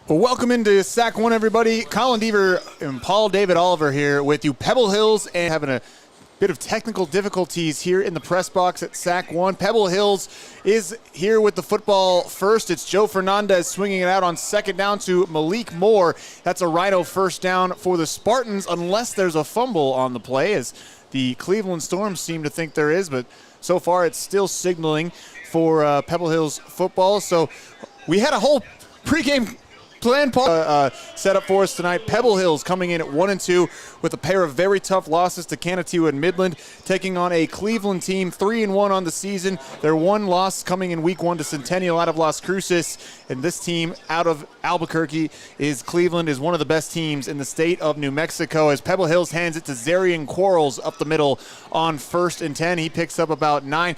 Well, welcome into SAC 1, everybody. Colin Deaver and Paul David Oliver here with you. Pebble Hills and having a bit of technical difficulties here in the press box at SAC 1. Pebble Hills is here with the football first. It's Joe Fernandez swinging it out on second down to Malik Moore. That's a Rhino first down for the Spartans, unless there's a fumble on the play, as the Cleveland Storm seem to think there is, but so far it's still signaling for Pebble Hills football. So we had a whole pregame plan set up for us tonight. Pebble Hills coming in at 1-2 with a pair of very tough losses to Canateo and Midland, taking on a Cleveland team 3-1 on the season. Their one loss coming in week 1 to Centennial out of Las Cruces, and this team out of Albuquerque is Cleveland is one of the best teams in the state of New Mexico, as Pebble Hills hands it to Zarian Quarles up the middle on 1st and 10. He picks up about 9.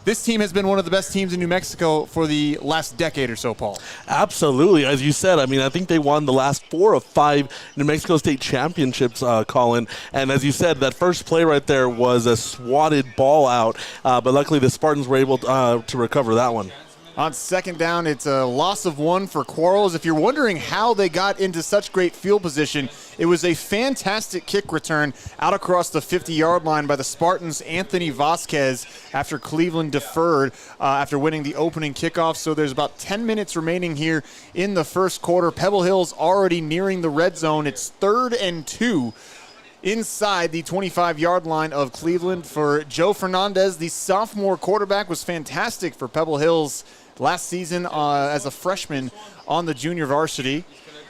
This team has been one of the best teams in New Mexico for the last decade or so, Paul. Absolutely. As you said, I think they won the last 4 of 5 New Mexico State championships, Colin. And as you said, that first play right there was a swatted ball out, but luckily the Spartans were able to recover that one. On second down, it's a loss of 1 for Quarles. If you're wondering how they got into such great field position, it was a fantastic kick return out across the 50-yard line by the Spartans' Anthony Vasquez after Cleveland deferred after winning the opening kickoff. So there's about 10 minutes remaining here in the first quarter. Pebble Hills already nearing the red zone. It's 3rd and 2. Inside the 25-yard line of Cleveland for Joe Fernandez. The sophomore quarterback was fantastic for Pebble Hills last season as a freshman on the junior varsity,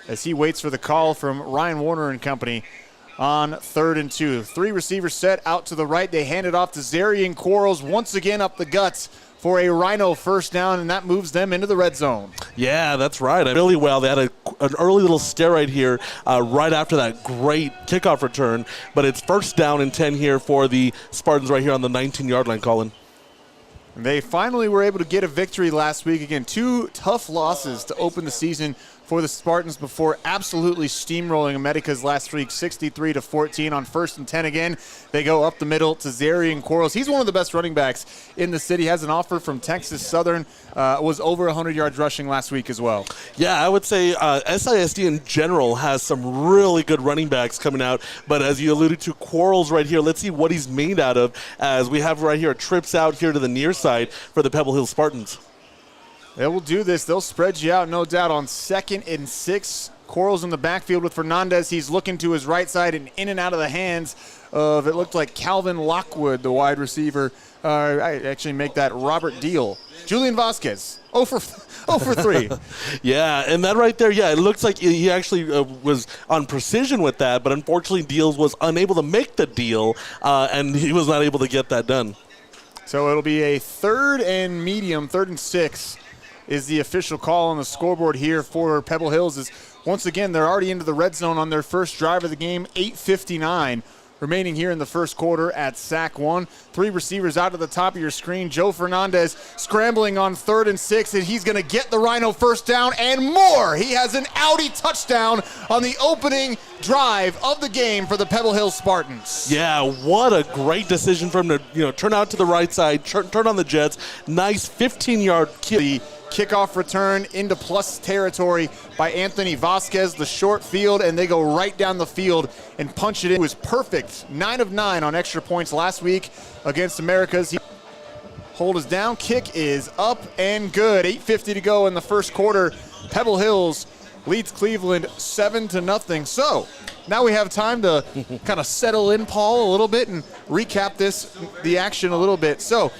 as he waits for the call from Ryan Warner and company on 3rd and 2. 3 receivers set out to the right. They hand it off to Zarian Quarles once again up the guts for a Rhino first down, and that moves them into the red zone. Yeah, that's right. Really well. They had an early little stare right here right after that great kickoff return, but it's 1st down and 10 here for the Spartans right here on the 19-yard line, Colin. They finally were able to get a victory last week. Again, 2 tough losses to open the season for the Spartans before absolutely steamrolling America's last week, 63-14 on 1st and 10 again. They go up the middle to Zarian Quarles. He's one of the best running backs in the city. Has an offer from Texas Southern. Was over 100 yards rushing last week as well. Yeah, I would say SISD in general has some really good running backs coming out. But as you alluded to, Quarles right here, let's see what he's made out of, as we have right here trips out here to the near side for the Pebble Hills Spartans. They will do this. They'll spread you out, no doubt, on 2nd and 6. Quarles in the backfield with Fernandez. He's looking to his right side and in and out of the hands of, it looked like Calvin Lockwood, the wide receiver. I actually make that Robert Deal. Julian Vasquez, 0 for 3. Yeah, and that right there, yeah, it looks like he actually was on precision with that, but unfortunately Deals was unable to make the deal, and he was not able to get that done. So it'll be a 3rd and medium, 3rd and 6. Is the official call on the scoreboard here for Pebble Hills. Is once again, they're already into the red zone on their first drive of the game. 8:59 remaining here in the first quarter at SAC 1. 3 receivers out to the top of your screen. Joe Fernandez scrambling on 3rd and 6, and he's going to get the Rhino first down and more. He has an Audi touchdown on the opening drive of the game for the Pebble Hills Spartans. Yeah, what a great decision for him to turn out to the right side, turn on the jets. Nice 15-yard kick. Kickoff return into plus territory by Anthony Vasquez, the short field, and they go right down the field and punch it in. It was perfect. 9 of 9 on extra points last week against Americas. Hold is down. Kick is up and good. 8:50 to go in the first quarter. Pebble Hills leads Cleveland 7-0. So now we have time to kind of settle in, Paul, a little bit and recap the action a little bit. So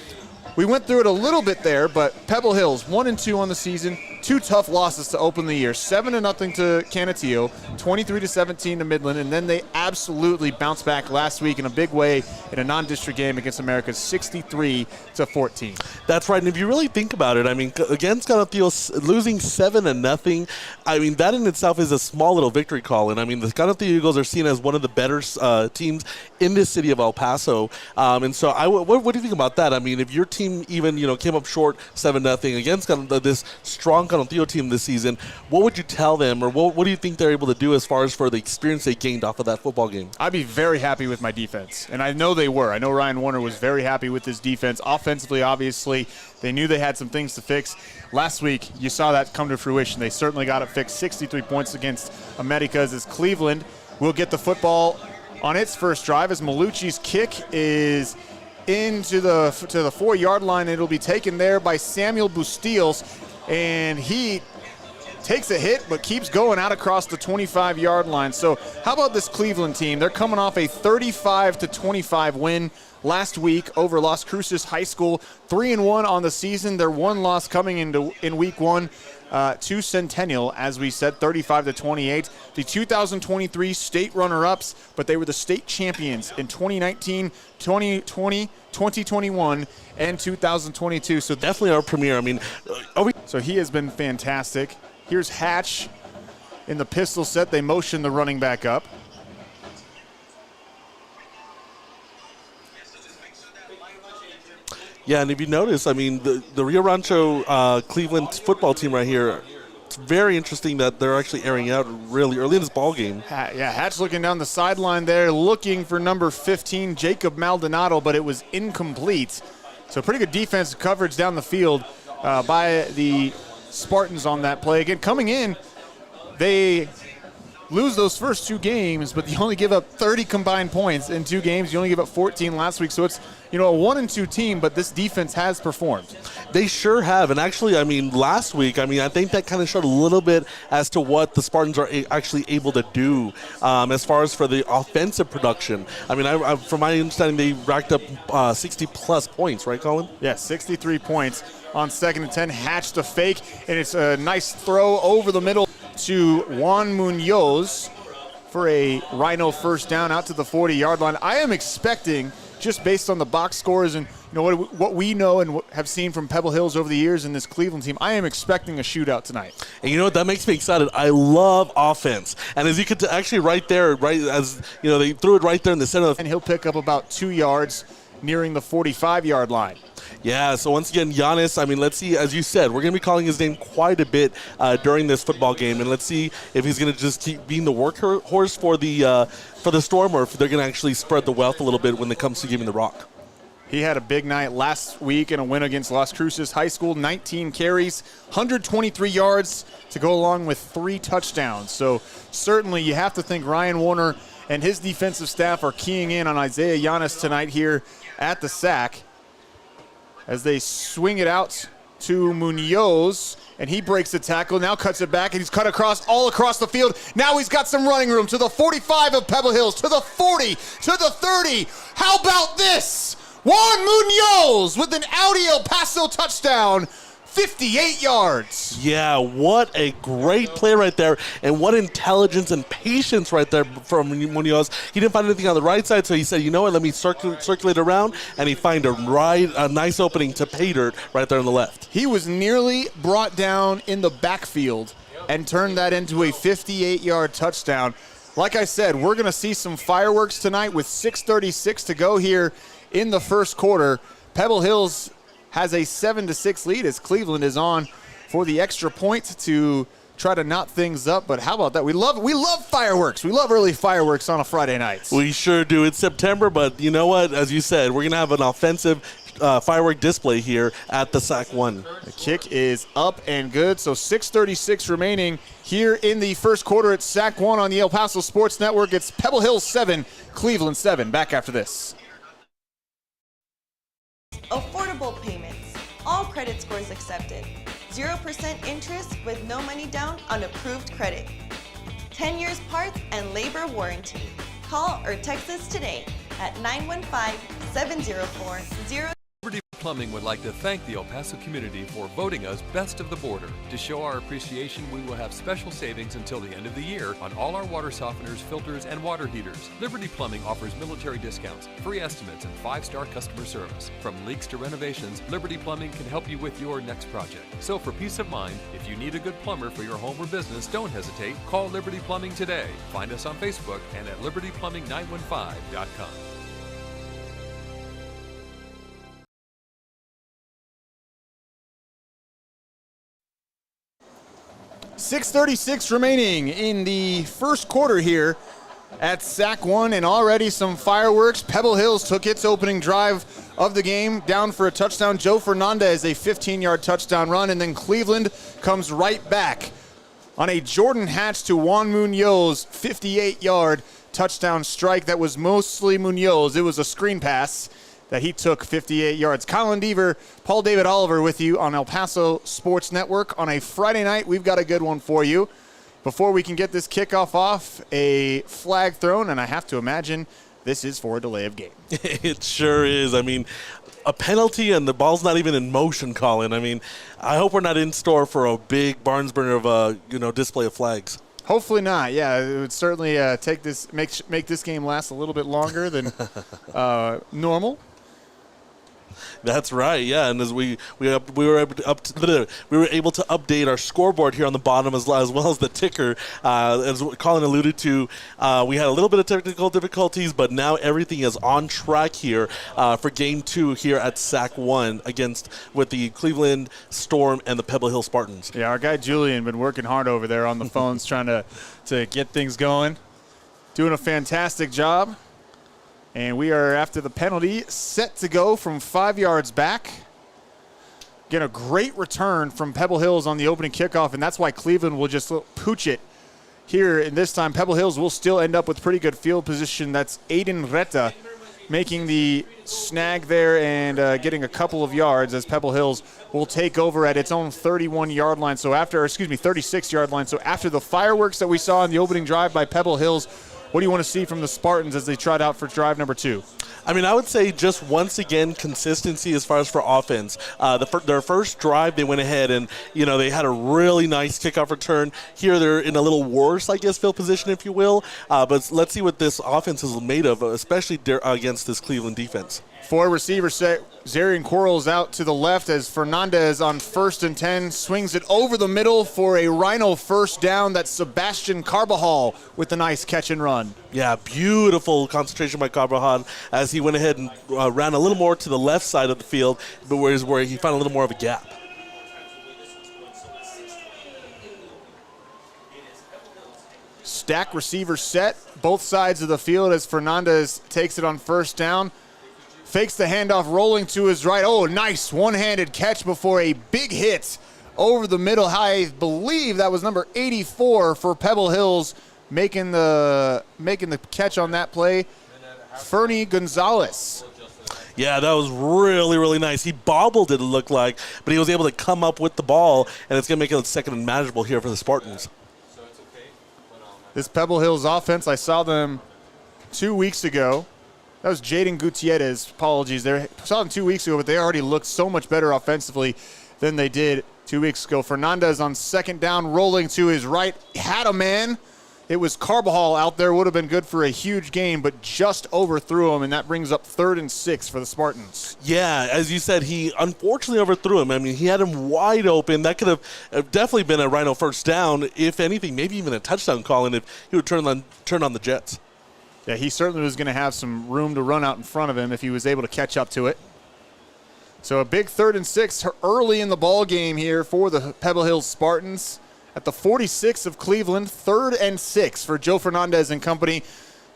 we went through it a little bit there, but Pebble Hills 1-2 on the season, 2 tough losses to open the year. 7-0 to Canateo, 23-17 to Midland, and then they absolutely bounced back last week in a big way in a non-district game against America, 63-14. That's right, and if you really think about it, against Canateo losing 7-0, that in itself is a small little victory call. And the Canateo Eagles are seen as one of the better teams in this city of El Paso. And so, what do you think about that? If your team even came up short 7-0 against this strong San Antonio team this season. What would you tell them, or what do you think they're able to do as far as for the experience they gained off of that football game? I'd be very happy with my defense, and I know they were. I know Ryan Warner was very happy with his defense. Offensively, obviously, they knew they had some things to fix. Last week, you saw that come to fruition. They certainly got it fixed. 63 points against Americas as Cleveland will get the football on its first drive as Malucci's kick is into the 4-yard line. It'll be taken there by Samuel Bustiles, and he takes a hit but keeps going out across the 25-yard line. So how about this Cleveland team? They're coming off a 35-25 win last week over Las Cruces High School. 3-1 on the season. Their one loss coming in week one to Centennial, as we said, 35-28. The 2023 state runner-ups, but they were the state champions in 2019, 2020, 2021, and 2022. So Definitely our premier. I mean, so he has been fantastic. Here's Hatch in the pistol set. They motion the running back up. yeah, and if you notice, I mean, the Rio Rancho Cleveland football team right here, it's very interesting that they're actually airing out really early in this ball game. Hatch looking down the sideline there, looking for number 15, Jacob Maldonado, but it was incomplete. So pretty good defensive coverage down the field by the Spartans on that play. Again, coming in, they lose those first 2 games, but you only give up 30 combined points in 2 games. You only give up 14 last week. So it's, a 1-2 team, but this defense has performed. They sure have. And actually, I mean, last week, I think that kind of showed a little bit as to what the Spartans are actually able to do as far as for the offensive production. I mean, from my understanding, they racked up 60-plus points, right, Colin? Yeah, 63 points on 2nd and 10. Hatch to fake, and it's a nice throw over the middle to Juan Munoz for a Rhino first down out to the 40-yard line. I am expecting, just based on the box scores and what we know and have seen from Pebble Hills over the years in this Cleveland team, I am expecting a shootout tonight. And you know what? That makes me excited. I love offense. And as you could actually right there, right as they threw it right there in the center. And he'll pick up about 2 yards nearing the 45-yard line. Yeah, so once again, Giannis, I mean, let's see, as you said, we're going to be calling his name quite a bit during this football game, and let's see if he's going to just keep being the workhorse for the Storm, or if they're going to actually spread the wealth a little bit when it comes to giving the rock. He had a big night last week in a win against Las Cruces High School, 19 carries, 123 yards to go along with 3 touchdowns. So certainly you have to think Ryan Warner and his defensive staff are keying in on Isaiah Giannis tonight here at the SAC, as they swing it out to Munoz, and he breaks the tackle, now cuts it back, and he's cut all across the field. Now he's got some running room to the 45 of Pebble Hills, to the 40, to the 30. How about this? Juan Munoz with an Audi El Paso touchdown, 58 yards. Yeah, what a great play right there, and what intelligence and patience right there from Munoz. He didn't find anything on the right side, so he said, you know what, let me circulate around, and he find a nice opening to pay dirt right there on the left. He was nearly brought down in the backfield and turned that into a 58-yard touchdown. Like I said, we're going to see some fireworks tonight with 6:36 to go here in the first quarter. Pebble Hills has a 7-6 lead as Cleveland is on for the extra point to try to knot things up. But how about that? We love fireworks. We love early fireworks on a Friday night. We sure do. It's September, but you know what? As you said, we're going to have an offensive firework display here at the SAC 1. The kick is up and good. So 6:36 remaining here in the first quarter at SAC 1 on the El Paso Sports Network. It's Pebble Hills 7, Cleveland 7. Back after this. Affordable payments. All credit scores accepted. 0% interest with no money down on approved credit. 10 years parts and labor warranty. Call or text us today at 915-704-0. Liberty Plumbing would like to thank the El Paso community for voting us Best of the Border. To show our appreciation, we will have special savings until the end of the year on all our water softeners, filters, and water heaters. Liberty Plumbing offers military discounts, free estimates, and 5-star customer service. From leaks to renovations, Liberty Plumbing can help you with your next project. So for peace of mind, if you need a good plumber for your home or business, don't hesitate. Call Liberty Plumbing today. Find us on Facebook and at libertyplumbing915.com. 6:36 remaining in the first quarter here at SAC 1, and already some fireworks. Pebble Hills took its opening drive of the game down for a touchdown. Joe Fernandez, a 15-yard touchdown run, and then Cleveland comes right back on a Jordan Hatch to Juan Munoz 58-yard touchdown strike. That was mostly Munoz. It was a screen pass that he took 58 yards. Colin Deaver, Paul David Oliver with you on El Paso Sports Network. On a Friday night, we've got a good one for you. Before we can get this kickoff off, a flag thrown, and I have to imagine this is for a delay of game. It sure is. I mean, a penalty and the ball's not even in motion, Colin. I mean, I hope we're not in store for a big barns burner of a display of flags. Hopefully not. Yeah, it would certainly make this game last a little bit longer than normal. That's right, yeah. And as we were able to update our scoreboard here on the bottom as well as the ticker. As Colin alluded to, we had a little bit of technical difficulties, but now everything is on track here for Game 2 here at SAC 1 with the Cleveland Storm and the Pebble Hill Spartans. Yeah, our guy Julian been working hard over there on the phones trying to get things going. Doing a fantastic job. And we are, after the penalty, set to go from 5 yards back. Get a great return from Pebble Hills on the opening kickoff, and that's why Cleveland will just pooch it here. And this time, Pebble Hills will still end up with pretty good field position. That's Aiden Retta making the snag there and getting a couple of yards as Pebble Hills will take over at its own 31-yard line. 36-yard line. So after the fireworks that we saw in the opening drive by Pebble Hills, what do you want to see from the Spartans as they trot out for drive number 2? I mean, I would say just once again consistency as far as for offense. Their first drive, they went ahead and, they had a really nice kickoff return. Here they're in a little worse, I guess, field position, if you will. But let's see what this offense is made of, especially against this Cleveland defense. 4 receiver set. Zarian Quarles out to the left as Fernandez on 1st and 10 swings it over the middle for a Rhino first down. That's Sebastian Carbajal with the nice catch and run. Yeah, beautiful concentration by Carbajal as he went ahead and ran a little more to the left side of the field, but where he found a little more of a gap. Stack receiver set, both sides of the field as Fernandez takes it on 1st down. Fakes the handoff, rolling to his right. Oh, nice one-handed catch before a big hit over the middle. I believe that was number 84 for Pebble Hills making the catch on that play. Fernie Gonzalez. Yeah, that was really, really nice. He bobbled it looked like, but he was able to come up with the ball, and it's going to make it second and manageable here for the Spartans. This Pebble Hills offense, I saw them 2 weeks ago. That was Jaden Gutierrez. Apologies there. Saw them 2 weeks ago, but they already looked so much better offensively than they did 2 weeks ago. Fernandez on 2nd down, rolling to his right. Had a man. It was Carbajal out there. Would have been good for a huge gain, but just overthrew him, and that brings up 3rd and 6 for the Spartans. Yeah, as you said, he unfortunately overthrew him. I mean, he had him wide open. That could have definitely been a Rhino first down. If anything, maybe even a touchdown call, and if he would turn on the Jets. Yeah, he certainly was going to have some room to run out in front of him if he was able to catch up to it. So a big 3rd and 6 early in the ball game here for the Pebble Hills Spartans. At the 46 of Cleveland, 3rd and 6 for Joe Fernandez and company.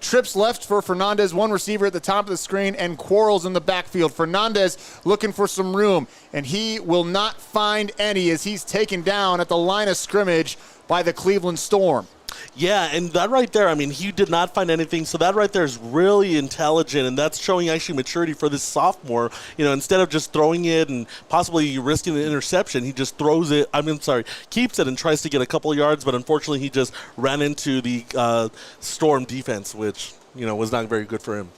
Trips left for Fernandez, one receiver at the top of the screen, and Quarles in the backfield. Fernandez looking for some room, and he will not find any as he's taken down at the line of scrimmage by the Cleveland Storm. Yeah, and that right there, I mean, he did not find anything. So that right there is really intelligent, and that's showing actually maturity for this sophomore. Instead of just throwing it and possibly risking an interception, he just keeps it and tries to get a couple of yards, but unfortunately he just ran into the Storm defense, which, was not very good for him.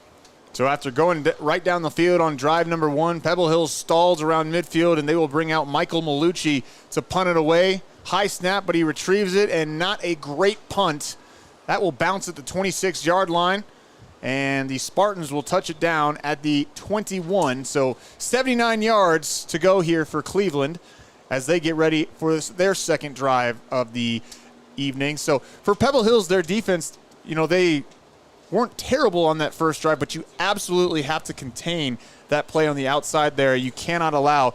So after going right down the field on drive number 1, Pebble Hills stalls around midfield, and they will bring out Michael Malucci to punt it away. High snap, but he retrieves it, and not a great punt. That will bounce at the 26-yard line, and the Spartans will touch it down at the 21. So 79 yards to go here for Cleveland as they get ready for their second drive of the evening. So for Pebble Hills, their defense, they weren't terrible on that first drive, but you absolutely have to contain that play on the outside there. You cannot allow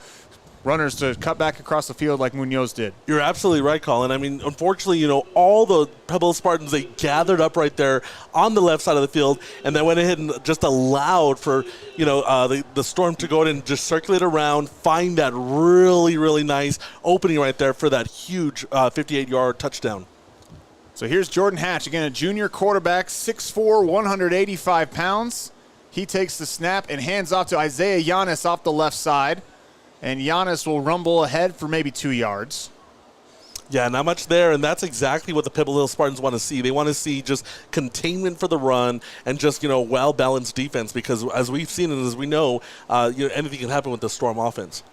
runners to cut back across the field like Munoz did. You're absolutely right, Colin. I mean, unfortunately, all the Pebble Spartans, they gathered up right there on the left side of the field, and then went ahead and just allowed for, the Storm to go in and just circulate around, find that really, really nice opening right there for that huge 58-yard touchdown. So here's Jordan Hatch, again, a junior quarterback, 6'4", 185 pounds. He takes the snap and hands off to Isaiah Giannis off the left side. And Giannis will rumble ahead for maybe 2 yards. Yeah, not much there, and that's exactly what the Pebble Hill Spartans want to see. They want to see just containment for the run and just, well-balanced defense, because as we've seen and as we know, anything can happen with the Storm offense.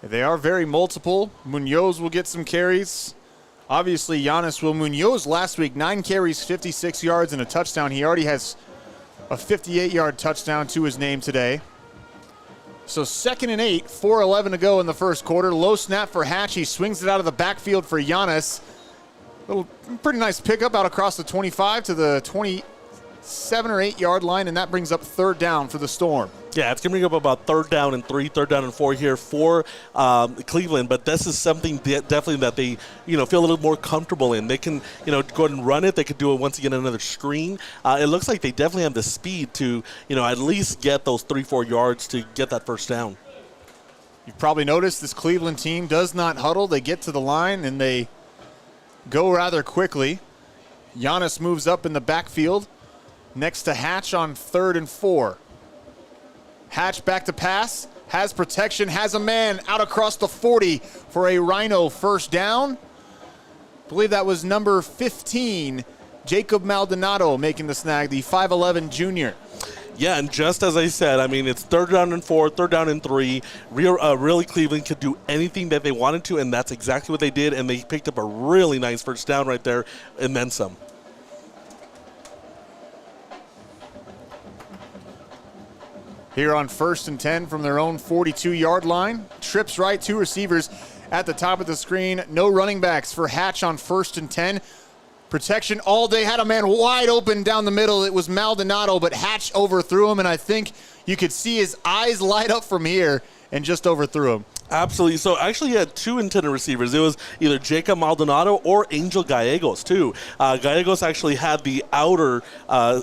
They are very multiple. Munoz will get some carries. Obviously, Giannis will. Munoz last week, 9 carries, 56 yards, and a touchdown. He already has a 58-yard touchdown to his name today. So 2nd and 8, 4:11 to go in the first quarter. Low snap for Hatch. He swings it out of the backfield for Giannis. Pretty nice pickup out across the 25 to the 27 or 8 yard line, and that brings up 3rd down for the Storm. Yeah, it's going to bring up about 3rd down and 3, 3rd down and 4 here for Cleveland. But this is something definitely that they, feel a little more comfortable in. They can, go ahead and run it. They could do it once again another screen. It looks like they definitely have the speed to, at least get those 3, 4 yards to get that 1st down. You've probably noticed this Cleveland team does not huddle. They get to the line and they go rather quickly. Giannis moves up in the backfield next to Hatch on 3rd and 4. Hatch back to pass, has protection, has a man out across the 40 for a Rhino 1st down. I believe that was number 15, Jacob Maldonado making the snag, the 5'11 junior. Yeah, and just as I said, I mean, it's 3rd down and 4, 3rd down and 3. Really, Cleveland could do anything that they wanted to, and that's exactly what they did, and they picked up a really nice 1st down right there, and then some. Here on 1st and 10 from their own 42-yard line. Trips right, 2 receivers at the top of the screen. No running backs for Hatch on 1st and 10. Protection all day. Had a man wide open down the middle. It was Maldonado, but Hatch overthrew him, and I think you could see his eyes light up from here and just overthrew him. Absolutely. So actually, he had 2 intended receivers. It was either Jacob Maldonado or Angel Gallegos, too. Gallegos actually had the outer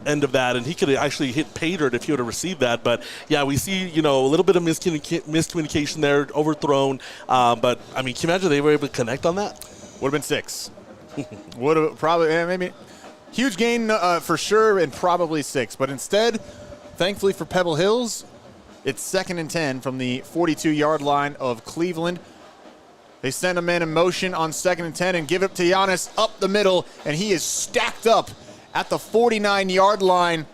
end of that, and he could have actually hit pay dirt if he would have received that. But, yeah, we see, a little bit of miscommunication there, overthrown. But, I mean, can you imagine they were able to connect on that? Would have been 6. Would have probably, maybe. Huge gain for sure, and probably 6. But instead, thankfully for Pebble Hills, it's 2nd and 10 from the 42-yard line of Cleveland. They send a man in motion on 2nd and 10 and give it to Giannis up the middle, and he is stacked up at the 49-yard line.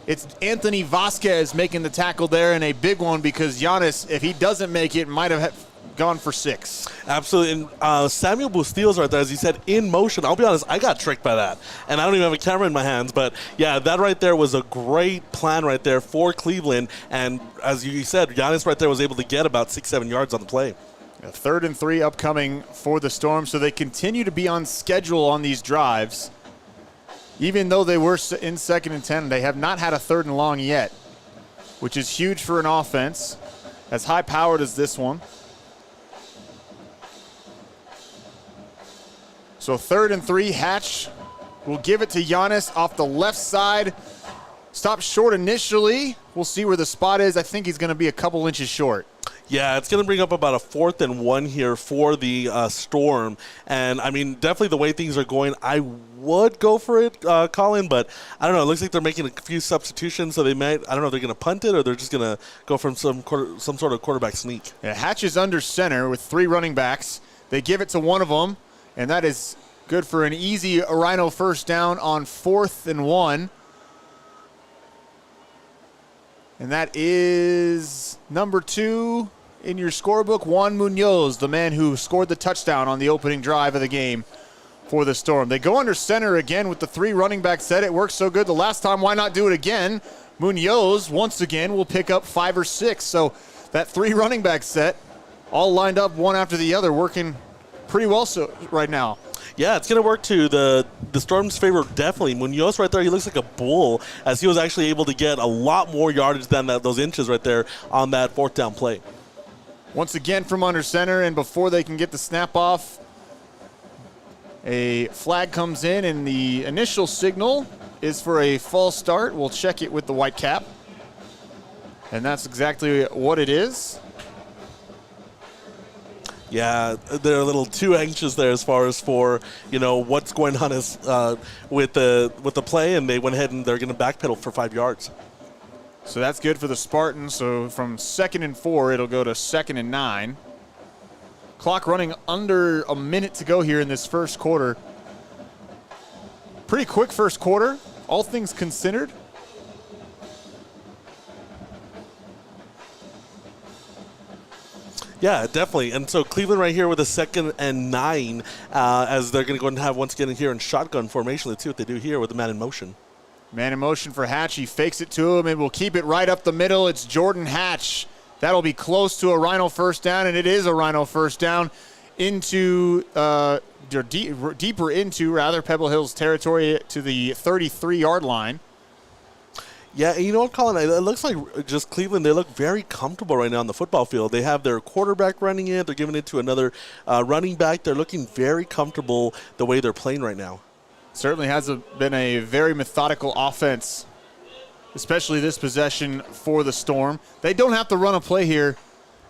It's Anthony Vasquez making the tackle there, and a big one because Giannis, if he doesn't make it, might have gone for 6. Absolutely. And Samuel Bustillo's right there, as he said, in motion. I'll be honest, I got tricked by that. And I don't even have a camera in my hands. But, yeah, that right there was a great plan right there for Cleveland. And as you said, Giannis right there was able to get about 6-7 yards on the play. 3rd and 3 upcoming for the Storm. So they continue to be on schedule on these drives. Even though they were in 2nd and 10, they have not had a 3rd and long yet, which is huge for an offense as high-powered as this one. So 3rd and 3, Hatch will give it to Giannis off the left side. Stopped short initially. We'll see where the spot is. I think he's going to be a couple inches short. Yeah, it's going to bring up about a 4th and 1 here for the Storm. And, I mean, definitely the way things are going, I would go for it, Colin, but I don't know. It looks like they're making a few substitutions, so they might, I don't know if they're going to punt it or they're just going to go from some sort of quarterback sneak. Yeah, Hatch is under center with 3 running backs. They give it to one of them, and that is good for an easy Rhino 1st down on 4th and 1. And that is number 2 in your scorebook, Juan Munoz, the man who scored the touchdown on the opening drive of the game for the Storm. They go under center again with the 3 running back set. It worked so good the last time, why not do it again? Munoz, once again, will pick up 5 or 6. So that 3 running back set all lined up one after the other, working pretty well so right now. Yeah, it's going to work to the Storm's favor, definitely. Munoz right there, he looks like a bull, as he was actually able to get a lot more yardage than those inches right there on that 4th down play. Once again from under center, and before they can get the snap off, a flag comes in, and the initial signal is for a false start. We'll check it with the white cap. And that's exactly what it is. Yeah, they're a little too anxious there as far as for, what's going on with the play, and they went ahead and they're going to backpedal for 5 yards. So that's good for the Spartans. So from 2nd and 4, it'll go to 2nd and 9. Clock running under a minute to go here in this first quarter. Pretty quick first quarter, all things considered. Yeah, definitely. And so Cleveland right here with a 2nd and 9 as they're going to go and have once again here in shotgun formation. Let's see what they do here with the man in motion. Man in motion for Hatch. He fakes it to him and will keep it right up the middle. It's Jordan Hatch. That'll be close to a Rhino first down, and it is a Rhino first down into deeper into Pebble Hills territory to the 33-yard line. Yeah, and you know what, Colin? It looks like just Cleveland, they look very comfortable right now on the football field. They have their quarterback running it. They're giving it to another running back. They're looking very comfortable the way they're playing right now. Certainly has been a very methodical offense, especially this possession for the Storm. They don't have to run a play here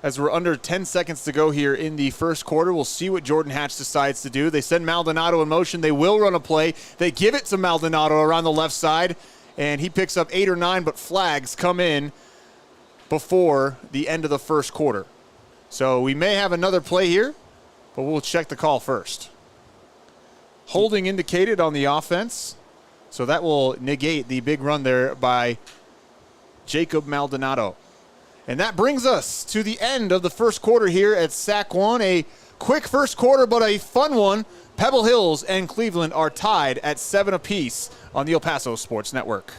as we're under 10 seconds to go here in the first quarter. We'll see what Jordan Hatch decides to do. They send Maldonado in motion. They will run a play. They give it to Maldonado around the left side, and he picks up 8 or 9, but flags come in before the end of the first quarter. So we may have another play here, but we'll check the call first. Holding indicated on the offense, so that will negate the big run there by Jacob Maldonado. And that brings us to the end of the first quarter here at SAC 1. A quick first quarter, but a fun one. Pebble Hills and Cleveland are tied at 7 apiece on the El Paso Sports Network.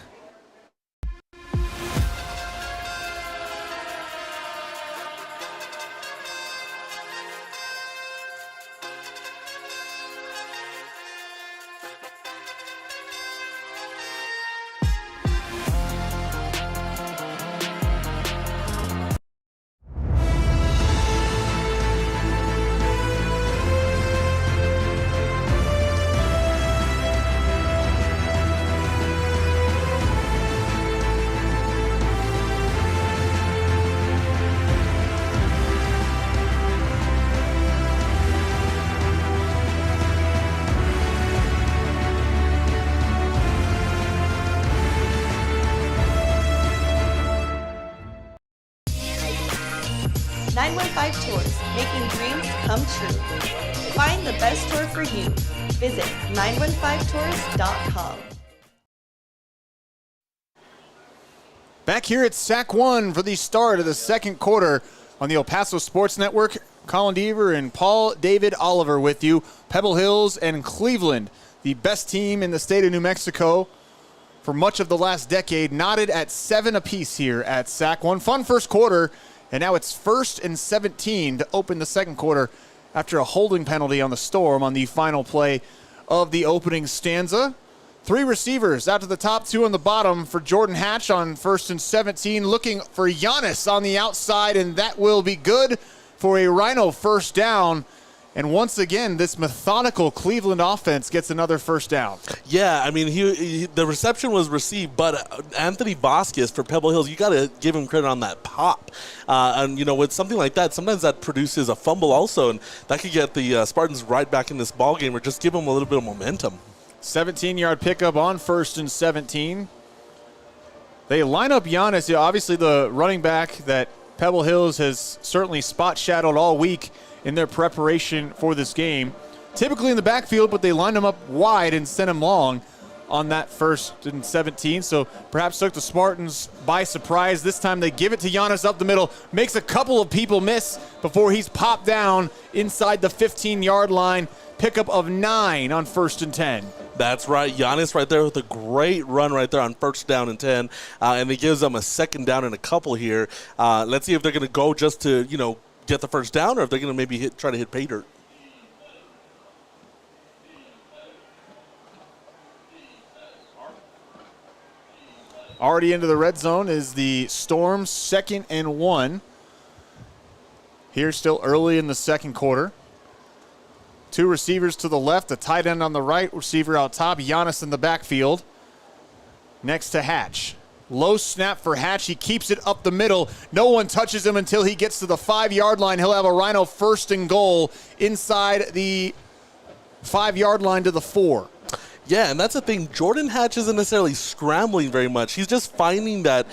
Tours, making dreams come true. Find the best tour for you. Visit 915tours.com. Back here at SAC 1 for the start of the second quarter on the El Paso Sports Network. Colin Deaver and Paul David Oliver with you. Pebble Hills and Cleveland, the best team in the state of New Mexico for much of the last decade, knotted at 7 apiece here at SAC 1. Fun first quarter. And now it's 1st and 17 to open the second quarter after a holding penalty on the Storm on the final play of the opening stanza. 3 receivers out to the top, 2 on the bottom for Jordan Hatch on 1st and 17. Looking for Giannis on the outside, and that will be good for a Rhino first down. And once again, this methodical Cleveland offense gets another first down. Yeah, I mean, the reception was received, but Anthony Vasquez for Pebble Hills, you got to give him credit on that pop. And, with something like that, sometimes that produces a fumble also, and that could get the Spartans right back in this ball game or just give them a little bit of momentum. 17-yard pickup on 1st and 17. They line up Giannis, obviously the running back that Pebble Hills has certainly spot shadowed all week in their preparation for this game. Typically in the backfield, but they lined him up wide and sent him long on that 1st and 17. So perhaps took the Spartans by surprise. This time they give it to Giannis up the middle. Makes a couple of people miss before he's popped down inside the 15-yard line. Pickup of 9 on 1st and 10. That's right. Giannis right there with a great run right there on 1st down and 10. And it gives them a 2nd down and a couple here. Let's see if they're going to go just to, get the first down, or if they're going to maybe try to hit pay dirt. Already into the red zone is the Storm's 2nd and 1. Here still early in the second quarter. Two receivers to the left, a tight end on the right, receiver out top, Giannis in the backfield. Next to Hatch. Low snap for Hatch. He keeps it up the middle. No one touches him until he gets to the 5-yard line. He'll have a Rhino 1st and goal inside the 5-yard line to the 4. Yeah, and that's the thing. Jordan Hatch isn't necessarily scrambling very much. He's just finding that,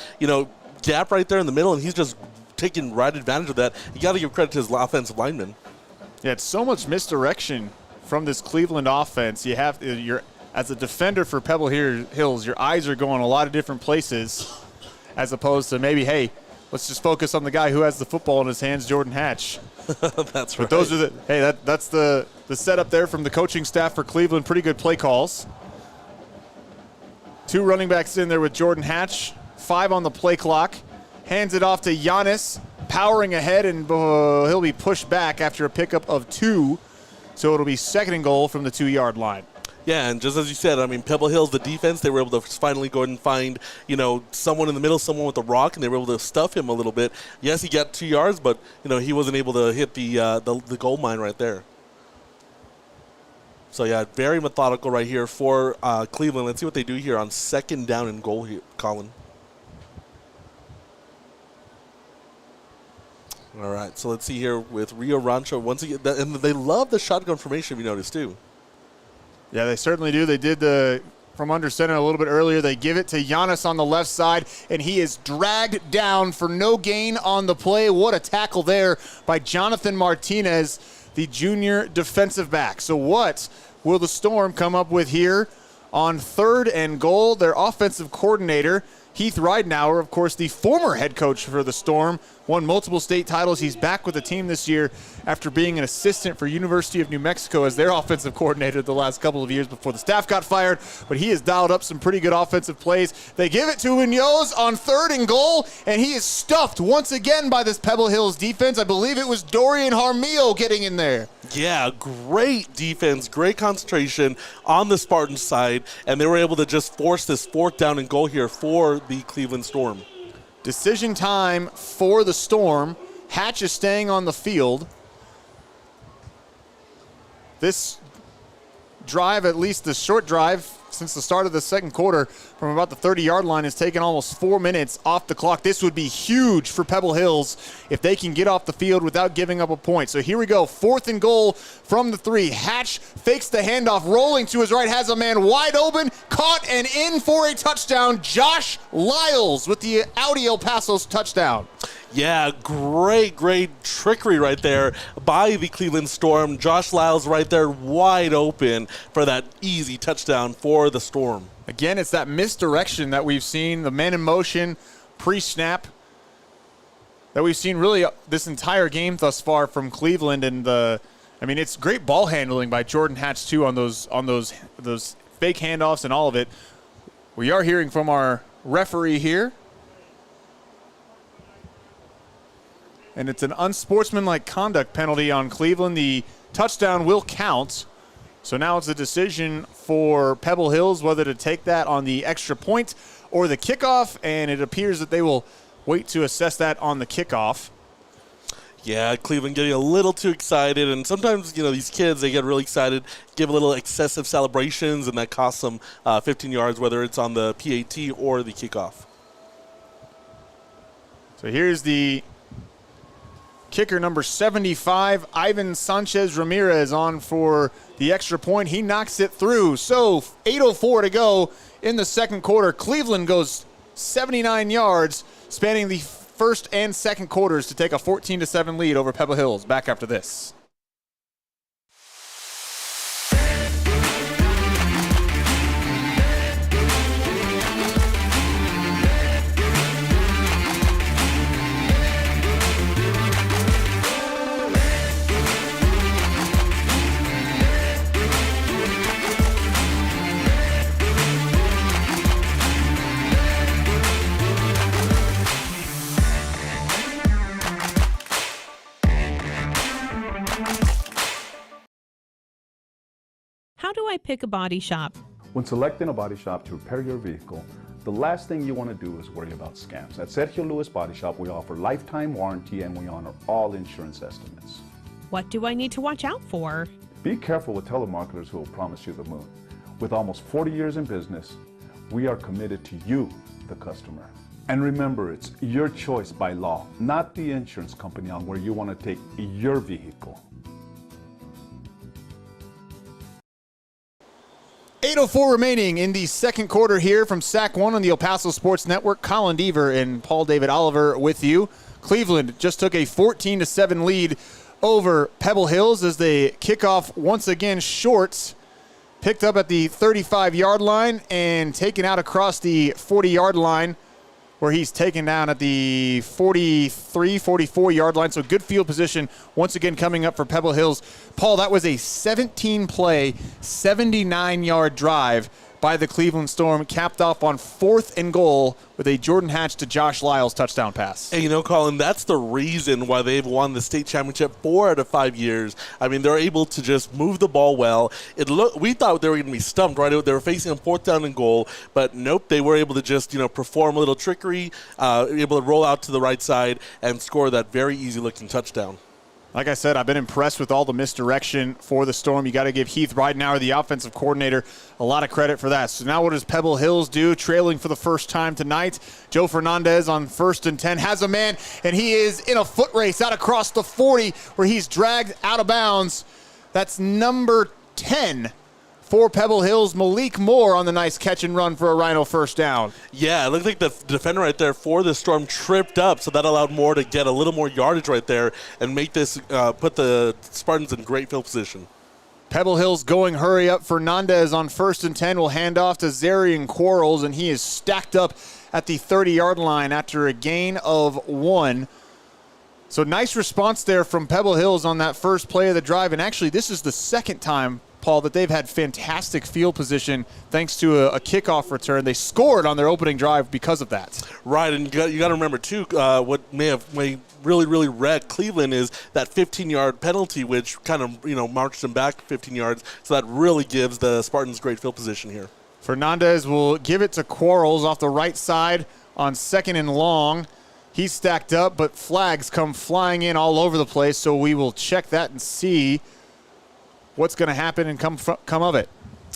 gap right there in the middle, and he's just taking right advantage of that. You got to give credit to his offensive lineman. Yeah, it's so much misdirection from this Cleveland offense. You're as a defender for Pebble Hills, your eyes are going a lot of different places as opposed to maybe, hey, let's just focus on the guy who has the football in his hands, Jordan Hatch. That's right. But those are that's the setup there from the coaching staff for Cleveland. Pretty good play calls. 2 running backs in there with Jordan Hatch. 5 on the play clock. Hands it off to Giannis, powering ahead, and he'll be pushed back after a pickup of 2. So it'll be 2nd and goal from the 2-yard line. Yeah, and just as you said, Pebble Hills, the defense, they were able to finally go ahead and find, someone in the middle, someone with a rock, and they were able to stuff him a little bit. Yes, he got 2 yards, but, he wasn't able to hit the goal line right there. So, yeah, very methodical right here for Cleveland. Let's see what they do here on 2nd down and goal here, Colin. All right, so let's see here with Rio Rancho. Once again, and they love the shotgun formation, we noticed, too. Yeah, they certainly do. They did from under center a little bit earlier. They give it to Giannis on the left side, and he is dragged down for no gain on the play. What a tackle there by Jonathan Martinez, the junior defensive back. So what will the Storm come up with here on 3rd and goal? Their offensive coordinator, Heath Ridenauer, of course, the former head coach for the Storm, won multiple state titles. He's back with the team this year after being an assistant for University of New Mexico as their offensive coordinator the last couple of years before the staff got fired. But he has dialed up some pretty good offensive plays. They give it to Munoz on 3rd and goal, and he is stuffed once again by this Pebble Hills defense. I believe it was Dorian Harmillo getting in there. Yeah, great defense, great concentration on the Spartans side, and they were able to just force this 4th down and goal here for the Cleveland Storm. Decision time for the Storm. Hatch is staying on the field. This drive, at least the short drive, since the start of the second quarter from about the 30-yard line has taken almost 4 minutes off the clock. This would be huge for Pebble Hills if they can get off the field without giving up a point. So here we go, 4th and goal from the 3. Hatch fakes the handoff, rolling to his right, has a man wide open, caught and in for a touchdown. Josh Lyles with the Audi El Paso's touchdown. Yeah, great trickery right there by the Cleveland Storm. Josh Lyles right there wide open for that easy touchdown for the Storm. Again, it's that misdirection that we've seen, the man in motion, pre-snap, that we've seen really this entire game thus far from Cleveland. And it's great ball handling by Jordan Hatch too on those fake handoffs and all of it. We are hearing from our referee here. And it's an unsportsmanlike conduct penalty on Cleveland. The touchdown will count. So now it's a decision for Pebble Hills whether to take that on the extra point or the kickoff, and it appears that they will wait to assess that on the kickoff. Yeah, Cleveland getting a little too excited, and sometimes, these kids, they get really excited, give a little excessive celebrations, and that costs them 15 yards, whether it's on the PAT or the kickoff. So here's the kicker, number 75, Ivan Sanchez Ramirez, on for the extra point. He knocks it through. So 8:04 to go in the second quarter. Cleveland goes 79 yards, spanning the first and second quarters to take a 14-7 lead over Pebble Hills. Back after this. How do I pick a body shop? When selecting a body shop to repair your vehicle, The last thing you want to do is worry about scams. At Sergio Lewis Body Shop, we offer lifetime warranty and we honor all insurance estimates. What do I need to watch out for? Be careful with telemarketers who will promise you the moon. With almost 40 years in business, we are committed to you, the customer. And remember, it's your choice by law, not the insurance company on where you want to take your vehicle. 8:04 remaining in the second quarter here from SAC 1 on the El Paso Sports Network. Colin Deaver and Paul David Oliver with you. Cleveland just took a 14-7 lead over Pebble Hills as they kick off once again short. Picked up at the 35-yard line and taken out across the 40-yard line, where he's taken down at the 43, 44-yard line. So good field position once again coming up for Pebble Hills. Paul, that was a 17-play, 79-yard drive by the Cleveland Storm, capped off on 4th and goal with a Jordan Hatch to Josh Lyles touchdown pass. And Colin, that's the reason why they've won the state championship 4 out of 5 years. I mean, they're able to just move the ball well. We thought they were going to be stumped, right? They were facing a 4th down and goal, but nope, they were able to just, perform a little trickery, able to roll out to the right side and score that very easy-looking touchdown. Like I said, I've been impressed with all the misdirection for the Storm. You got to give Heath Ridenauer, the offensive coordinator, a lot of credit for that. So now what does Pebble Hills do? Trailing for the first time tonight. Joe Fernandez on 1st and 10 has a man, and he is in a foot race out across the 40 where he's dragged out of bounds. That's number 10 for Pebble Hills. Malik Moore on the nice catch and run for a Rhino first down. Yeah, it looked like the defender right there for the Storm tripped up, so that allowed Moore to get a little more yardage right there and make this put the Spartans in great field position. Pebble Hills going hurry up. Fernandez on 1st and 10 will hand off to Zarian Quarles, and he is stacked up at the 30-yard line after a gain of 1. So nice response there from Pebble Hills on that first play of the drive, and actually this is the second time, Paul, that they've had fantastic field position thanks to a kickoff return. They scored on their opening drive because of that. Right, and you got to remember, too, what may really wreck Cleveland is that 15-yard penalty, which kind of, marched them back 15 yards. So that really gives the Spartans great field position here. Fernandez will give it to Quarles off the right side on 2nd and long. He's stacked up, but flags come flying in all over the place, so we will check that and see what's going to happen and come of it.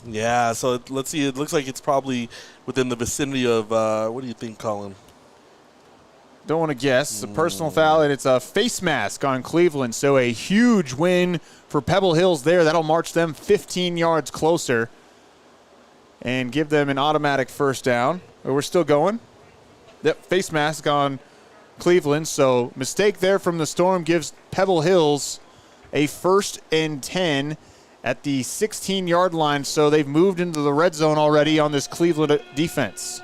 Yeah, so let's see. It looks like it's probably within the vicinity of, what do you think, Colin? Don't want to guess. It's a personal foul, and it's a face mask on Cleveland. So a huge win for Pebble Hills there. That'll march them 15 yards closer and give them an automatic first down. We're still going. Yep, face mask on Cleveland. So mistake there from the Storm gives Pebble Hills a 1st and 10 at the 16-yard line. So they've moved into the red zone already on this Cleveland defense.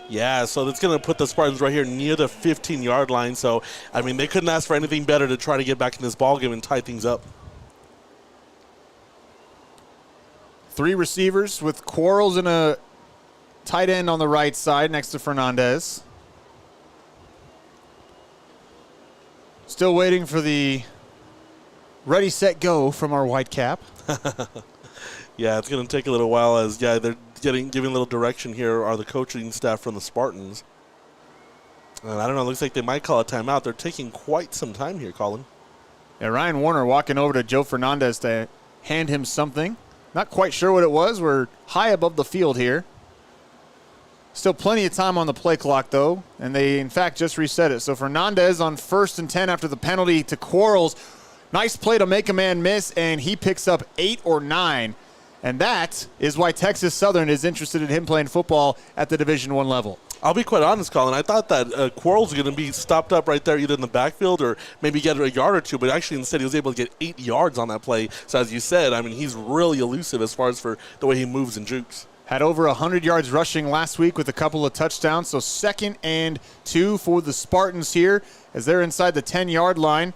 Yeah, so that's going to put the Spartans right here near the 15-yard line. So, I mean, they couldn't ask for anything better to try to get back in this ballgame and tie things up. 3 receivers with Quarles and a tight end on the right side next to Fernandez. Still waiting for the ready, set, go from our white cap. Yeah, it's going to take a little while as, they're giving a little direction here are the coaching staff from the Spartans. And I don't know, it looks like they might call a timeout. They're taking quite some time here, Colin. Yeah, Ryan Warner walking over to Joe Fernandez to hand him something. Not quite sure what it was. We're high above the field here. Still plenty of time on the play clock, though, and they, in fact, just reset it. So Fernandez on 1st and 10 after the penalty to Quarles. Nice play to make a man miss, and he picks up 8 or 9. And that is why Texas Southern is interested in him playing football at the Division I level. I'll be quite honest, Colin. I thought that Quarles was going to be stopped up right there either in the backfield or maybe get a yard or two, but actually instead he was able to get 8 yards on that play. So as you said, I mean, he's really elusive as far as for the way he moves and jukes. Had over 100 yards rushing last week with a couple of touchdowns. So 2nd and 2 for the Spartans here as they're inside the 10-yard line.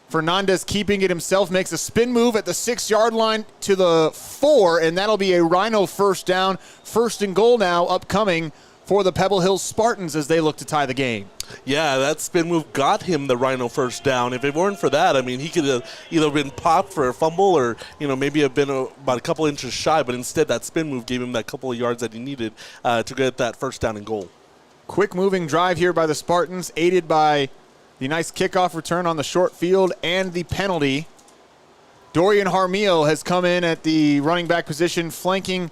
Fernandez keeping it himself, makes a spin move at the 6-yard line to the 4, and that'll be a Rhino first down. 1st and goal now upcoming for the Pebble Hills Spartans as they look to tie the game. Yeah, that spin move got him the Rhino first down. If it weren't for that, I mean, he could have either been popped for a fumble or, maybe have been about a couple inches shy, but instead that spin move gave him that couple of yards that he needed to get that first down and goal. Quick moving drive here by the Spartans, aided by the nice kickoff return on the short field and the penalty. Dorian Harmio has come in at the running back position, flanking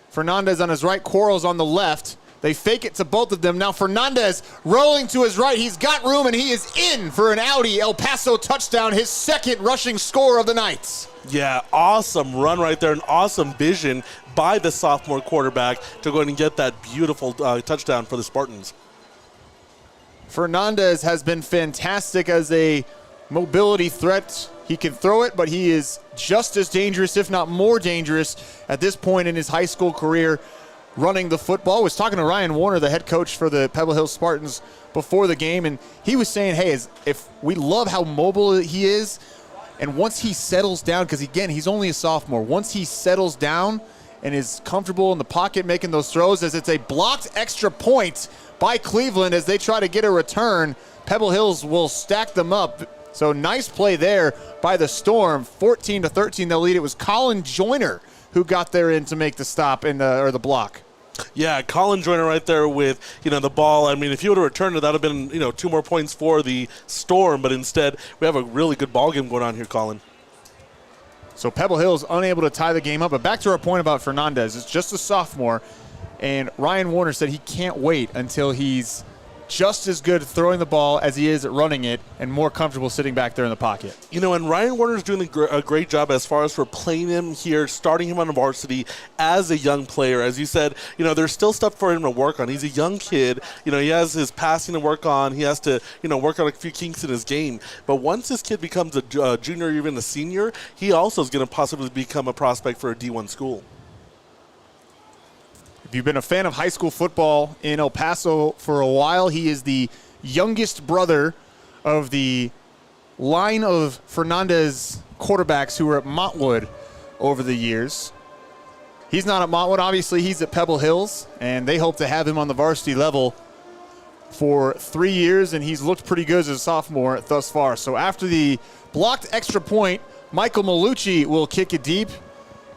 Fernandez on his right, Quarles on the left. They fake it to both of them. Now Fernandez rolling to his right. He's got room, and he is in for an Audi El Paso touchdown, his second rushing score of the night. Yeah, awesome run right there, an awesome vision by the sophomore quarterback to go ahead and get that beautiful touchdown for the Spartans. Fernandez has been fantastic as a mobility threat. He can throw it, but he is just as dangerous, if not more dangerous, at this point in his high school career running the football. I was talking to Ryan Warner, the head coach for the Pebble Hill Spartans, before the game, and he was saying, hey, if we love how mobile he is, and once he settles down, because again, he's only a sophomore, once he settles down and is comfortable in the pocket making those throws, as it's a blocked extra point by Cleveland as they try to get a return, Pebble Hills will stack them up. So nice play there by the Storm. 14-13 they'll lead. It was Colin Joyner who got there in to make the stop or the block. Yeah, Colin Joyner right there with, the ball. I mean, if he would have returned it, that would have been, 2 more points for the Storm. But instead, we have a really good ball game going on here, Colin. So Pebble Hills unable to tie the game up. But back to our point about Fernandez. It's just a sophomore. And Ryan Warner said he can't wait until he's just as good throwing the ball as he is at running it and more comfortable sitting back there in the pocket. And Ryan Warner's doing a great job as far as for playing him here, starting him on the varsity as a young player. As you said, there's still stuff for him to work on. He's a young kid. He has his passing to work on. He has to, work on a few kinks in his game. But once this kid becomes a junior or even a senior, he also is going to possibly become a prospect for a D1 school. If you've been a fan of high school football in El Paso for a while, he is the youngest brother of the line of Fernandez quarterbacks who were at Montwood over the years. He's not at Montwood. Obviously, he's at Pebble Hills, and they hope to have him on the varsity level for 3 years, and he's looked pretty good as a sophomore thus far. So after the blocked extra point, Michael Malucci will kick it deep,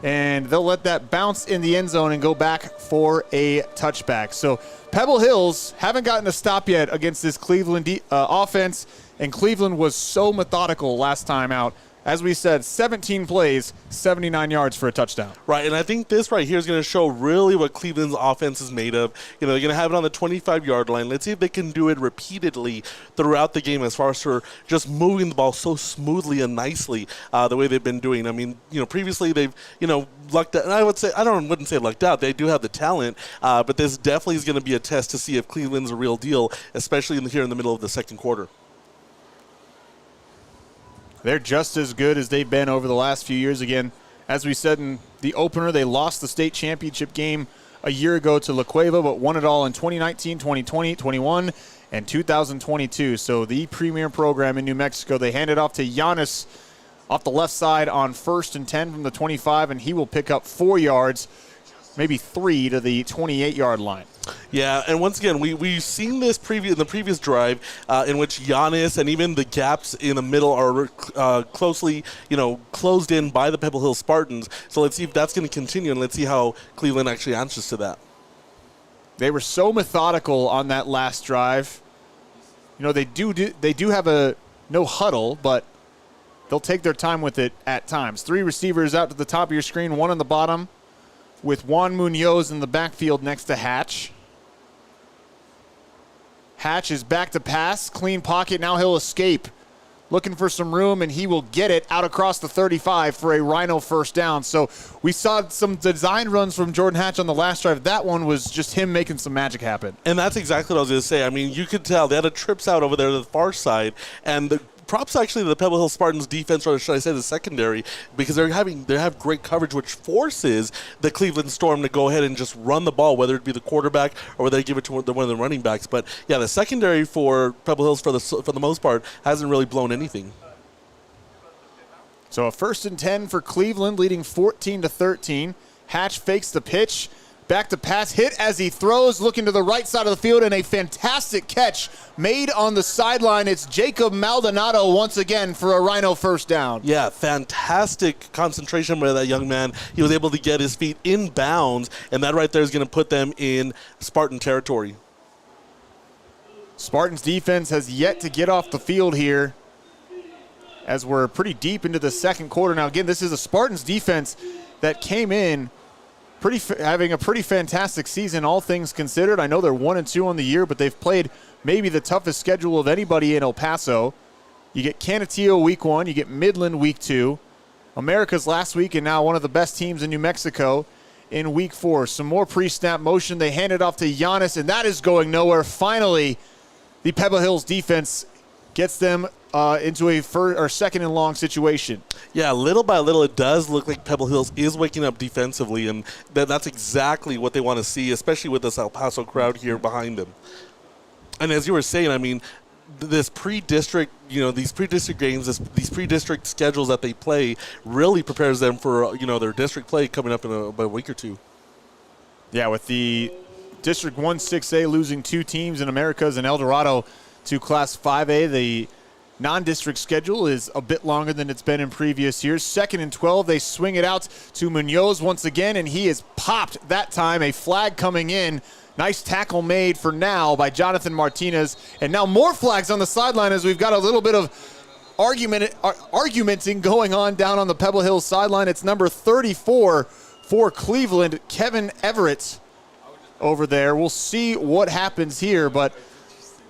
and they'll let that bounce in the end zone and go back for a touchback. So Pebble Hills haven't gotten a stop yet against this Cleveland offense, and Cleveland was so methodical last time out. As we said, 17 plays, 79 yards for a touchdown. Right, and I think this right here is going to show really what Cleveland's offense is made of. They're going to have it on the 25-yard line. Let's see if they can do it repeatedly throughout the game as far as for just moving the ball so smoothly and nicely the way they've been doing. I mean, previously they've, lucked out. And I wouldn't say lucked out. They do have the talent, but this definitely is going to be a test to see if Cleveland's a real deal, especially here in the middle of the second quarter. They're just as good as they've been over the last few years. Again, as we said in the opener, they lost the state championship game a year ago to La Cueva, but won it all in 2019, 2020, 21, and 2022. So the premier program in New Mexico, they hand it off to Giannis off the left side on 1st and 10 from the 25, and he will pick up 4 yards, maybe 3 to the 28-yard line. Yeah, and once again, we've seen this in the previous drive in which Giannis and even the gaps in the middle are closely, closed in by the Pebble Hill Spartans. So let's see if that's going to continue, and let's see how Cleveland actually answers to that. They were so methodical on that last drive. They do have a no huddle, but they'll take their time with it at times. 3 receivers out to the top of your screen, 1 on the bottom, with Juan Munoz in the backfield next to Hatch. Hatch is back to pass, clean pocket, now he'll escape. Looking for some room, and he will get it out across the 35 for a Rhino first down. So we saw some design runs from Jordan Hatch on the last drive. That one was just him making some magic happen. And that's exactly what I was going to say. I mean, you could tell they had a trips out over there to the far side, and the props actually to the Pebble Hill Spartans defense, or should I say the secondary, because they have great coverage, which forces the Cleveland Storm to go ahead and just run the ball, whether it be the quarterback or whether they give it to one of the running backs. But yeah, the secondary for Pebble Hills for the most part hasn't really blown anything. So a 1st and 10 for Cleveland, leading 14-13. Hatch fakes the pitch. Back to pass, hit as he throws, looking to the right side of the field, and a fantastic catch made on the sideline. It's Jacob Maldonado once again for a Rhino first down. Yeah, fantastic concentration by that young man. He was able to get his feet in bounds, and that right there is going to put them in Spartan territory. Spartans defense has yet to get off the field here as we're pretty deep into the second quarter. Now, again, this is a Spartans defense that came in having a pretty fantastic season, all things considered. I know they're 1-2 on the year, but they've played maybe the toughest schedule of anybody in El Paso. You get Canutillo week 1, you get Midland week 2, America's last week, and now one of the best teams in New Mexico in week 4. Some more pre-snap motion. They hand it off to Giannis, and that is going nowhere. Finally, the Pebble Hills defense gets them into a second and long situation. Yeah, little by little, it does look like Pebble Hills is waking up defensively, and that's exactly what they want to see, especially with this El Paso crowd here behind them. And as you were saying, I mean, this pre-district, these pre-district games, these pre-district schedules that they play really prepares them for, their district play coming up in about a week or two. Yeah, with the District 1-6A losing 2 teams in Americas and El Dorado to Class 5A, the non-district schedule is a bit longer than it's been in previous years. 2nd and 12, they swing it out to Munoz once again, and he is popped that time. A flag coming in. Nice tackle made for now by Jonathan Martinez. And now more flags on the sideline as we've got a little bit of argumenting going on down on the Pebble Hills sideline. It's number 34 for Cleveland, Kevin Everett over there. We'll see what happens here, but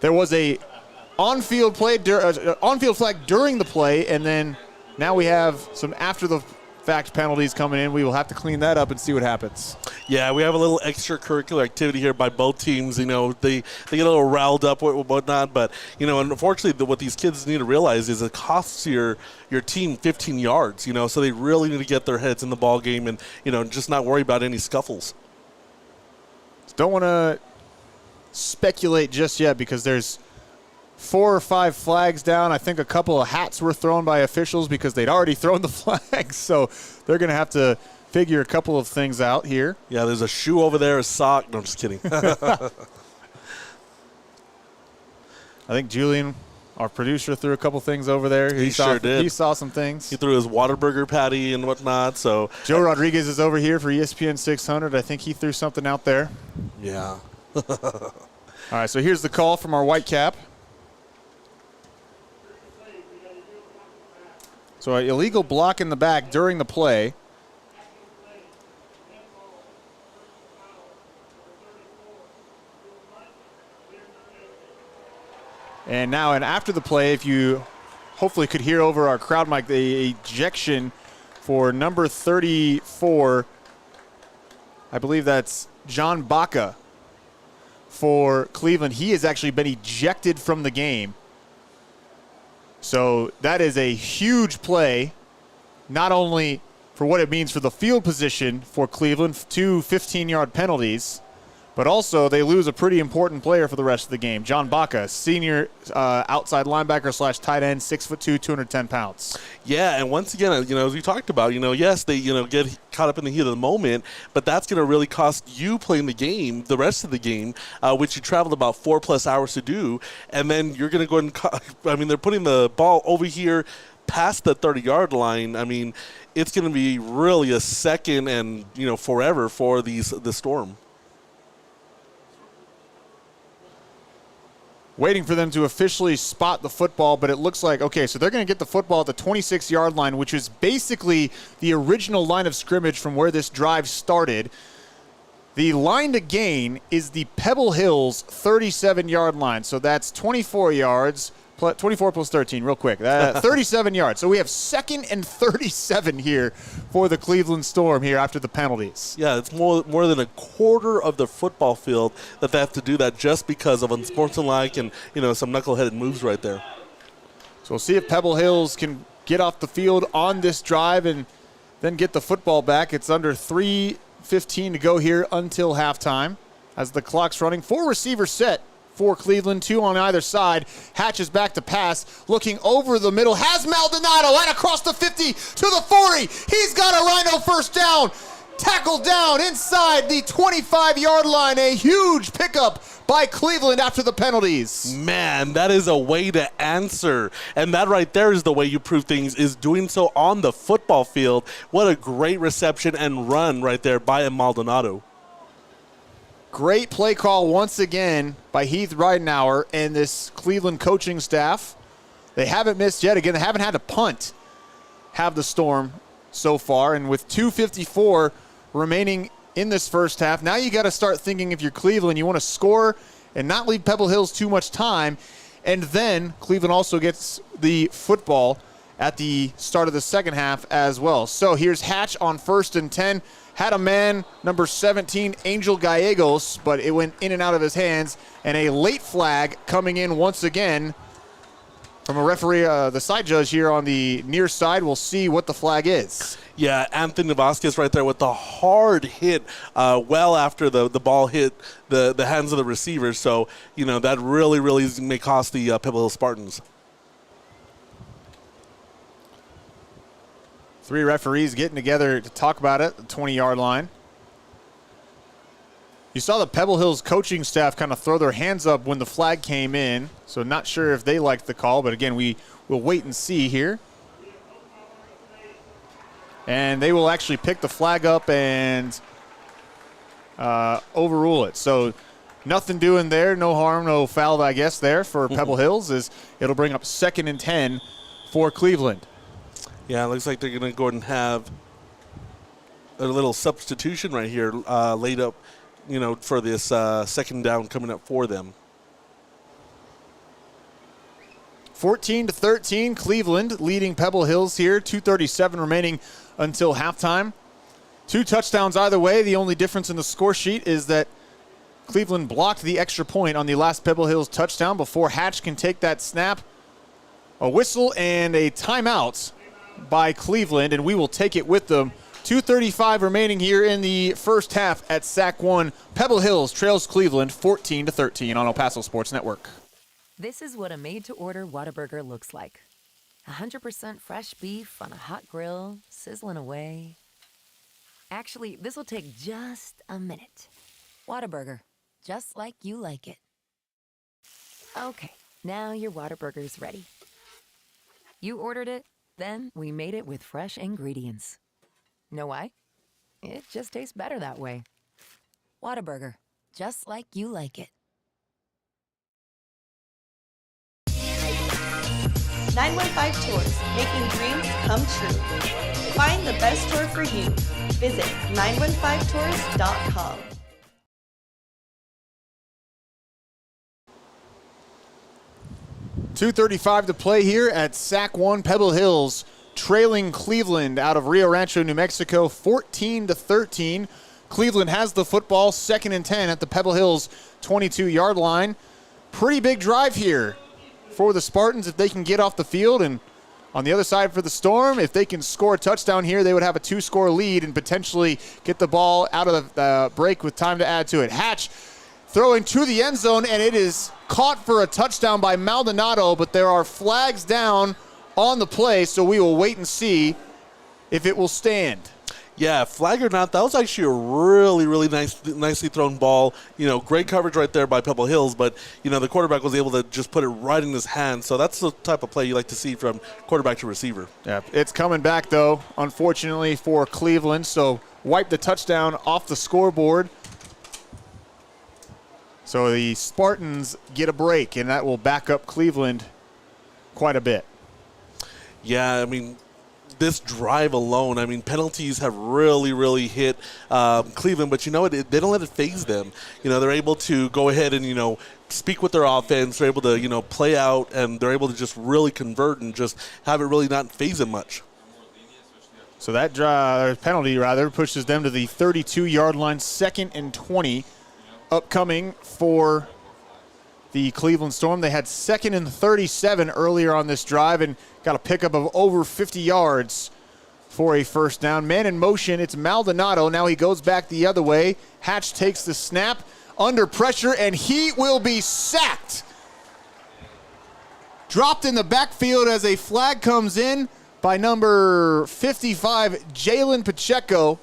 there was a on-field flag during the play, and then now we have some after-the-fact penalties coming in. We will have to clean that up and see what happens. Yeah, we have a little extracurricular activity here by both teams. They get a little riled up and whatnot, but, unfortunately, what these kids need to realize is it costs your team 15 yards, so they really need to get their heads in the ball game and, just not worry about any scuffles. Don't want to speculate just yet because there's 4 or 5 flags down. I think a couple of hats were thrown by officials because they'd already thrown the flags, so they're going to have to figure a couple of things out here. Yeah, there's a shoe over there, a sock. No, I'm just kidding. I think Julian, our producer, threw a couple things over there. He sure did. He saw some things. He threw his Whataburger patty and whatnot. So Joe Rodriguez is over here for ESPN 600. I think he threw something out there. Yeah. All right, so here's the call from our white cap. So an illegal block in the back during the play. And now, and after the play, if you hopefully could hear over our crowd mic, the ejection for number 34, I believe that's John Baca for Cleveland. He has actually been ejected from the game. So that is a huge play, not only for what it means for the field position for Cleveland, 2 15-yard penalties, but also they lose a pretty important player for the rest of the game. John Baca, senior outside linebacker / tight end, 6'2", 210 pounds. Yeah, and once again, as we talked about, yes, they, get caught up in the heat of the moment, but that's going to really cost you playing the game, the rest of the game, which you traveled about 4+ hours to do, and then you're going to go and, they're putting the ball over here past the 30-yard line. It's going to be really a second and, forever for the Storm. Waiting for them to officially spot the football, but it looks like, okay, so they're going to get the football at the 26-yard line, which is basically the original line of scrimmage from where this drive started. The line to gain is the Pebble Hills 37-yard line, so that's 24 yards, 24 plus 13, real quick, 37 yards. So we have 2nd and 37 here for the Cleveland Storm here after the penalties. Yeah, it's more than a quarter of the football field that they have to do that just because of unsportsmanlike and, some knuckleheaded moves right there. So we'll see if Pebble Hills can get off the field on this drive and then get the football back. It's under 3:15 to go here until halftime as the clock's running. 4 receivers set for Cleveland, 2 on either side. Hatches back to pass, looking over the middle, has Maldonado and across the 50 to the 40. He's got a Rhino first down. Tackled down inside the 25-yard line. A huge pickup by Cleveland after the penalties. Man, that is a way to answer. And that right there is the way you prove things, is doing so on the football field. What a great reception and run right there by Maldonado. Great play call once again by Heath Ridenauer and this Cleveland coaching staff. They haven't missed yet. Again, they haven't had to punt, have the Storm so far. And with 2:54 remaining in this first half, now you got to start thinking, if you're Cleveland, you want to score and not leave Pebble Hills too much time. And then Cleveland also gets the football at the start of the second half as well. So here's Hatch on 1st and 10. Had a man, number 17, Angel Gallegos, but it went in and out of his hands. And a late flag coming in once again from a referee, the side judge here on the near side. We'll see what the flag is. Yeah, Anthony Vasquez right there with the hard hit well after the ball hit the hands of the receiver. So, that really may cost the Pebble Hill Spartans. 3 referees getting together to talk about it, the 20-yard line. You saw the Pebble Hills coaching staff kind of throw their hands up when the flag came in, so not sure if they liked the call, but again, we will wait and see here. And they will actually pick the flag up and overrule it. So nothing doing there, no harm, no foul, I guess, there for Pebble Hills. It'll bring up 2nd and 10 for Cleveland. Yeah, it looks like they're going to go ahead and have a little substitution right here laid up, for this second down coming up for them. 14-13, Cleveland leading Pebble Hills here. 2:37 remaining until halftime. 2 touchdowns either way. The only difference in the score sheet is that Cleveland blocked the extra point on the last Pebble Hills touchdown before Hatch can take that snap. A whistle and a timeout by Cleveland, and we will take it with them. 2:35 remaining here in the first half at SAC 1. Pebble Hills trails Cleveland 14-13 on El Paso Sports Network. This is what a made-to-order Whataburger looks like. 100% fresh beef on a hot grill, sizzling away. Actually, this will take just a minute. Whataburger, just like you like it. Okay, now your Whataburger's ready. You ordered it, then we made it with fresh ingredients. Know why? It just tastes better that way. Whataburger, just like you like it. 915 Tours, making dreams come true. Find the best tour for you. Visit 915tours.com. .235 to play here at SAC 1. Pebble Hills trailing Cleveland out of Rio Rancho, New Mexico, 14-13. Cleveland has the football, 2nd and 10 at the Pebble Hills 22-yard line. Pretty big drive here for the Spartans if they can get off the field. And on the other side for the Storm, if they can score a touchdown here, they would have a 2-score lead and potentially get the ball out of the break with time to add to it. Hatch throwing to the end zone, and it is caught for a touchdown by Maldonado, but there are flags down on the play, so we will wait and see if it will stand. Yeah, flag or not, that was actually a really nicely thrown ball. Great coverage right there by Pebble Hills, but, the quarterback was able to just put it right in his hand. So that's the type of play you like to see from quarterback to receiver. Yeah, it's coming back, though, unfortunately, for Cleveland. So wipe the touchdown off the scoreboard. So the Spartans get a break, and that will back up Cleveland quite a bit. Yeah, this drive alone, penalties have really hit Cleveland, but you know what? They don't let it faze them. They're able to go ahead and, speak with their offense. They're able to, play out, and they're able to just really convert and just have it really not faze them much. So that penalty, pushes them to the 32-yard line, 2nd and 20 upcoming for the Cleveland Storm. They had 2nd and 37 earlier on this drive and got a pickup of over 50 yards for a first down. Man in motion, it's Maldonado. Now he goes back the other way. Hatch takes the snap under pressure, and he will be sacked. Dropped in the backfield as a flag comes in by number 55, Jalen Pacheco.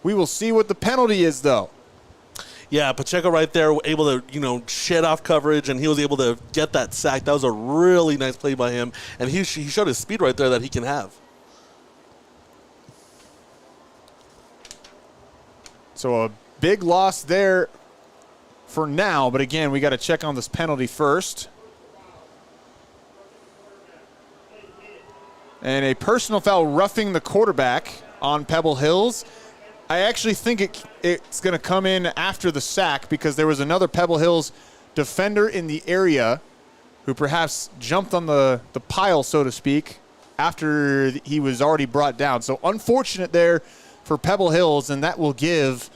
We will see what the penalty is, though. Yeah, Pacheco right there able to, shed off coverage, and he was able to get that sack. That was a really nice play by him, and he showed his speed right there that he can have. So a big loss there for now, but again, we got to check on this penalty first. And a personal foul roughing the quarterback on Pebble Hills. I actually think it's going to come in after the sack because there was another Pebble Hills defender in the area who perhaps jumped on the pile, so to speak, after he was already brought down. So unfortunate there for Pebble Hills, and that will give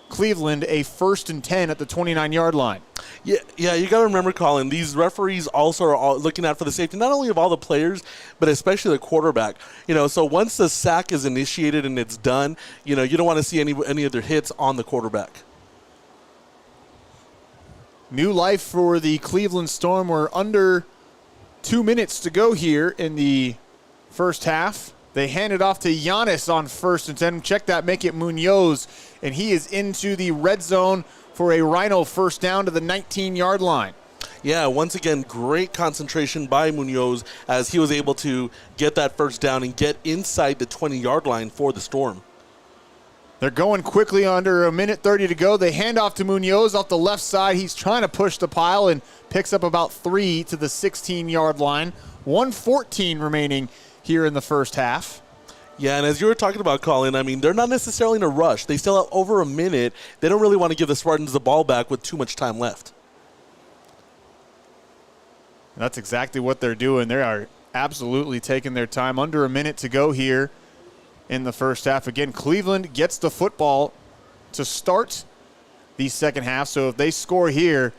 Cleveland a 1st and 10 at the 29-yard line. Yeah, you got to remember, Colin, these referees also are looking out for the safety, not only of all the players, but especially the quarterback. So once the sack is initiated and it's done, you don't want to see any other hits on the quarterback. New life for the Cleveland Storm. We're under 2 minutes to go here in the first half. They hand it off to Giannis on 1st and 10. Check that, make it Munoz, and he is into the red zone for a Rhino first down to the 19-yard line. Yeah, once again, great concentration by Munoz as he was able to get that first down and get inside the 20-yard line for the Storm. They're going quickly under 1:30 to go. They hand off to Munoz off the left side. He's trying to push the pile and picks up about 3 to the 16-yard line. 1:14 remaining here in the first half. Yeah, and as you were talking about, Colin, I mean, they're not necessarily in a rush. They still have over a minute. They don't really want to give the Spartans the ball back with too much time left. And that's exactly what they're doing. They are absolutely taking their time. Under a minute to go here in the first half. Again, Cleveland gets the football to start the second half. So if they score here,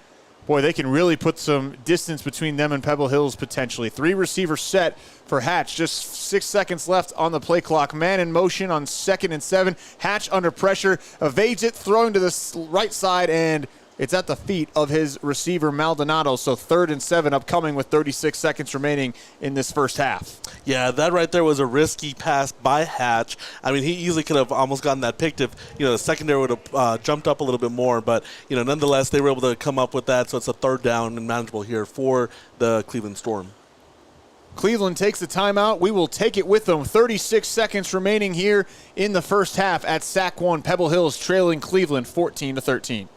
boy, they can really put some distance between them and Pebble Hills potentially. 3 receiver set for Hatch. Just 6 seconds left on the play clock. Man in motion on 2nd and 7. Hatch under pressure, evades it, throwing to the right side, and it's at the feet of his receiver, Maldonado. So 3rd and 7 upcoming with 36 seconds remaining in this first half. Yeah, that right there was a risky pass by Hatch. I mean, he easily could have almost gotten that picked if, the secondary would have jumped up a little bit more. But, nonetheless, they were able to come up with that. So it's a 3rd down and manageable here for the Cleveland Storm. Cleveland takes the timeout. We will take it with them. 36 seconds remaining here in the first half at SAC 1. Pebble Hills trailing Cleveland 14-13.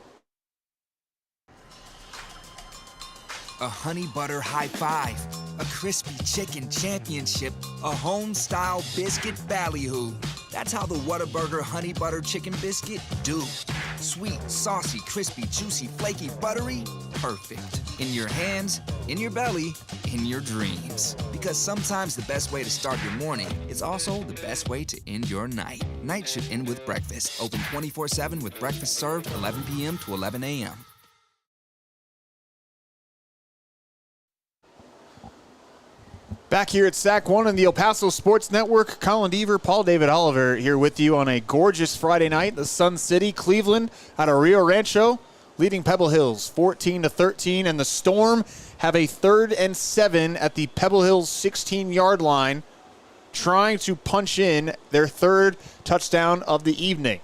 A honey butter high five, a crispy chicken championship, a home-style biscuit ballyhoo. That's how the Whataburger honey butter chicken biscuit do. Sweet, saucy, crispy, juicy, flaky, buttery, perfect. In your hands, in your belly, in your dreams. Because sometimes the best way to start your morning is also the best way to end your night. Night should end with breakfast. Open 24/7 with breakfast served 11 p.m. to 11 a.m. Back here at SAC 1 on the El Paso Sports Network, Colin Deaver, Paul David Oliver here with you on a gorgeous Friday night. The Sun City, Cleveland, out of Rio Rancho, leading Pebble Hills 14-13, and the Storm have a 3rd and 7 at the Pebble Hills 16-yard line, trying to punch in their 3rd touchdown of the evening.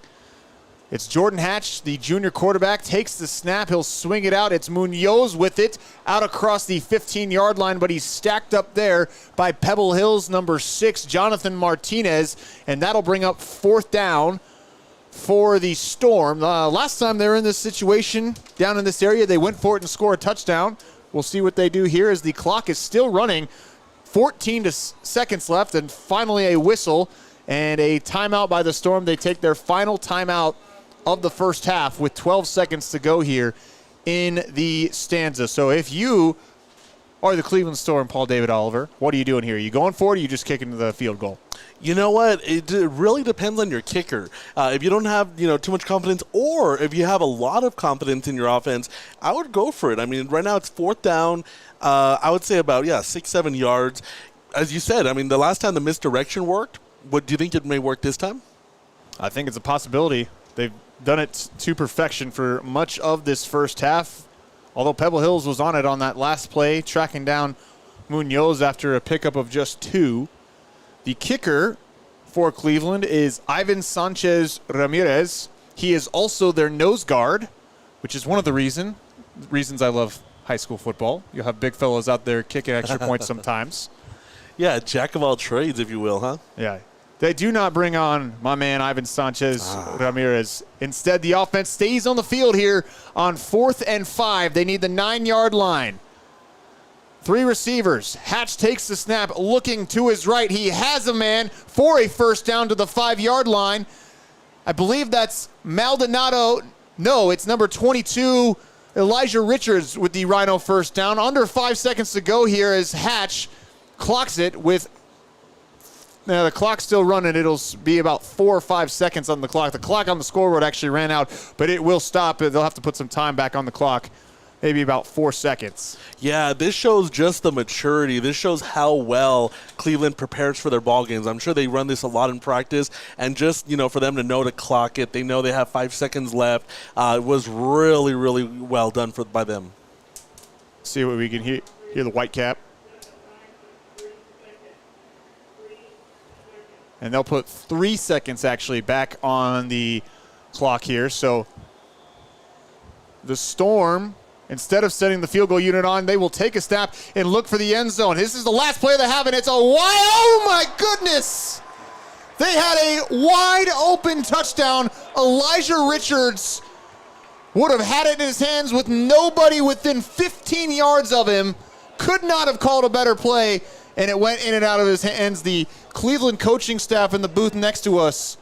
It's Jordan Hatch, the junior quarterback, takes the snap. He'll swing it out. It's Munoz with it out across the 15-yard line, but he's stacked up there by Pebble Hills number 6, Jonathan Martinez, and that'll bring up 4th down for the Storm. Last time they were in this situation down in this area, they went for it and scored a touchdown. We'll see what they do here as the clock is still running. 14 seconds left, and finally a whistle and a timeout by the Storm. They take their final timeout of the first half with 12 seconds to go here in the stanza. So if you are the Cleveland Storm, Paul David Oliver, what are you doing here? Are you going for it, or are you just kicking the field goal? You know what? It really depends on your kicker. If you don't have too much confidence, or if you have a lot of confidence in your offense, I would go for it. I mean, right now it's 4th down. I would say about 6-7 yards. As you said, I mean, the last time the misdirection worked, what do you think it may work this time? I think it's a possibility. They've done it to perfection for much of this first half, although Pebble Hills was on it on that last play, tracking down Munoz after a pickup of just 2. The kicker for Cleveland is Ivan Sanchez Ramirez. He is also their nose guard, which is one of the reasons I love high school football. You'll have big fellows out there kicking extra points sometimes. Yeah, jack of all trades, if you will, huh? Yeah. They do not bring on my man Ivan Sanchez Ramirez. Instead, the offense stays on the field here on 4th and 5. They need the 9-yard line. 3 receivers. Hatch takes the snap, looking to his right. He has a man for a first down to the 5-yard line. I believe that's Maldonado. No, it's number 22, Elijah Richards with the Rhino first down. Under 5 seconds to go here as Hatch clocks it with, now the clock's still running. It'll be about 4 or 5 seconds on the clock. The clock on the scoreboard actually ran out, but it will stop. They'll have to put some time back on the clock. Maybe about 4 seconds. Yeah, this shows just the maturity. This shows how well Cleveland prepares for their ball games. I'm sure they run this a lot in practice, and just, for them to know to clock it, they know they have 5 seconds left. It was really, really well done by them. See what we can hear the white cap. And they'll put 3 seconds actually back on the clock here. So the Storm, instead of setting the field goal unit on, they will take a snap and look for the end zone. This is the last play they have, and it's a wide, oh my goodness! They had a wide open touchdown. Elijah Richards would have had it in his hands with nobody within 15 yards of him. Could not have called a better play, and it went in and out of his hands. The Cleveland coaching staff in the booth next to us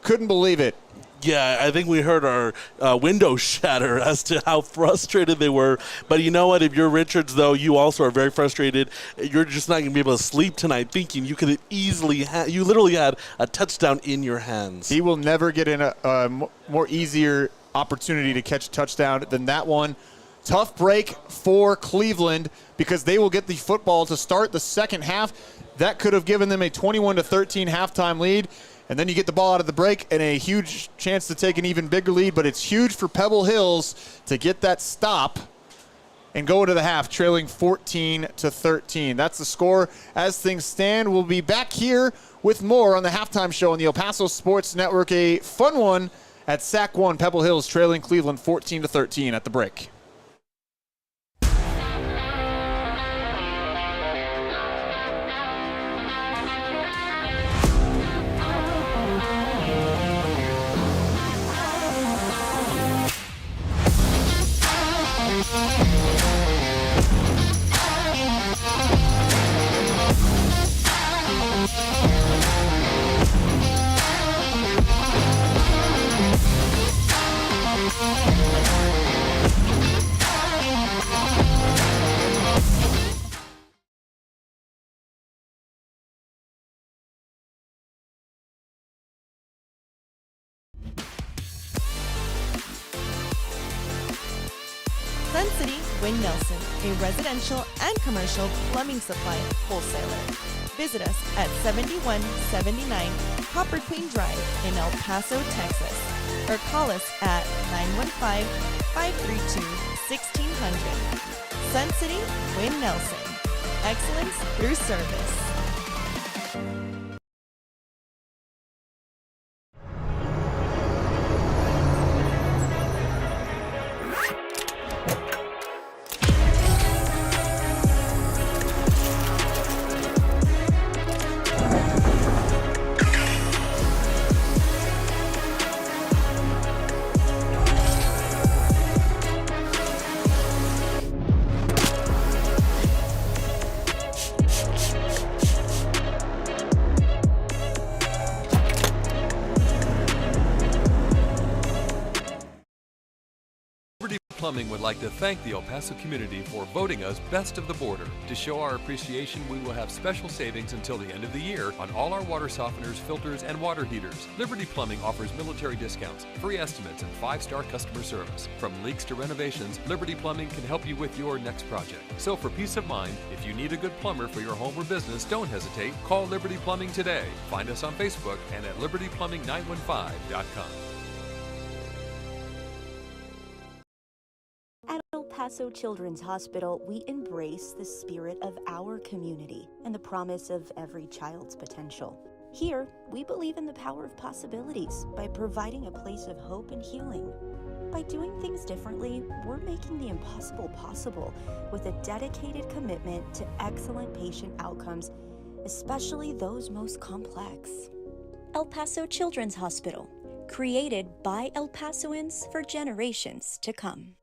couldn't believe it. Yeah, I think we heard our windows shatter as to how frustrated they were. But you know what? If you're Richards, though, you also are very frustrated. You're just not going to be able to sleep tonight thinking you could have easily you literally had a touchdown in your hands. He will never get in a more easier opportunity to catch a touchdown than that one. Tough break for Cleveland because they will get the football to start the second half. That could have given them a 21-13 halftime lead. And then you get the ball out of the break and a huge chance to take an even bigger lead. But it's huge for Pebble Hills to get that stop and go into the half, trailing 14-13. That's the score as things stand. We'll be back here with more on the halftime show on the El Paso Sports Network. A fun one at SAC 1. Pebble Hills trailing Cleveland 14-13 at the break. Sun City Wynn Nelson, a residential and commercial plumbing supply wholesaler. Visit us at 7179 Copper Queen Drive in El Paso, Texas, or call us at 915-532-1600. Sun City Wynn Nelson, excellence through service. Plumbing would like to thank the El Paso community for voting us Best of the Border. To show our appreciation, we will have special savings until the end of the year on all our water softeners, filters, and water heaters. Liberty Plumbing offers military discounts, free estimates, and 5-star customer service. From leaks to renovations, Liberty Plumbing can help you with your next project. So for peace of mind, if you need a good plumber for your home or business, don't hesitate. Call Liberty Plumbing today. Find us on Facebook and at libertyplumbing915.com. At El Paso Children's Hospital, we embrace the spirit of our community and the promise of every child's potential. Here, we believe in the power of possibilities by providing a place of hope and healing. By doing things differently, we're making the impossible possible with a dedicated commitment to excellent patient outcomes especially those most complex. El Paso Children's Hospital, created by El Pasoans for generations to come.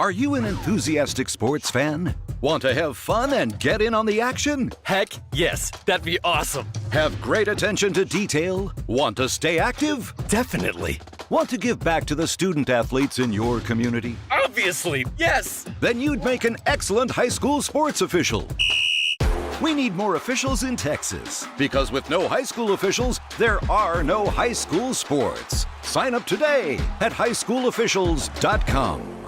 Are you an enthusiastic sports fan? Want to have fun and get in on the action? Heck, yes. That'd be awesome. Have great attention to detail? Want to stay active? Definitely. Want to give back to the student athletes in your community? Obviously, yes. Then you'd make an excellent high school sports official. We need more officials in Texas, because with no high school officials, there are no high school sports. Sign up today at highschoolofficials.com.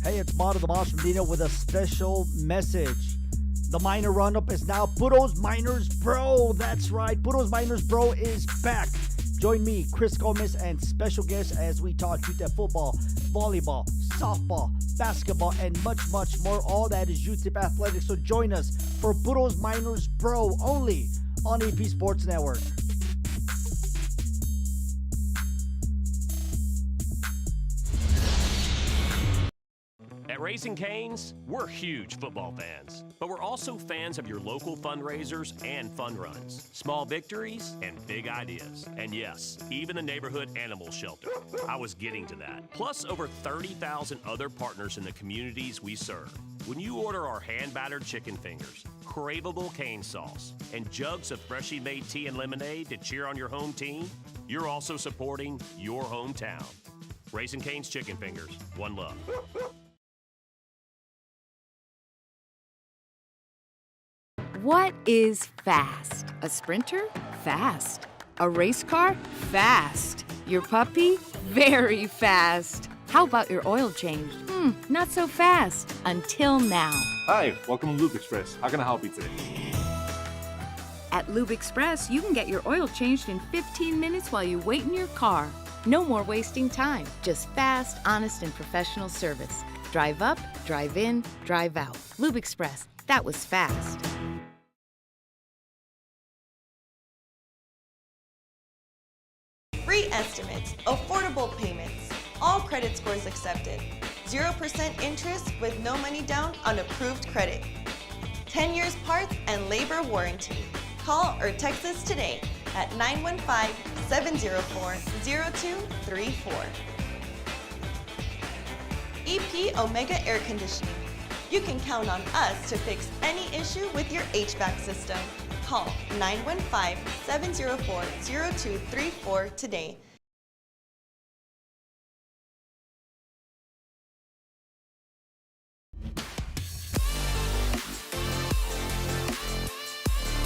Hey, it's Mod of the Boss from Dino with a special message. The minor roundup is now Puros Miners Bro. That's right, Puros Miners Bro is back. Join me, Chris Gomez, and special guests as we talk UTEP football, volleyball, softball, basketball, and much, much more. All that is UTEP athletics. So join us for Puros Miners Bro only on EP Sports Network. At Raising Cane's, we're huge football fans, but we're also fans of your local fundraisers and fun runs, small victories and big ideas. And yes, even the neighborhood animal shelter. I was getting to that. Plus over 30,000 other partners in the communities we serve. When you order our hand-battered chicken fingers, craveable cane sauce, and jugs of freshly made tea and lemonade to cheer on your home team, you're also supporting your hometown. Raising Cane's Chicken Fingers. One love. What is fast? A sprinter? Fast. A race car? Fast. Your puppy? Very fast. How about your oil change? Not so fast. Until now. Hi, welcome to Lube Express. How can I help you today? At Lube Express, you can get your oil changed in 15 minutes while you wait in your car. No more wasting time. Just fast, honest, and professional service. Drive up, drive in, drive out. Lube Express. That was fast. Free estimates, affordable payments, all credit scores accepted. 0% interest with no money down on approved credit. 10 years parts and labor warranty. Call or text us today at 915-704-0234. EP Omega Air Conditioning. You can count on us to fix any issue with your HVAC system. Call 915-704-0234 today.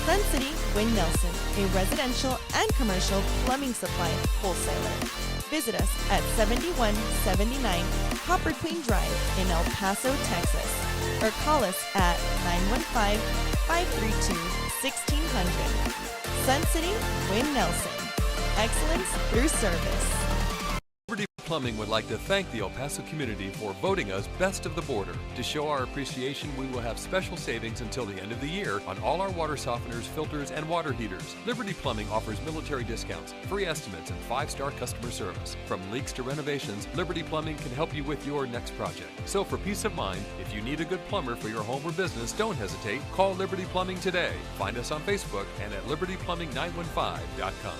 Sun City Wynn Nelson, a residential and commercial plumbing supply wholesaler. Visit us at 7179 Copper Queen Drive in El Paso, Texas, or call us at 915-532-1600. Sun City Wynn Nelson. Excellence through service. Liberty Plumbing would like to thank the El Paso community for voting us Best of the Border. To show our appreciation, we will have special savings until the end of the year on all our water softeners, filters, and water heaters. Liberty Plumbing offers military discounts, free estimates, and 5-star customer service. From leaks to renovations, Liberty Plumbing can help you with your next project. So for peace of mind, if you need a good plumber for your home or business, don't hesitate. Call Liberty Plumbing today. Find us on Facebook and at libertyplumbing915.com.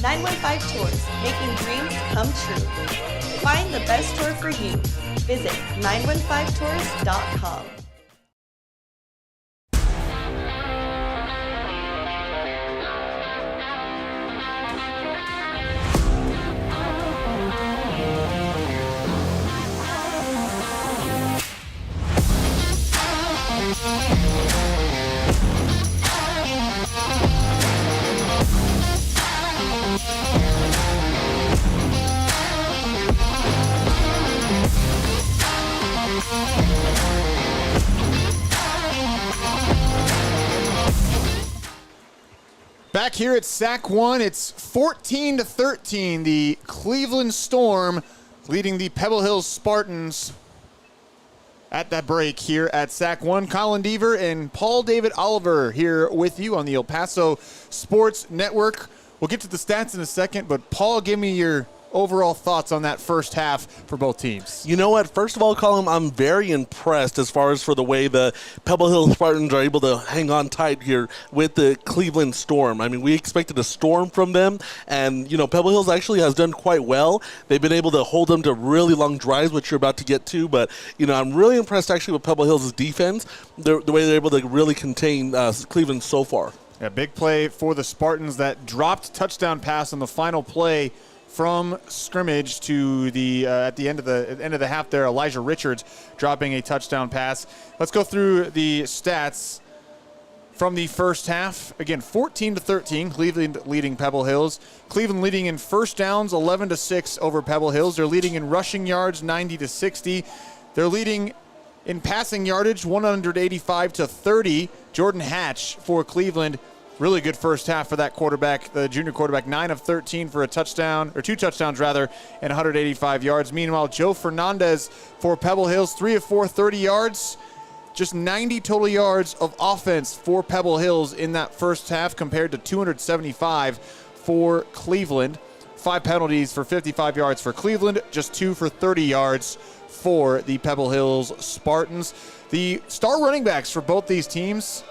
915 Tours, making dreams come true. Find the best tour for you. Visit 915tours.com. Back here at SAC 1, it's 14-13. The Cleveland Storm leading the Pebble Hills Spartans at that break here at SAC 1. Colin Deaver and Paul David Oliver here with you on the El Paso Sports Network. We'll get to the stats in a second, but Paul, give me your overall thoughts on that first half for both teams. You know what? First of all, Colin, I'm very impressed as far as for the way the Pebble Hill Spartans are able to hang on tight here with the Cleveland Storm. I mean, we expected a storm from them, and, you know, Pebble Hills actually has done quite well. They've been able to hold them to really long drives, which you're about to get to, but, you know, I'm really impressed actually with Pebble Hills' defense, the way they're able to really contain Cleveland so far. Yeah, big play for the Spartans, that dropped touchdown pass on the final play from scrimmage to the at the end of the half there. Elijah Richards dropping a touchdown pass. Let's go through the stats from the first half. Again, 14-13, Cleveland leading Pebble Hills. Cleveland leading in first downs 11-6 over Pebble Hills. They're leading in rushing yards 90-60. They're leading in passing yardage 185-30. Jordan Hatch for Cleveland. Really good first half for that quarterback, the junior quarterback, 9 of 13 for a touchdown, or 2 touchdowns rather, and 185 yards. Meanwhile, Joe Fernandez for Pebble Hills, 3 of 4, 30 yards. Just 90 total yards of offense for Pebble Hills in that first half compared to 275 for Cleveland. 5 penalties for 55 yards for Cleveland, just 2 for 30 yards for the Pebble Hills Spartans. The star running backs for both these teams,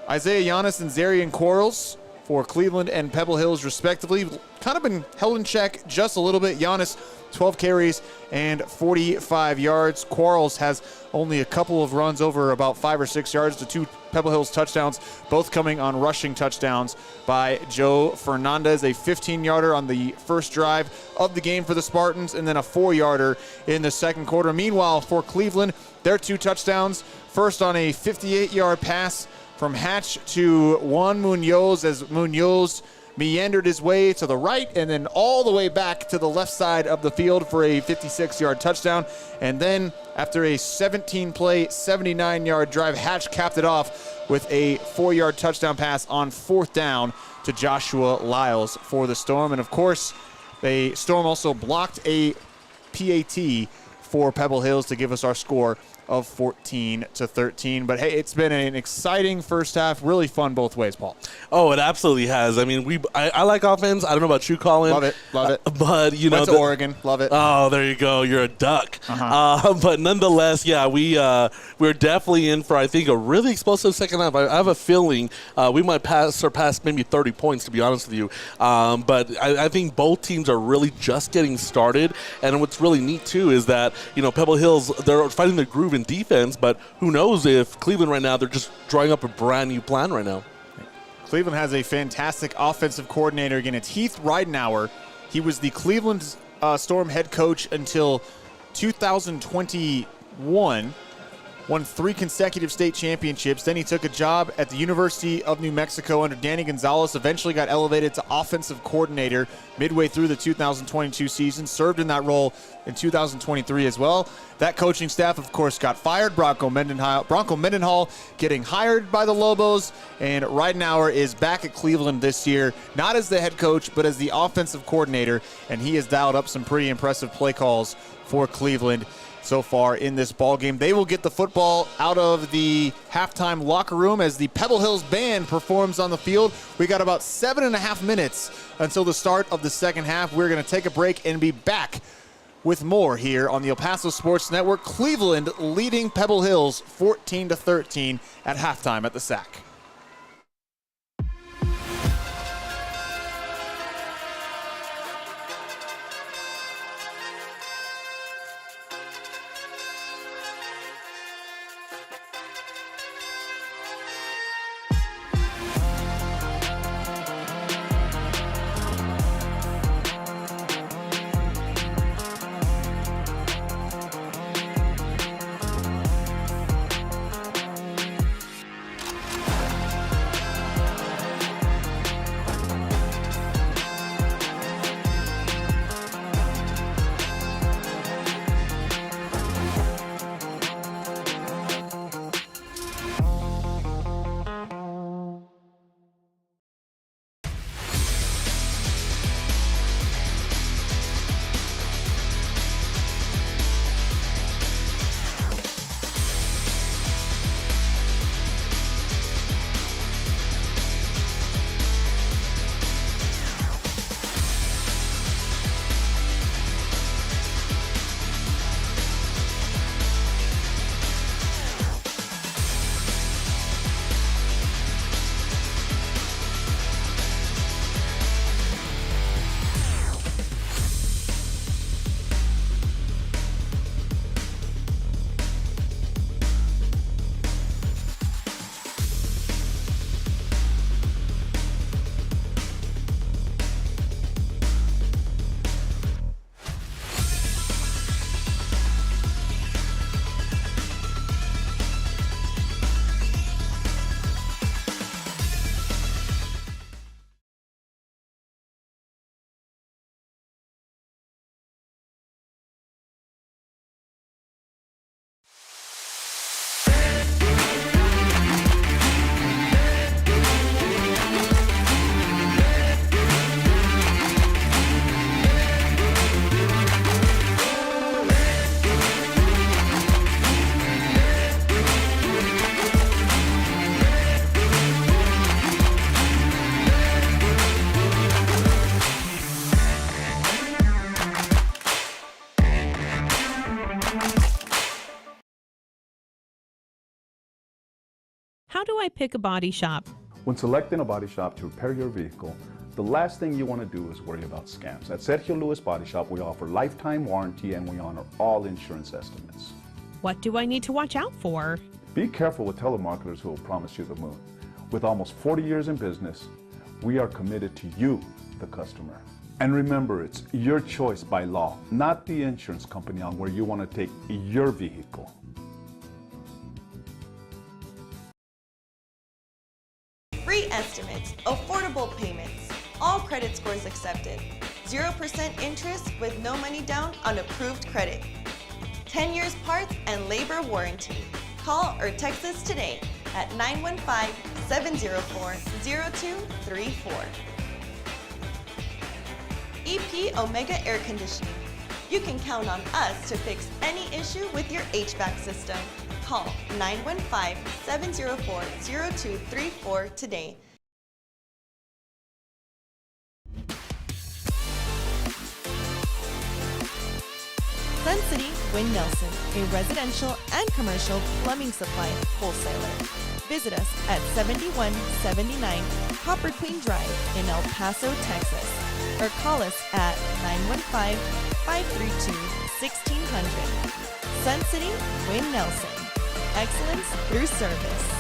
Isaiah Giannis and Zarian Quarles for Cleveland and Pebble Hills respectively, kind of been held in check just a little bit. Giannis, 12 carries and 45 yards. Quarles has only a couple of runs over about 5 or 6 yards to 2 Pebble Hills touchdowns, both coming on rushing touchdowns by Joe Fernandez, a 15-yarder on the first drive of the game for the Spartans, and then a 4-yarder in the second quarter. Meanwhile, for Cleveland, their 2 touchdowns, first on a 58-yard pass from Hatch to Juan Munoz, as Munoz meandered his way to the right and then all the way back to the left side of the field for a 56-yard touchdown. And then after a 17-play, 79-yard drive, Hatch capped it off with a 4-yard touchdown pass on 4th down to Joshua Lyles for the Storm. And, of course, the Storm also blocked a PAT for Pebble Hills to give us our score of 14-13. But hey, it's been an exciting first half, really fun both ways, Paul. Oh, it absolutely has. I mean, I like offense. I don't know about you, Colin. Love it. But you know, went to Oregon. Love it. Oh, there you go. You're a duck. But nonetheless, yeah, we're definitely in for, I think, a really explosive second half. I have a feeling we might surpass maybe 30 points, to be honest with you. But I think both teams are really just getting started. And what's really neat too is that, you know, Pebble Hills, they're fighting the groove in defense, but who knows if Cleveland right now, they're just drawing up a brand new plan right now. Cleveland has a fantastic offensive coordinator. Again, it's Heath Ridenauer. He was the Cleveland Storm head coach until 2021. won 3 consecutive state championships. Then he took a job at the University of New Mexico under Danny Gonzalez, eventually got elevated to offensive coordinator midway through the 2022 season, served in that role in 2023 as well. That coaching staff, of course, got fired. Bronco Mendenhall getting hired by the Lobos, and Ridenauer is back at Cleveland this year, not as the head coach, but as the offensive coordinator, and he has dialed up some pretty impressive play calls for Cleveland so far in this ball game. They will get the football out of the halftime locker room as the Pebble Hills band performs on the field. We got about 7.5 minutes until the start of the second half. We're going to take a break and be back with more here on the El Paso Sports Network. Cleveland leading Pebble Hills 14-13 at halftime at the SAC. How do I pick a body shop? When selecting a body shop to repair your vehicle, the last thing you want to do is worry about scams. At Sergio Lewis Body Shop, we offer lifetime warranty and we honor all insurance estimates. What do I need to watch out for? Be careful with telemarketers who will promise you the moon. With almost 40 years in business, we are committed to you, the customer. And remember, it's your choice by law, not the insurance company on where you want to take your vehicle. Free estimates, affordable payments, all credit scores accepted, 0% interest with no money down on approved credit. 10 years parts and labor warranty. Call or text us today at 915-704-0234. EP Omega Air Conditioning. You can count on us to fix any issue with your HVAC system. Call 915-704-0234 today. Sun City Wynn Nelson, a residential and commercial plumbing supply wholesaler. Visit us at 7179 Copper Queen Drive in El Paso, Texas, or call us at 915-532-1600. Sun City Wynn Nelson. Excellence through service.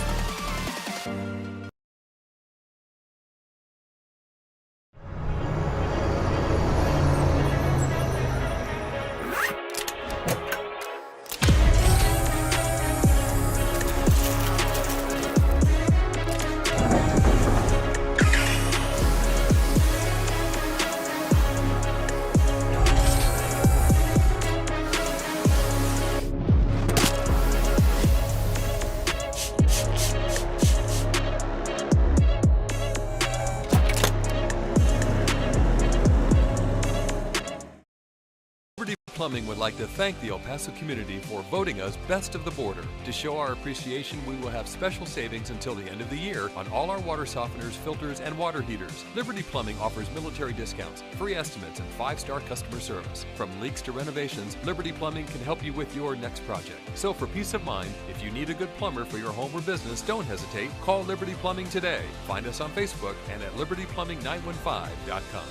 Plumbing would like to thank the El Paso community for voting us Best of the Border. To show our appreciation, we will have special savings until the end of the year on all our water softeners, filters, and water heaters. Liberty Plumbing offers military discounts, free estimates, and 5-star customer service. From leaks to renovations, Liberty Plumbing can help you with your next project. So for peace of mind, if you need a good plumber for your home or business, don't hesitate. Call Liberty Plumbing today. Find us on Facebook and at libertyplumbing915.com.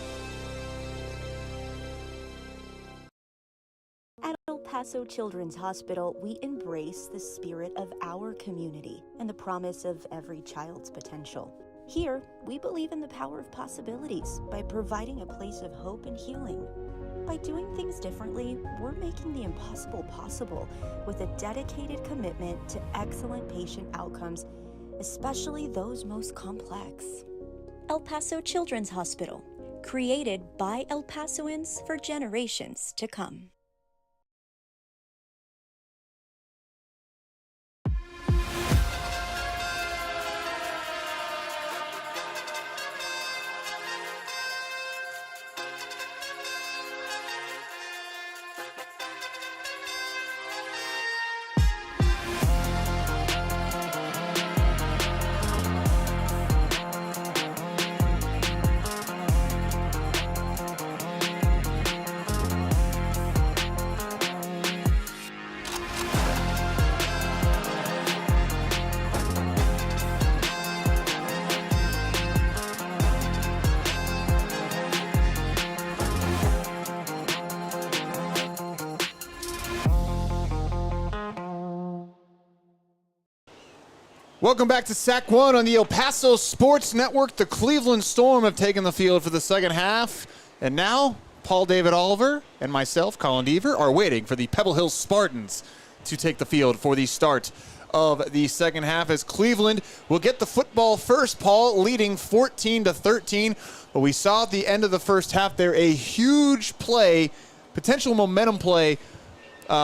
At El Paso Children's Hospital, we embrace the spirit of our community and the promise of every child's potential. Here, we believe in the power of possibilities by providing a place of hope and healing. By doing things differently, we're making the impossible possible with a dedicated commitment to excellent patient outcomes, especially those most complex. El Paso Children's Hospital, created by El Pasoans for generations to come. Welcome back to SAC 1 on the El Paso Sports Network. The Cleveland Storm have taken the field for the second half. And now, Paul David Oliver and myself, Colin Deaver, are waiting for the Pebble Hills Spartans to take the field for the start of the second half, as Cleveland will get the football first, Paul, leading 14-13. But we saw at the end of the first half there a huge play, potential momentum play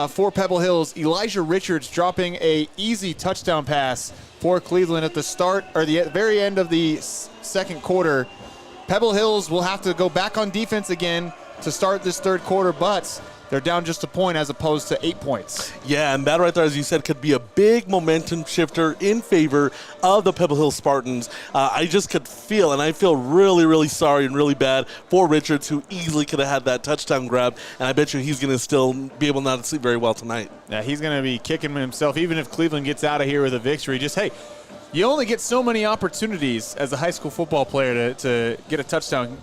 for Pebble Hills. Elijah Richards dropping a easy touchdown pass for Cleveland at the start, or the very end of the second quarter. Pebble Hills will have to go back on defense again to start this third quarter, but they're down just a point as opposed to 8 points. Yeah, and that right there, as you said, could be a big momentum shifter in favor of the Pebble Hills Spartans. I just could feel, and I feel really, really sorry and really bad for Richards, who easily could have had that touchdown grab, and I bet you he's going to still be able not to sleep very well tonight. Yeah, he's going to be kicking himself, even if Cleveland gets out of here with a victory. Just, hey, you only get so many opportunities as a high school football player to get a touchdown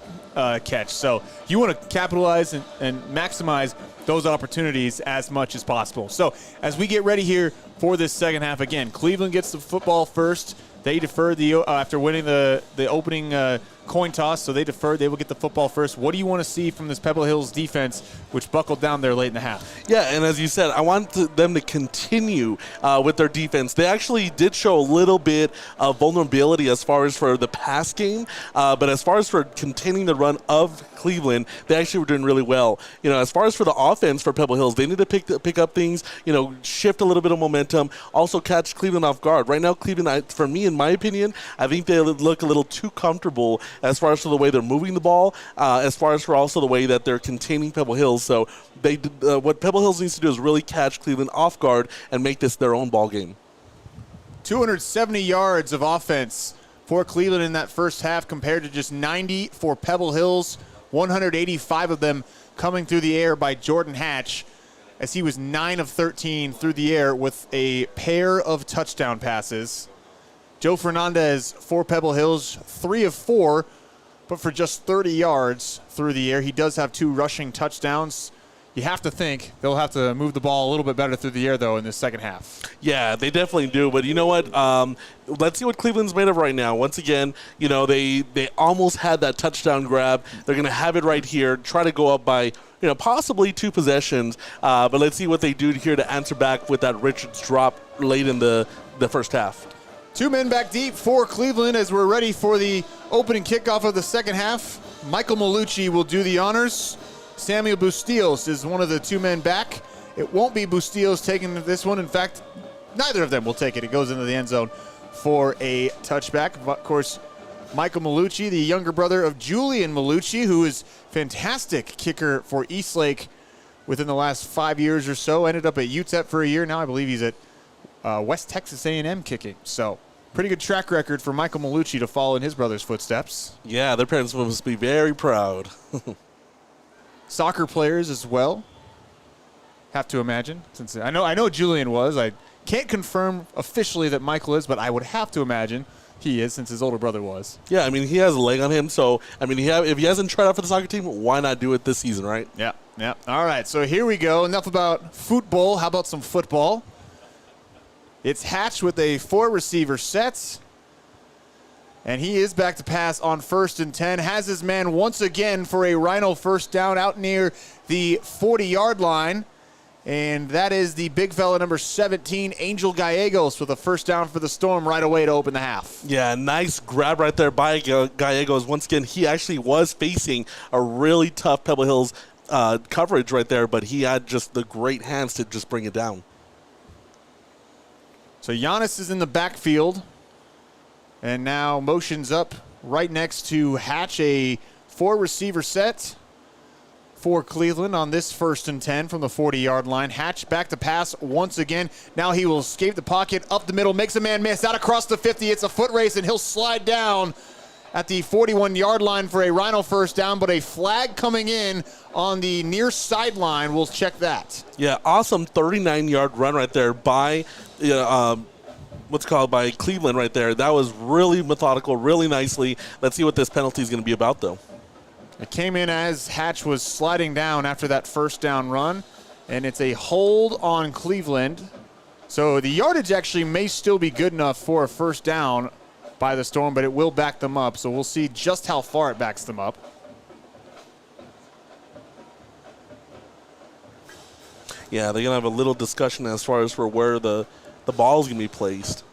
catch. So you want to capitalize and maximize those opportunities as much as possible. So as we get ready here for this second half, again, Cleveland gets the football first. They deferred after winning the opening coin toss, so they deferred. They will get the football first. What do you want to see from this Pebble Hills defense, which buckled down there late in the half? Yeah, and as you said, I want them to continue with their defense. They actually did show a little bit of vulnerability as far as for the pass game, but as far as for containing the run of Cleveland, they actually were doing really well. You know, as far as for the offense for Pebble Hills, they need to pick up things, you know, shift a little bit of momentum, also catch Cleveland off guard. Right now, Cleveland, for me, in my opinion, I think they look a little too comfortable as far as for the way they're moving the ball, as far as for also the way that they're containing Pebble Hills. So what Pebble Hills needs to do is really catch Cleveland off guard and make this their own ball game. 270 yards of offense for Cleveland in that first half compared to just 90 for Pebble Hills. 185 of them coming through the air by Jordan Hatch, as he was 9 of 13 through the air with a pair of touchdown passes. Joe Fernandez for Pebble Hills, 3 of 4, but for just 30 yards through the air. He does have 2 rushing touchdowns. You have to think they'll have to move the ball a little bit better through the air, though, in the second half. Yeah, they definitely do. But you know what? Let's see what Cleveland's made of right now. Once again, you know, they almost had that touchdown grab. They're going to have it right here, try to go up by, you know, possibly 2 possessions. But let's see what they do here to answer back with that Richards drop late in the first half. 2 men back deep for Cleveland as we're ready for the opening kickoff of the second half. Michael Malucci will do the honors. Samuel Bustillos is one of the 2 men back. It won't be Bustillos taking this one. In fact, neither of them will take it. It goes into the end zone for a touchback. Of course, Michael Malucci, the younger brother of Julian Malucci, who is fantastic kicker for Eastlake within the last 5 years or so. Ended up at UTEP for a year. Now I believe he's at West Texas A&M kicking. So pretty good track record for Michael Malucci to follow in his brother's footsteps. Yeah, their parents must be very proud. Soccer players as well, have to imagine. Since I know Julian was. I can't confirm officially that Michael is, but I would have to imagine he is, since his older brother was. Yeah, I mean, he has a leg on him. So, I mean, if he hasn't tried out for the soccer team, why not do it this season, right? Yeah. All right, so here we go. Enough about football. How about some football? It's Hatch with a 4-receiver set. And he is back to pass on 1st and 10. Has his man once again for a Rhino first down out near the 40-yard line. And that is the big fella, number 17, Angel Gallegos, with a first down for the Storm right away to open the half. Yeah, nice grab right there by Gallegos. Once again, he actually was facing a really tough Pebble Hills coverage right there, but he had just the great hands to just bring it down. So Giannis is in the backfield, and now motions up right next to Hatch, a 4-receiver set for Cleveland on this 1st and 10 from the 40-yard line. Hatch back to pass once again. Now he will escape the pocket, up the middle, makes a man miss, out across the 50. It's a foot race, and he'll slide down at the 41-yard line for a Rhino first down, but a flag coming in on the near sideline. We'll check that. Yeah, awesome 39-yard run right there by by Cleveland right there. That was really methodical, really nicely. Let's see what this penalty is going to be about, though. It came in as Hatch was sliding down after that first down run, and it's a hold on Cleveland. So the yardage actually may still be good enough for a first down by the Storm, but it will back them up. So we'll see just how far it backs them up. Yeah, they're going to have a little discussion as far as for where the ball is going to be placed.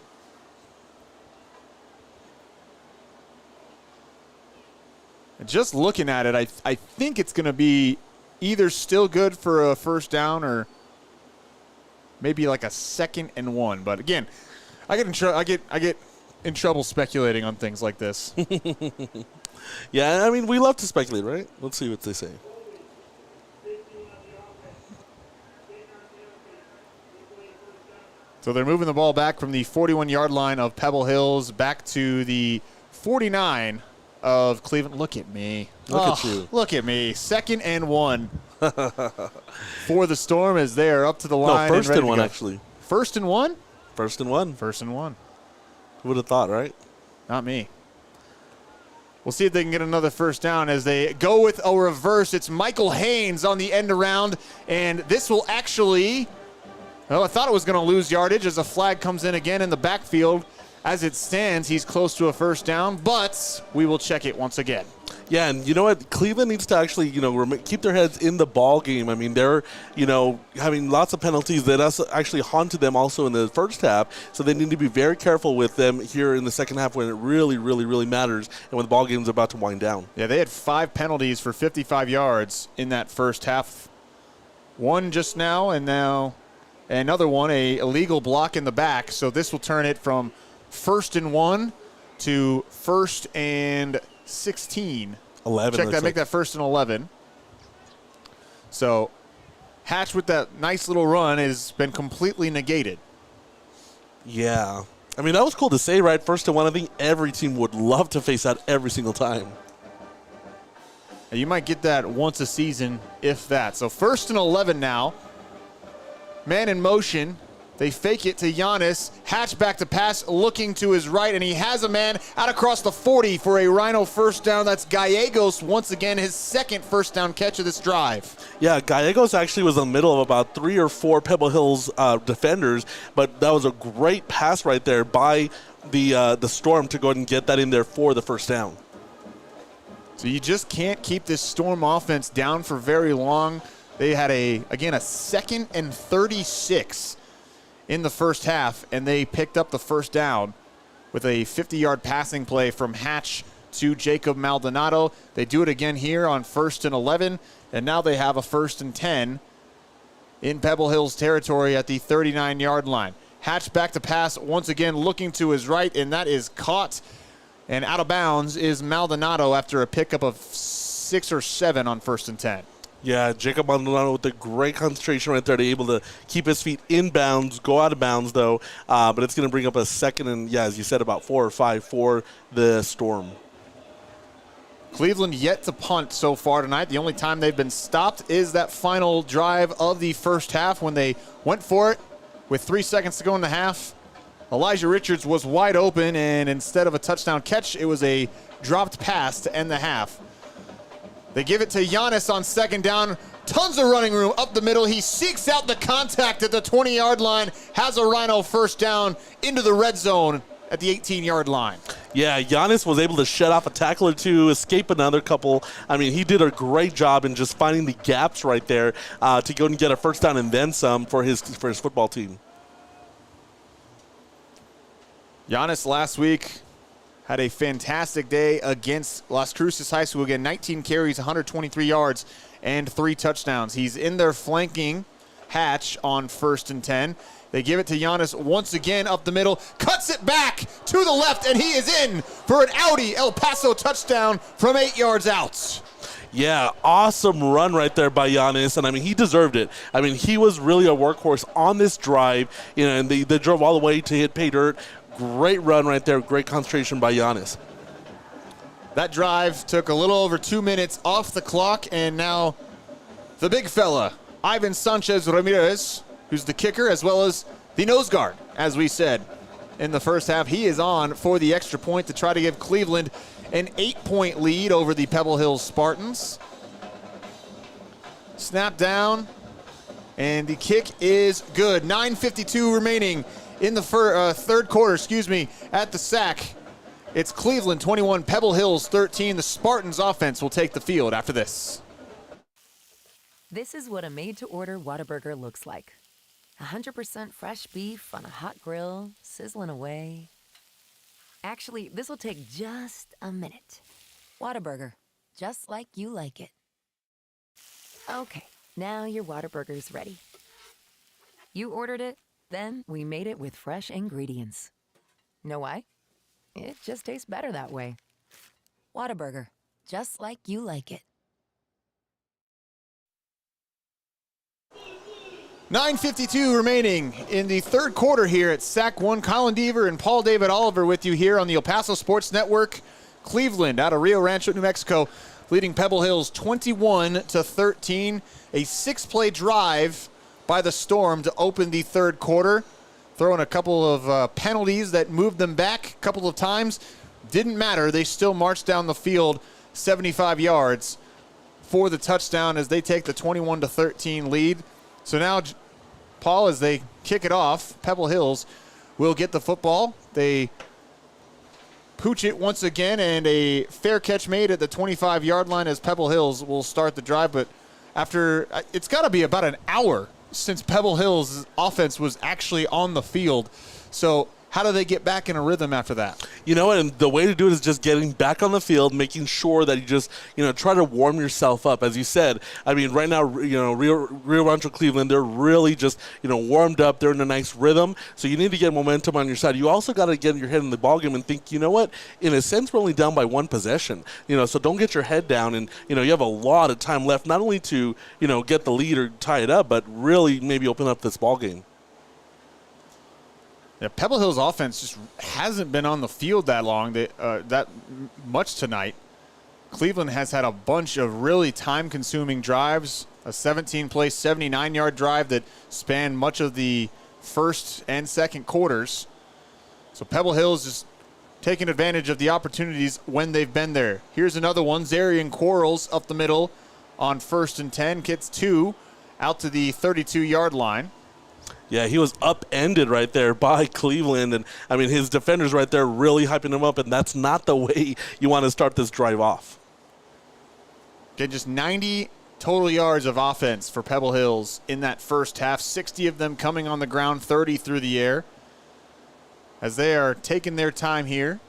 Just looking at it, I think it's going to be either still good for a first down or maybe like a 2nd and 1. But again, I get in trouble speculating on things like this. Yeah, I mean, we love to speculate, right? Let's see what they say. So they're moving the ball back from the 41-yard line of Pebble Hills back to the 49 of Cleveland. Look at me. Look at you. Look at me. 2nd and 1 for the Storm as they are up to the line. No, 1st and 1, actually. 1st and 1? 1st and 1. 1st and 1. Who would have thought, right? Not me. We'll see if they can get another first down as they go with a reverse. It's Michael Haynes on the end around, and this will actually, well, I thought it was going to lose yardage as a flag comes in again in the backfield. As it stands, he's close to a first down, but we will check it once again. Yeah, and you know what? Cleveland needs to actually, keep their heads in the ball game. I mean, they're, having lots of penalties that actually haunted them also in the first half, so they need to be very careful with them here in the second half when it really, really, really matters and when the ball game is about to wind down. Yeah, they had 5 penalties for 55 yards in that first half. One just now, and now another one, a illegal block in the back, so this will turn it from 1st and 1 to 1st and 16. 11. Check that, make that 1st and 11. So Hatch with that nice little run has been completely negated. Yeah. I mean, that was cool to say, right? 1st and 1. I think every team would love to face that every single time. And you might get that once a season, if that. So 1st and 11 now. Man in motion. They fake it to Giannis. Hatch back to pass, looking to his right, and he has a man out across the 40 for a Rhino first down. That's Gallegos once again, his 2nd first down catch of this drive. Yeah, Gallegos actually was in the middle of about 3 or 4 Pebble Hills defenders, but that was a great pass right there by the Storm to go ahead and get that in there for the first down. So you just can't keep this Storm offense down for very long. They had a 2nd and 36 in the first half, and they picked up the first down with a 50-yard passing play from Hatch to Jacob Maldonado. They do it again here on 1st and 11, and now they have a 1st and 10 in Pebble Hills territory at the 39-yard line. Hatch back to pass once again, looking to his right, and that is caught. And out of bounds is Maldonado after a pickup of 6 or 7 on 1st and 10. Yeah, Jacob Maldonado with a great concentration right there to be able to keep his feet in bounds, go out of bounds, though. But it's going to bring up a second and, yeah, as you said, about 4 or 5 for the Storm. Cleveland yet to punt so far tonight. The only time they've been stopped is that final drive of the first half when they went for it with 3 seconds to go in the half. Elijah Richards was wide open, and instead of a touchdown catch, it was a dropped pass to end the half. They give it to Giannis on second down. Tons of running room up the middle. He seeks out the contact at the 20-yard line, has a Rhino first down into the red zone at the 18-yard line. Yeah, Giannis was able to shut off a tackle or two, escape another couple. I mean, he did a great job in just finding the gaps right there to go and get a first down and then some for his football team. Giannis last week had a fantastic day against Las Cruces High School. Again, 19 carries, 123 yards, and 3 touchdowns. He's in their flanking hatch on 1st and 10. They give it to Giannis once again up the middle, cuts it back to the left, and he is in for an Audi El Paso touchdown from 8 yards out. Yeah, awesome run right there by Giannis, and I mean, he deserved it. I mean, he was really a workhorse on this drive, and they drove all the way to hit pay dirt. Great run right there, great concentration by Giannis. That drive took a little over 2 minutes off the clock, and now the big fella, Ivan Sanchez Ramirez, who's the kicker, as well as the nose guard, as we said in the first half. He is on for the extra point to try to give Cleveland an 8-point lead over the Pebble Hills Spartans. Snap down, and the kick is good. 9:52 remaining in the third quarter, at the SAC. It's Cleveland 21, Pebble Hills 13. The Spartans offense will take the field after this. This is what a made-to-order Whataburger looks like. 100% fresh beef on a hot grill, sizzling away. Actually, this will take just a minute. Whataburger, just like you like it. Okay, now your Whataburger's ready. You ordered it, then we made it with fresh ingredients. Know why? It just tastes better that way. Whataburger, just like you like it. 9:52 remaining in the third quarter here at SAC 1. Colin Deaver and Paul David Oliver with you here on the El Paso Sports Network. Cleveland out of Rio Rancho, New Mexico, leading Pebble Hills 21-13. A 6-play drive by the Storm to open the third quarter, throwing a couple of penalties that moved them back a couple of times. Didn't matter. They still marched down the field 75 yards for the touchdown as they take the 21-13 lead. So now, Paul, as they kick it off, Pebble Hills will get the football. They pooch it once again, and a fair catch made at the 25-yard line as Pebble Hills will start the drive. But after, it's got to be about an hour since Pebble Hills' offense was actually on the field. So how do they get back in a rhythm after that? You know, and the way to do it is just getting back on the field, making sure that you just, try to warm yourself up. As you said, I mean, right now, Rio Rancho Cleveland, they're really just, warmed up. They're in a nice rhythm. So you need to get momentum on your side. You also got to get your head in the ballgame and think, you know what, in a sense, we're only down by 1 possession. So don't get your head down. And, you have a lot of time left, not only to, get the lead or tie it up, but really maybe open up this ballgame. Yeah, Pebble Hills offense just hasn't been on the field that long, that much tonight. Cleveland has had a bunch of really time-consuming drives, a 17-play, 79-yard drive that spanned much of the first and second quarters. So Pebble Hills is taking advantage of the opportunities when they've been there. Here's another one. Zarian Quarles up the middle on 1st and 10, gets 2 out to the 32-yard line. Yeah, he was upended right there by Cleveland. And, I mean, his defenders right there really hyping him up, and that's not the way you want to start this drive off. Okay, just 90 total yards of offense for Pebble Hills in that first half, 60 of them coming on the ground, 30 through the air, as they are taking their time here.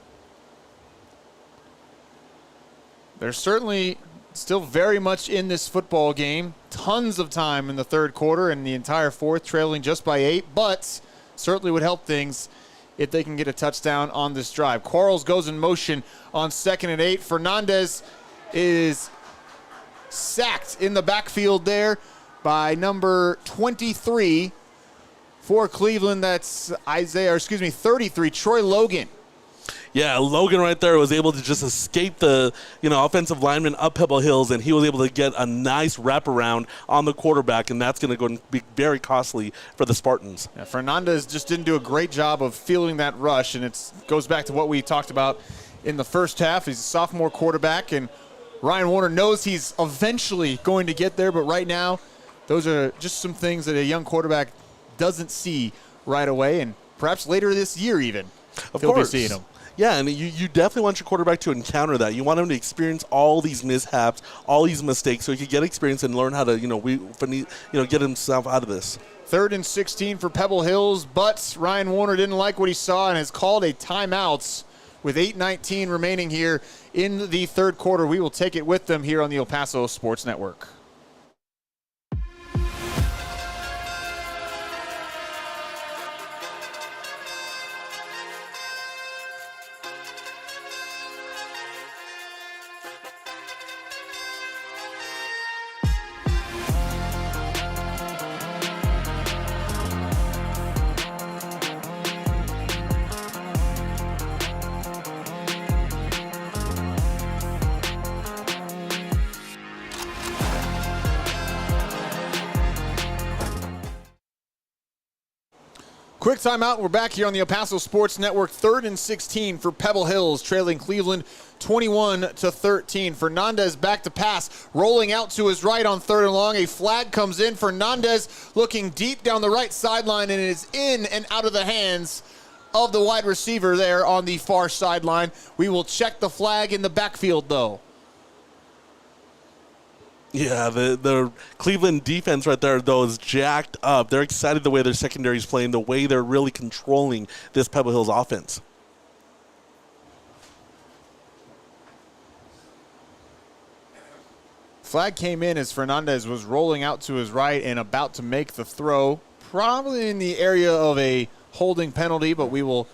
They're certainly still very much in this football game. Tons of time in the third quarter and the entire fourth, trailing just by 8, but certainly would help things if they can get a touchdown on this drive. Quarles goes in motion on 2nd and 8. Fernandez is sacked in the backfield there by number 23 for Cleveland. That's 33, Troy Logan. Yeah, Logan right there was able to just escape the offensive lineman up Pebble Hills, and he was able to get a nice wraparound on the quarterback, and that's going to go and be very costly for the Spartans. Yeah, Fernandez just didn't do a great job of feeling that rush, and it goes back to what we talked about in the first half. He's a sophomore quarterback, and Ryan Warner knows he's eventually going to get there, but right now those are just some things that a young quarterback doesn't see right away, and perhaps later this year even he'll be seeing them. Yeah, and you definitely want your quarterback to encounter that. You want him to experience all these mishaps, all these mistakes, so he can get experience and learn how to, get himself out of this. 3rd and 16 for Pebble Hills, but Ryan Warner didn't like what he saw and has called a timeout with 8:19 remaining here in the third quarter. We will take it with them here on the El Paso Sports Network. Quick timeout. We're back here on the El Paso Sports Network. 3rd and 16 for Pebble Hills, trailing Cleveland 21-13. Fernandez back to pass, rolling out to his right on 3rd and long. A flag comes in. Fernandez looking deep down the right sideline, and it is in and out of the hands of the wide receiver there on the far sideline. We will check the flag in the backfield, though. Yeah, the Cleveland defense right there, though, is jacked up. They're excited the way their secondary is playing, the way they're really controlling this Pebble Hills offense. Flag came in as Fernandez was rolling out to his right and about to make the throw, probably in the area of a holding penalty, but we will,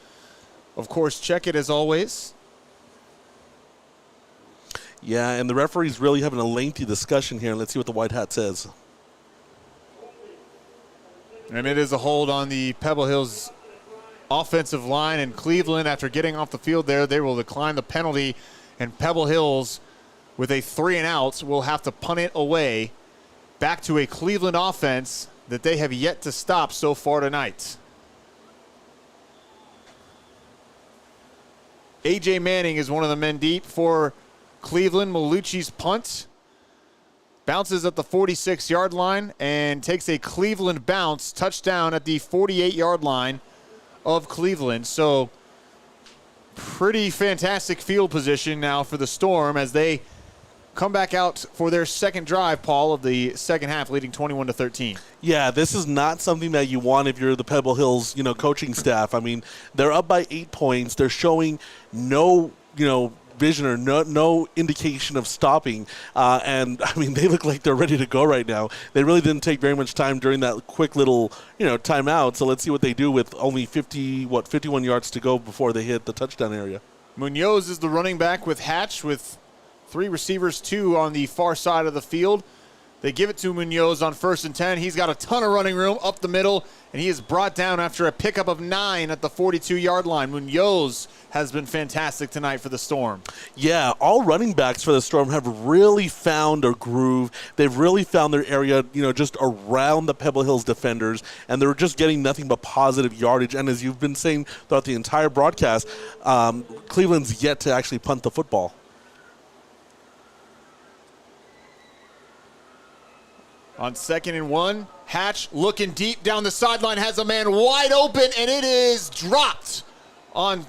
of course, check it as always. Yeah, and the referee's really having a lengthy discussion here. Let's see what the white hat says. And it is a hold on the Pebble Hills offensive line, and Cleveland, after getting off the field there, they will decline the penalty, and Pebble Hills, with a 3 and out, will have to punt it away back to a Cleveland offense that they have yet to stop so far tonight. A.J. Manning is one of the men deep for Cleveland. Malucci's punt bounces at the 46-yard line and takes a Cleveland bounce, touchdown at the 48-yard line of Cleveland. So pretty fantastic field position now for the Storm as they come back out for their second drive, Paul, of the second half, leading 21-13. Yeah, this is not something that you want if you're the Pebble Hills, coaching staff. I mean, they're up by 8 points. They're showing no, vision or no indication of stopping. And, I mean, they look like they're ready to go right now. They really didn't take very much time during that quick little, timeout. So let's see what they do with only 51 yards to go before they hit the touchdown area. Munoz is the running back with Hatch with 3 receivers, 2 on the far side of the field. They give it to Munoz on 1st and 10. He's got a ton of running room up the middle, and he is brought down after a pickup of 9 at the 42-yard line. Munoz has been fantastic tonight for the Storm. Yeah, all running backs for the Storm have really found a groove. They've really found their area, just around the Pebble Hills defenders, and they're just getting nothing but positive yardage. And as you've been saying throughout the entire broadcast, Cleveland's yet to actually punt the football. On 2nd and 1, Hatch looking deep down the sideline, has a man wide open, and it is dropped on.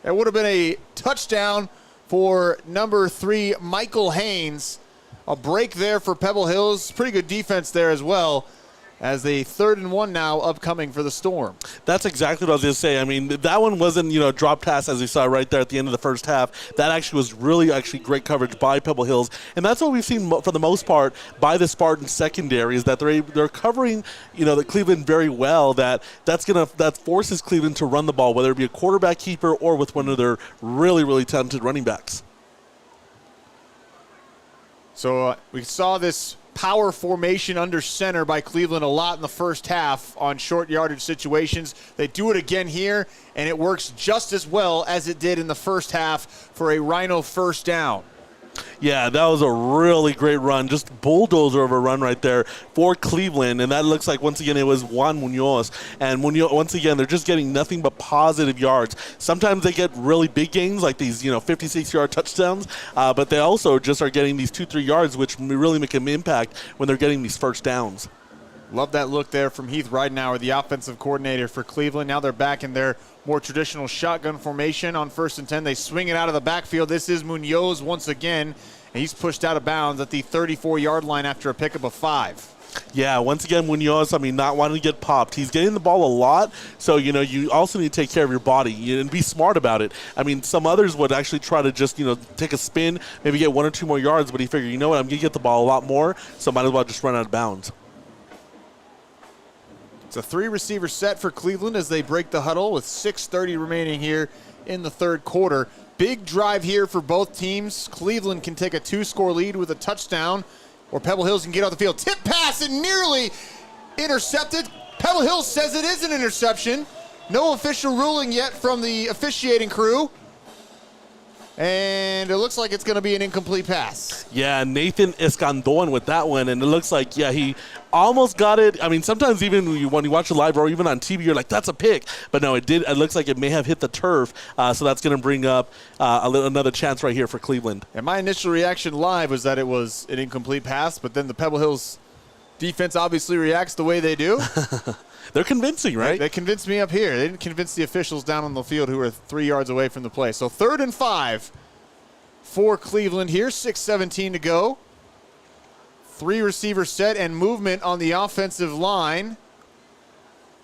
That would have been a touchdown for number 3, Michael Haynes. A break there for Pebble Hills. Pretty good defense there as well, as the 3rd and 1 now upcoming for the Storm. That's exactly what I was going to say. I mean, that one wasn't, a drop pass as we saw right there at the end of the first half. That actually was really great coverage by Pebble Hills. And that's what we've seen for the most part by the Spartans secondary, is that they're covering, the Cleveland very well. That forces Cleveland to run the ball, whether it be a quarterback keeper or with one of their really, really talented running backs. So we saw this power formation under center by Cleveland a lot in the first half on short yardage situations. They do it again here, and it works just as well as it did in the first half for a Rhino first down. Yeah, that was a really great run. Just bulldozer of a run right there for Cleveland. And that looks like, once again, it was Juan Munoz. And Munoz, once again, they're just getting nothing but positive yards. Sometimes they get really big gains, like these 56-yard touchdowns. But they also just are getting these 2-3 yards, which really make an impact when they're getting these first downs. Love that look there from Heath Ridenauer, the offensive coordinator for Cleveland. Now they're back in their more traditional shotgun formation on 1st and 10. They swing it out of the backfield. This is Munoz once again, and he's pushed out of bounds at the 34-yard line after a pickup of 5. Yeah, once again, Munoz, not wanting to get popped. He's getting the ball a lot, so, you also need to take care of your body and be smart about it. Some others would actually try to just, take a spin, maybe get 1 or 2 more yards, but he figured, you know what, I'm going to get the ball a lot more, so might as well just run out of bounds. It's a 3-receiver set for Cleveland as they break the huddle with 6:30 remaining here in the third quarter. Big drive here for both teams. Cleveland can take a 2-score lead with a touchdown, or Pebble Hills can get off the field. Tip pass and nearly intercepted. Pebble Hills says it is an interception. No official ruling yet from the officiating crew. And it looks like it's going to be an incomplete pass. Yeah, Nathan Escandon with that one, and it looks like, he almost got it. Sometimes even when you watch it live or even on TV, you're like, that's a pick. But no, it did. It looks like it may have hit the turf, so that's going to bring up another chance right here for Cleveland. And my initial reaction live was that it was an incomplete pass, but then the Pebble Hills defense obviously reacts the way they do. They're convincing, right? They convinced me up here. They didn't convince the officials down on the field who were 3 yards away from the play. So 3rd and 5 for Cleveland here. 6:17 to go. 3-receiver set and movement on the offensive line.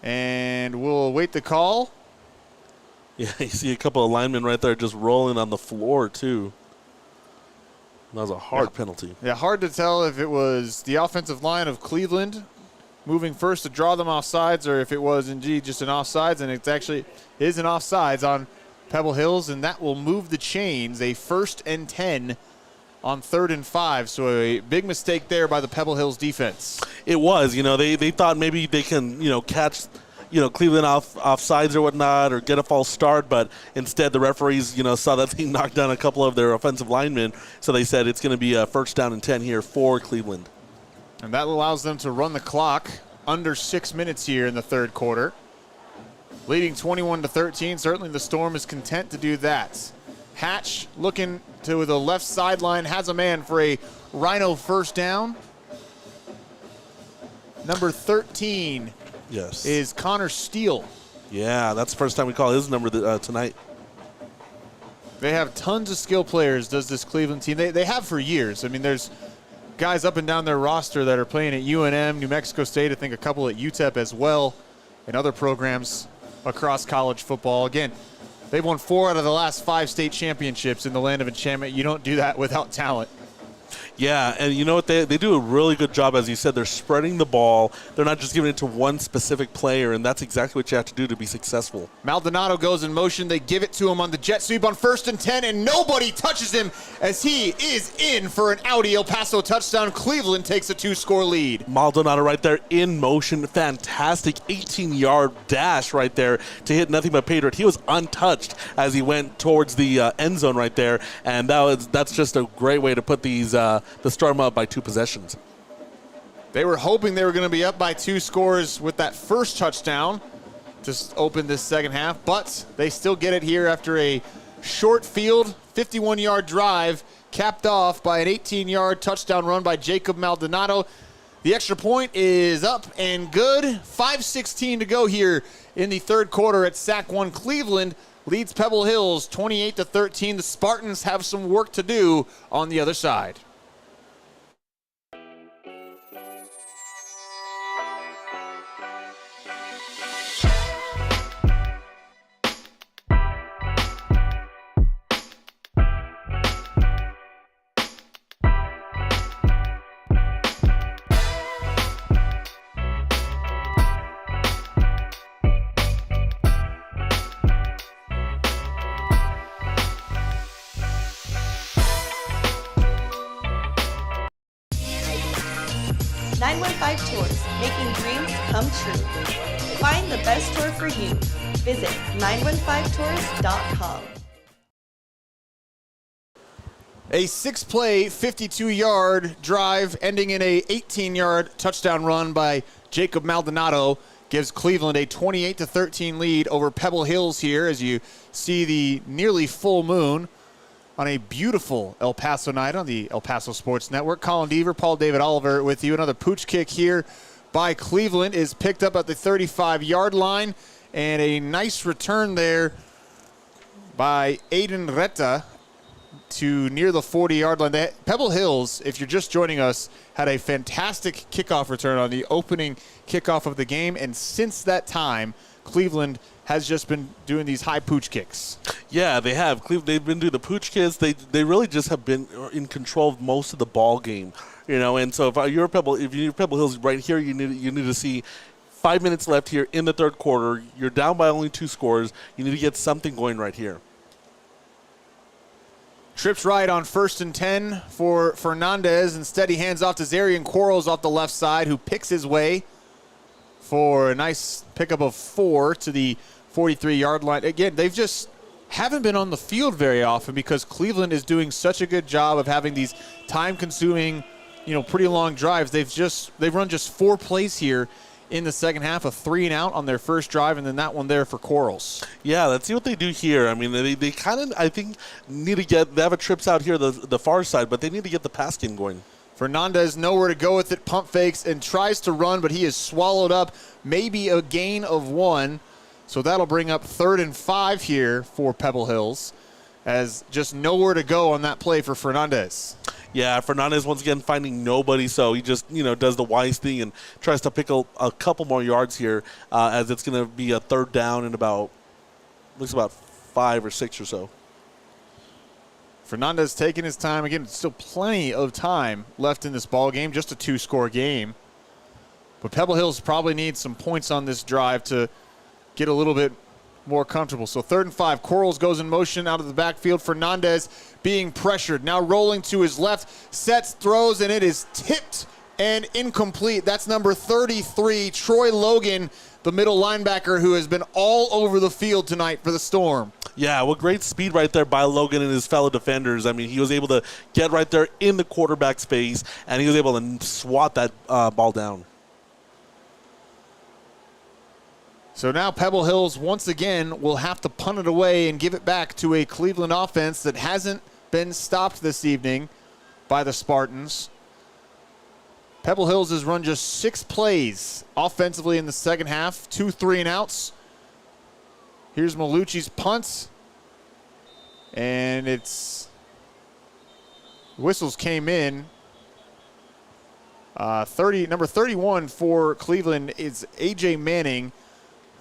And we'll await the call. Yeah, you see a couple of linemen right there just rolling on the floor, too. That was a hard penalty. Yeah, hard to tell if it was the offensive line of Cleveland moving first to draw them offsides, or if it was indeed just an offsides, and it actually is an offsides on Pebble Hills, and that will move the chains. A 1st and 10 on 3rd and 5, so a big mistake there by the Pebble Hills defense. It was, they thought maybe they can, catch, Cleveland offsides or whatnot, or get a false start, but instead the referees, saw that they knocked down a couple of their offensive linemen, so they said it's going to be a 1st down and 10 here for Cleveland. And that allows them to run the clock under 6 minutes here in the third quarter. Leading 21-13. Certainly the Storm is content to do that. Hatch looking to the left sideline, has a man for a Rhino first down. Number 13 is Connor Steele. Yeah, that's the first time we call his number tonight. They have tons of skill players, does this Cleveland team. They have for years. There's guys up and down their roster that are playing at UNM, New Mexico State, I think a couple at UTEP as well, and other programs across college football. Again, they've won 4 out of the last 5 state championships in the land of enchantment. You don't do that without talent. Yeah, and you know what? They do a really good job, as you said. They're spreading the ball. They're not just giving it to one specific player, and that's exactly what you have to do to be successful. Maldonado goes in motion. They give it to him on the jet sweep on 1st and 10, and nobody touches him as he is in for an Audi El Paso touchdown. Cleveland takes a 2-score lead. Maldonado right there in motion. Fantastic 18-yard dash right there to hit nothing but pay dirt. He was untouched as he went towards the end zone right there, and that's just a great way to put these the Storm up by 2 possessions. They were hoping they were going to be up by 2 scores with that first touchdown to open this second half, but they still get it here after a short field, 51-yard drive, capped off by an 18-yard touchdown run by Jacob Maldonado. The extra point is up and good. 5:16 to go here in the third quarter at SAC 1. Cleveland leads Pebble Hills 28-13. The Spartans have some work to do on the other side. 915 Tours, making dreams come true. Find the best tour for you. Visit 915tours.com. A 6-play, 52-yard drive ending in a 18-yard touchdown run by Jacob Maldonado gives Cleveland a 28-13 lead over Pebble Hills here as you see the nearly full moon on a beautiful El Paso night on the El Paso Sports Network. Colin Deaver, Paul David Oliver with you. Another pooch kick here by Cleveland is picked up at the 35-yard line, and a nice return there by Aiden Retta to near the 40-yard line. Pebble Hills, if you're just joining us, had a fantastic kickoff return on the opening kickoff of the game, and since that time, Cleveland has just been doing these high pooch kicks. Yeah, they have. They've been doing the pooch kicks. They really just have been in control of most of the ball game, and so if you're Pebble Hills right here, you need to see 5 minutes left here in the third quarter. You're down by only 2 scores. You need to get something going right here. Trips right on 1st and 10 for Fernandez. Instead, he hands off to Zarian Quarles off the left side, who picks his way for a nice pickup of 4 to the 43-yard line. Again, they've just haven't been on the field very often because Cleveland is doing such a good job of having these time-consuming, pretty long drives. They've run just 4 plays here in the second half, a 3 and out on their first drive, and then that one there for Quarles. Yeah, let's see what they do here. I mean, they kind of, I think, need to they have a trips out here the far side, but they need to get the pass game going. Fernandez nowhere to go with it, pump fakes and tries to run, but he is swallowed up, maybe a gain of 1. So that'll bring up 3rd and 5 here for Pebble Hills, as just nowhere to go on that play for Fernandez. Yeah, Fernandez once again finding nobody, so he just does the wise thing and tries to pick a couple more yards here, as it's going to be a 3rd down in about 5 or 6 or so. Fernandez taking his time. Again, still plenty of time left in this ball game, just a 2-score game. But Pebble Hills probably needs some points on this drive to get a little bit more comfortable. So 3rd and 5. Quarles goes in motion out of the backfield. Fernandez being pressured. Now rolling to his left. Sets, throws, and it is tipped and incomplete. That's number 33, Troy Logan, the middle linebacker who has been all over the field tonight for the Storm. Yeah, well, great speed right there by Logan and his fellow defenders. I mean, he was able to get right there in the quarterback's face, and he was able to swat that ball down. So now Pebble Hills once again will have to punt it away and give it back to a Cleveland offense that hasn't been stopped this evening by the Spartans. Pebble Hills has run just 6 plays offensively in the second half, 2 3-and-outs. Here's Malucci's punt, and whistles came in. Number 31 for Cleveland is A.J. Manning,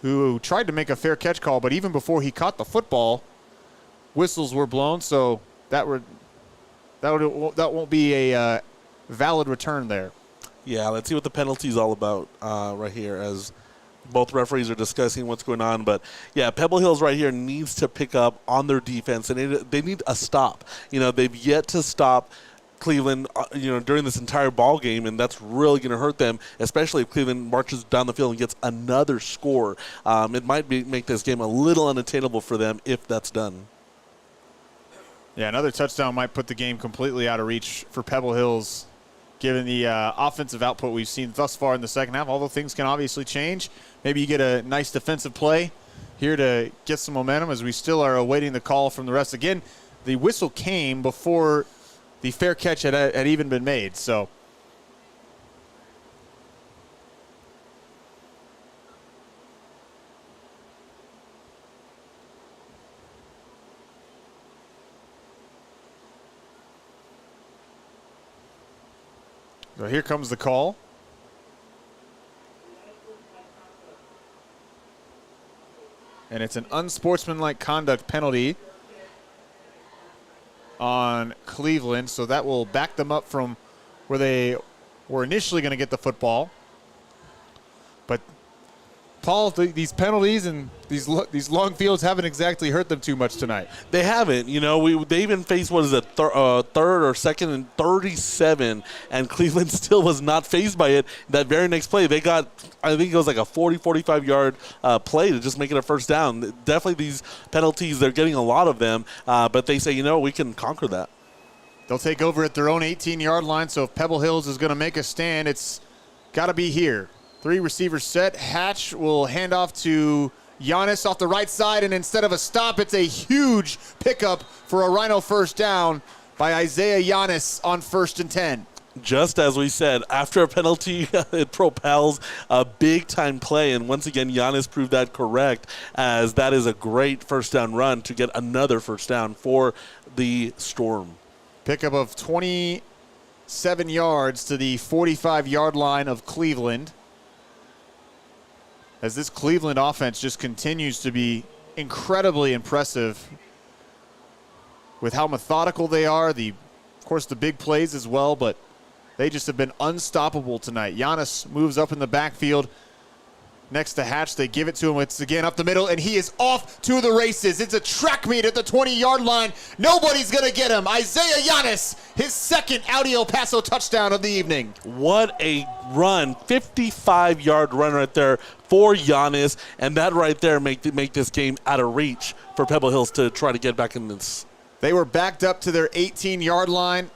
who tried to make a fair catch call, but even before he caught the football, whistles were blown, so that won't be a valid return there. Yeah, let's see what the penalty is all about right here as both referees are discussing what's going on. But, yeah, Pebble Hills right here needs to pick up on their defense, and they need a stop. They've yet to stop Cleveland, during this entire ball game, and that's really going to hurt them, especially if Cleveland marches down the field and gets another score. It might make this game a little unattainable for them if that's done. Yeah, another touchdown might put the game completely out of reach for Pebble Hills, given the offensive output we've seen thus far in the second half. Although things can obviously change. Maybe you get a nice defensive play here to get some momentum as we still are awaiting the call from the rest. Again, the whistle came before the fair catch had even been made. So here comes the call. And it's an unsportsmanlike conduct penalty on Cleveland, so that will back them up from where they were initially going to get the football. But Paul, these penalties and these long fields haven't exactly hurt them too much tonight. They haven't. You know, they even faced, what is it, third or second and 37, and Cleveland still was not fazed by it. That very next play, they got, I think it was like a 40, 45-yard play to just make it a first down. Definitely these penalties, they're getting a lot of them, but they say, you know, we can conquer that. They'll take over at their own 18-yard line, so if Pebble Hills is going to make a stand, it's got to be here. 3 receivers set. Hatch will hand off to Giannis off the right side, and instead of a stop, it's a huge pickup for a Rhino first down by Isaiah Giannis on 1st and 10. Just as we said, after a penalty, it propels a big-time play, and once again, Giannis proved that correct, as that is a great first down run to get another first down for the Storm. Pickup of 27 yards to the 45-yard line of Cleveland, as this Cleveland offense just continues to be incredibly impressive with how methodical they are. Of course, the big plays as well, but they just have been unstoppable tonight. Giannis moves up in the backfield next to Hatch. They give it to him. It's again up the middle, and he is off to the races. It's a track meet at the 20-yard line. Nobody's going to get him. Isaiah Giannis, his second Audi El Paso touchdown of the evening. What a run. 55-yard run right there for Giannis, and that right there make this game out of reach for Pebble Hills to try to get back in this. They were backed up to their 18-yard line,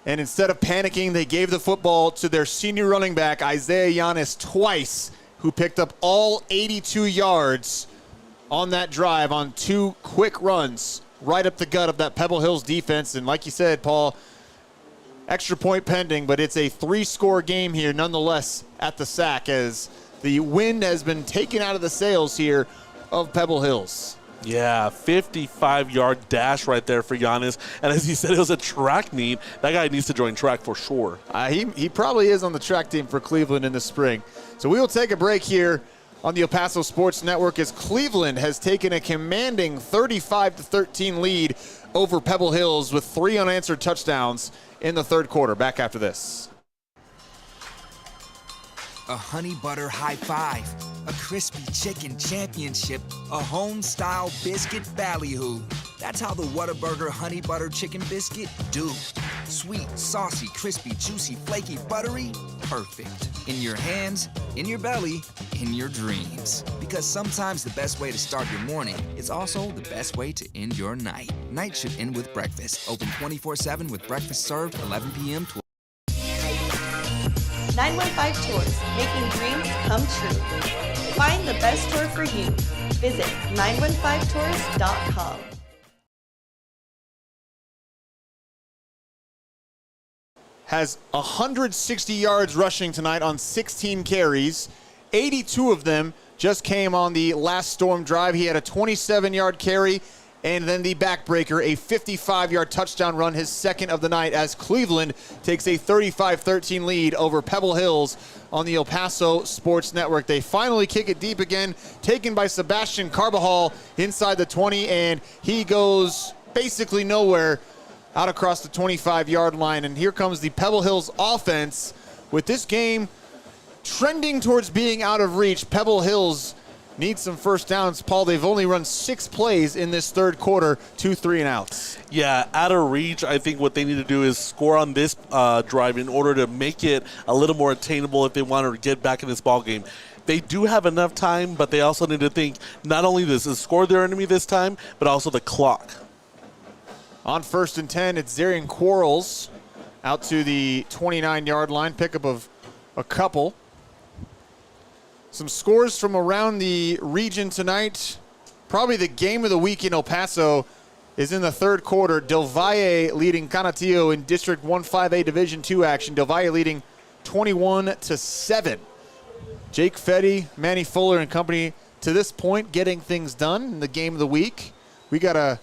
and instead of panicking, they gave the football to their senior running back, Isaiah Giannis, twice, who picked up all 82 yards on that drive on 2 quick runs right up the gut of that Pebble Hills defense. And like you said, Paul, extra point pending, but it's a 3-score game here nonetheless at the SAC, as the wind has been taken out of the sails here of Pebble Hills. Yeah, 55-yard dash right there for Giannis. And as you said, it was a track meet. That guy needs to join track for sure. He probably is on the track team for Cleveland in the spring. So we will take a break here on the El Paso Sports Network, as Cleveland has taken a commanding 35-13 lead over Pebble Hills with 3 unanswered touchdowns in the third quarter. Back after this. A honey butter high five, a crispy chicken championship, a home-style biscuit ballyhoo. That's how the Whataburger honey butter chicken biscuit do. Sweet, saucy, crispy, juicy, flaky, buttery, perfect. In your hands, in your belly, in your dreams. Because sometimes the best way to start your morning is also the best way to end your night. Night should end with breakfast. Open 24/7 with breakfast served 11 p.m. to 915 Tours, making dreams come true. Find the best tour for you. Visit 915tours.com. Has 160 yards rushing tonight on 16 carries. 82 of them just came on the last Storm drive. He had a 27-yard carry, and then the backbreaker, a 55-yard touchdown run, his second of the night, as Cleveland takes a 35-13 lead over Pebble Hills on the El Paso Sports Network. They finally kick it deep again, taken by Sebastian Carbajal inside the 20, and he goes basically nowhere out across the 25-yard line. And here comes the Pebble Hills offense with this game trending towards being out of reach. Pebble Hills needs some first downs. Paul, they've only run 6 plays in this third quarter, 2 3-and-outs. Yeah, out of reach. I think what they need to do is score on this drive in order to make it a little more attainable if they want to get back in this ball game. They do have enough time, but they also need to think not only this is score their enemy this time, but also the clock. On 1st and 10, it's Zarian Quarles out to the 29-yard line, pickup of a couple. Some scores from around the region tonight. Probably the game of the week in El Paso is in the third quarter. Del Valle leading Canatillo in District 1-5A Division II action. Del Valle leading 21-7. Jake Fetty, Manny Fuller and company to this point getting things done in the game of the week. We got a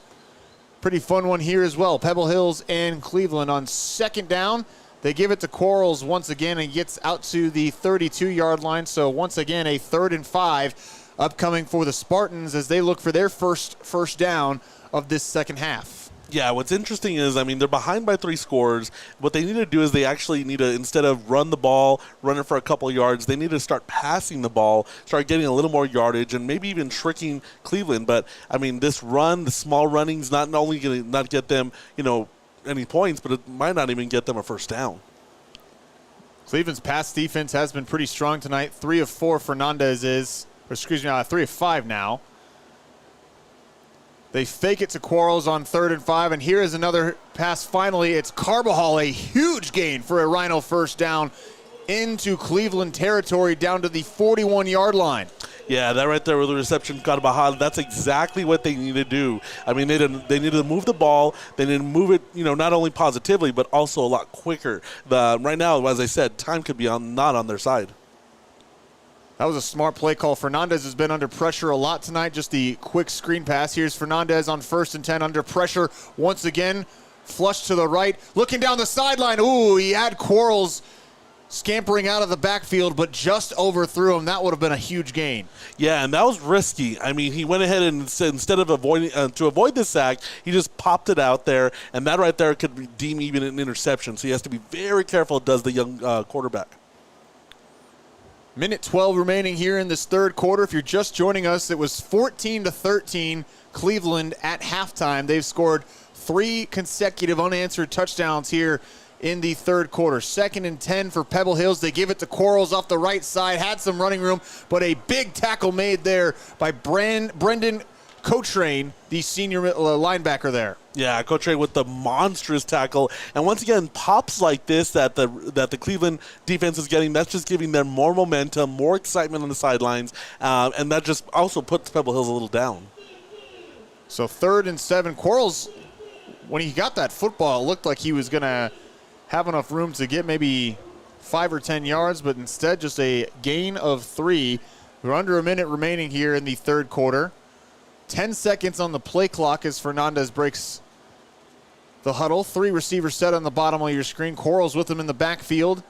pretty fun one here as well. Pebble Hills and Cleveland on second down. They give it to Quarles once again and gets out to the 32-yard line. So once again, a 3rd and 5 upcoming for the Spartans as they look for their first down of this second half. Yeah, what's interesting is, I mean, they're behind by 3 scores. What they need to do is they actually need to, instead of run the ball, run it for a couple of yards, they need to start passing the ball, start getting a little more yardage, and maybe even tricking Cleveland. But, I mean, this run, the small running's not only going to not get them, any points, but it might not even get them a first down. Cleveland's pass defense has been pretty strong tonight. 3 of 4 Fernandez is, 3 of 5 now. They fake it to Quarles on 3rd and 5, and here is another pass. Finally, it's Carbajal, a huge gain for a Rhino first down into Cleveland territory down to the 41-yard line. Yeah, that right there with the reception, Carbajal, that's exactly what they need to do. I mean, they need to move the ball. They need to move it, not only positively, but also a lot quicker. Right now, as I said, time could be not on their side. That was a smart play call. Fernandez has been under pressure a lot tonight. Just the quick screen pass. Here's Fernandez on 1st and 10 under pressure once again. Flush to the right. Looking down the sideline. Ooh, he had Quarles scampering out of the backfield, but just overthrew him. That would have been a huge gain. Yeah, and that was risky. I mean, he went ahead and said, instead of avoiding to avoid the sack, he just popped it out there, and that right there could redeem even an interception. So he has to be very careful, does the young quarterback. Minute 12 remaining here in this 3rd quarter. If you're just joining us, it was 14-13 Cleveland at halftime. They've scored 3 consecutive unanswered touchdowns here in the 3rd quarter. 2nd and 10 for Pebble Hills. They give it to Quarles off the right side. Had some running room, but a big tackle made there by Brendan Cotrain, the senior linebacker there. Yeah, Cotrain with the monstrous tackle. And once again, pops like this that the Cleveland defense is getting, that's just giving them more momentum, more excitement on the sidelines, and that just also puts Pebble Hills a little down. So 3rd and 7. Quarles, when he got that football, it looked like he was going to have enough room to get maybe 5 or 10 yards, but instead just a gain of 3. We're under a minute remaining here in the 3rd quarter. 10 seconds on the play clock as Fernandez breaks the huddle. 3 receivers set on the bottom of your screen. Quarles with him in the backfield.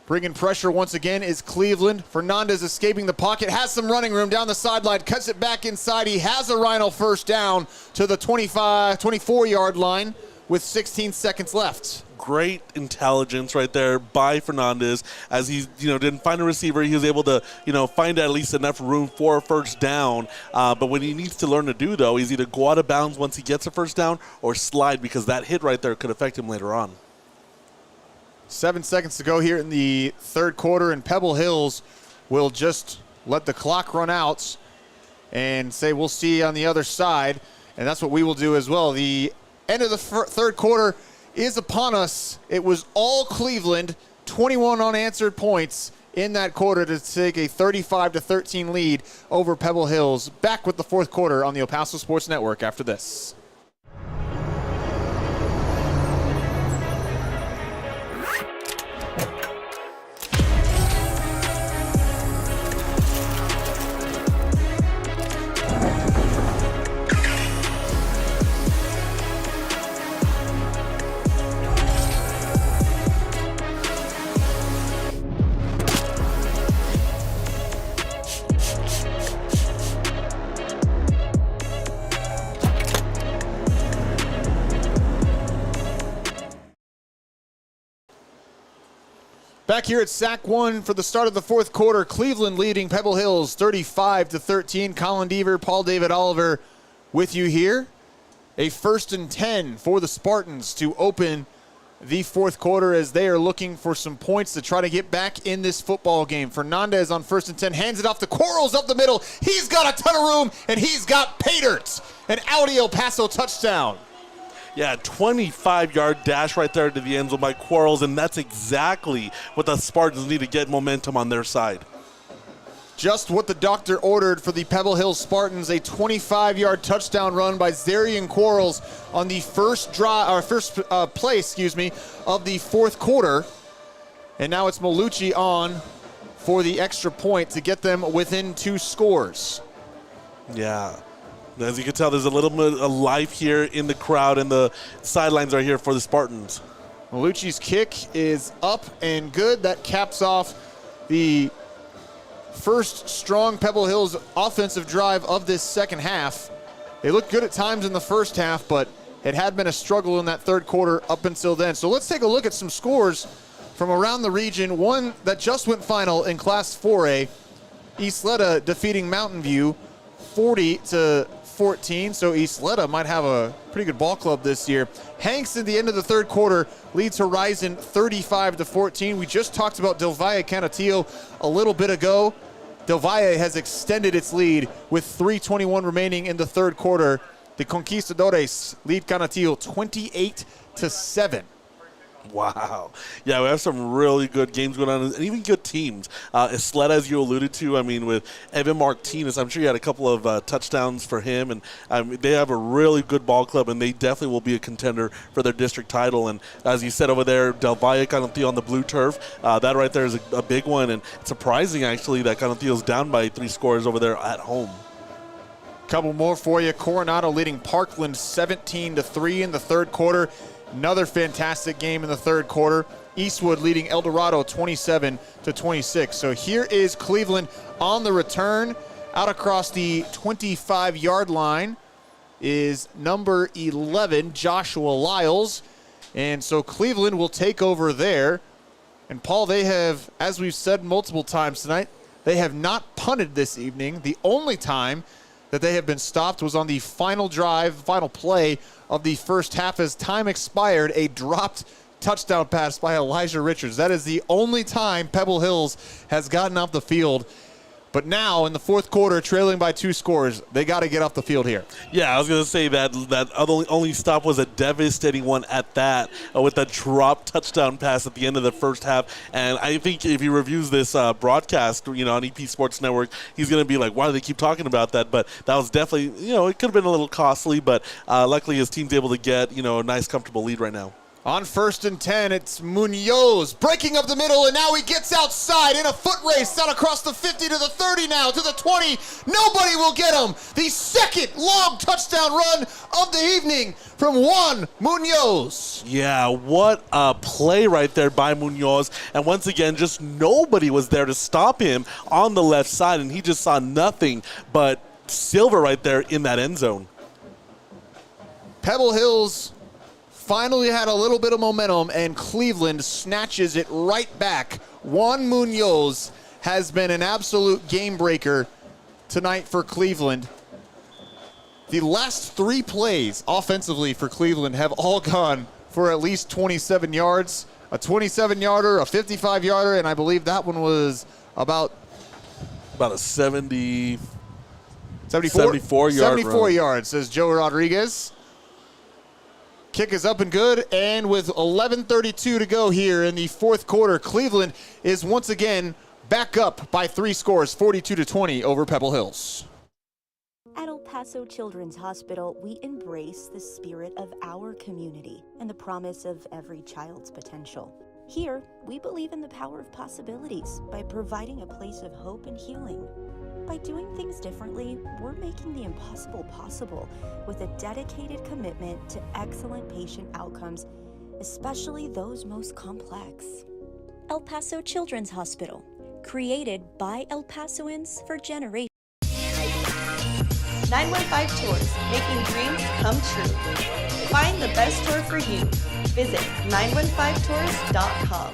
Bringing pressure once again is Cleveland. Fernandez escaping the pocket. Has some running room down the sideline. Cuts it back inside. He has a Rhino first down to the 24-yard line with 16 seconds left. Great intelligence right there by Fernandez. As he, didn't find a receiver, he was able to, find at least enough room for a first down. But what he needs to learn to do, though, is either go out of bounds once he gets a first down or slide, because that hit right there could affect him later on. 7 seconds to go here in the 3rd quarter, and Pebble Hills will just let the clock run out and say we'll see you on the other side, and that's what we will do as well. The end of the 3rd quarter is upon us. It was all Cleveland, 21 unanswered points in that quarter to take a 35-13 lead over Pebble Hills. Back with the 4th quarter on the El Paso Sports Network after this. Back here at SAC 1 for the start of the 4th quarter. Cleveland leading Pebble Hills 35-13. Colin Deaver, Paul David Oliver with you here. A 1st and 10 for the Spartans to open the 4th quarter as they are looking for some points to try to get back in this football game. Fernandez on 1st and 10 hands it off to Quarles up the middle. He's got a ton of room, and he's got Paydirt. An Audi El Paso touchdown. Yeah, 25-yard dash right there to the end zone by Quarles, and that's exactly what the Spartans need to get momentum on their side. Just what the doctor ordered for the Pebble Hills Spartans, a 25-yard touchdown run by Zarian Quarles on the first play, of the 4th quarter. And now it's Malucci on for the extra point to get them within 2 scores. Yeah. As you can tell, there's a little bit of life here in the crowd, and the sidelines are here for the Spartans. Malucci's kick is up and good. That caps off the first strong Pebble Hills offensive drive of this second half. They looked good at times in the first half, but It had been a struggle in that third quarter up until then. So let's take a look at some scores from around the region. One that just went final in Class 4A. Isleta defeating Mountain View 40-14. So Isleta might have a pretty good ball club this year. Hanks at the end of the third quarter leads Horizon 35-14. We just talked about Del Valle Canutillo a little bit ago. Del Valle has extended its lead with 3:21 remaining in the third quarter. The Conquistadores lead Canutillo 28-7. Wow. Yeah, we have some really good games going on, and even good teams. Isleta, as you alluded to, I mean, with Evan Martinez, I'm sure you had a couple of touchdowns for him, and they have a really good ball club, and they definitely will be a contender for their district title. And as you said over there, Del Valle Canutillo on the blue turf, that right there is a big one, and it's surprising, actually, that Canutillo's down by 3 scores over there at home. Couple more for you. Coronado leading Parkland 17-3 in the third quarter. Another fantastic game in the third quarter. Eastwood leading El Dorado 27-26. So here is Cleveland on the return. Out across the 25-yard line is number 11, Joshua Lyles. And so Cleveland will take over there. And Paul, they have, as we've said multiple times tonight, they have not punted this evening. The only time that they have been stopped was on the final drive, final play of the first half. As time expired, a dropped touchdown pass by Elijah Richards. That is the only time Pebble Hills has gotten off the field. But now, in the fourth quarter, trailing by 2 scores, they got to get off the field here. Yeah, I was going to say that only stop was a devastating one at that, with that drop touchdown pass at the end of the first half. And I think if he reviews this broadcast, on EP Sports Network, he's going to be like, why do they keep talking about that? But that was definitely, it could have been a little costly, but luckily his team's able to get, a nice, comfortable lead right now. On 1st and 10, it's Munoz breaking up the middle, and now he gets outside in a foot race down across the 50 to the 30 now, to the 20. Nobody will get him. The second long touchdown run of the evening from Juan Munoz. Yeah, what a play right there by Munoz. And once again, just nobody was there to stop him on the left side, and he just saw nothing but silver right there in that end zone. Pebble Hills finally had a little bit of momentum, and Cleveland snatches it right back. Juan Munoz has been an absolute game breaker tonight for Cleveland. The last 3 plays offensively for Cleveland have all gone for at least 27 yards. A 27-yarder, a 55-yarder, and I believe that one was about a 74 yards, says Joe Rodriguez. Kick is up and good, and with 11:32 to go here in the fourth quarter, Cleveland is once again back up by 3 scores, 42-20 over Pebble Hills. At El Paso Children's Hospital, we embrace the spirit of our community and the promise of every child's potential. Here, we believe in the power of possibilities by providing a place of hope and healing. By doing things differently, we're making the impossible possible with a dedicated commitment to excellent patient outcomes, especially those most complex. El Paso Children's Hospital, created by El Pasoans for generations. 915 Tours, making dreams come true. Find the best tour for you. Visit 915tours.com.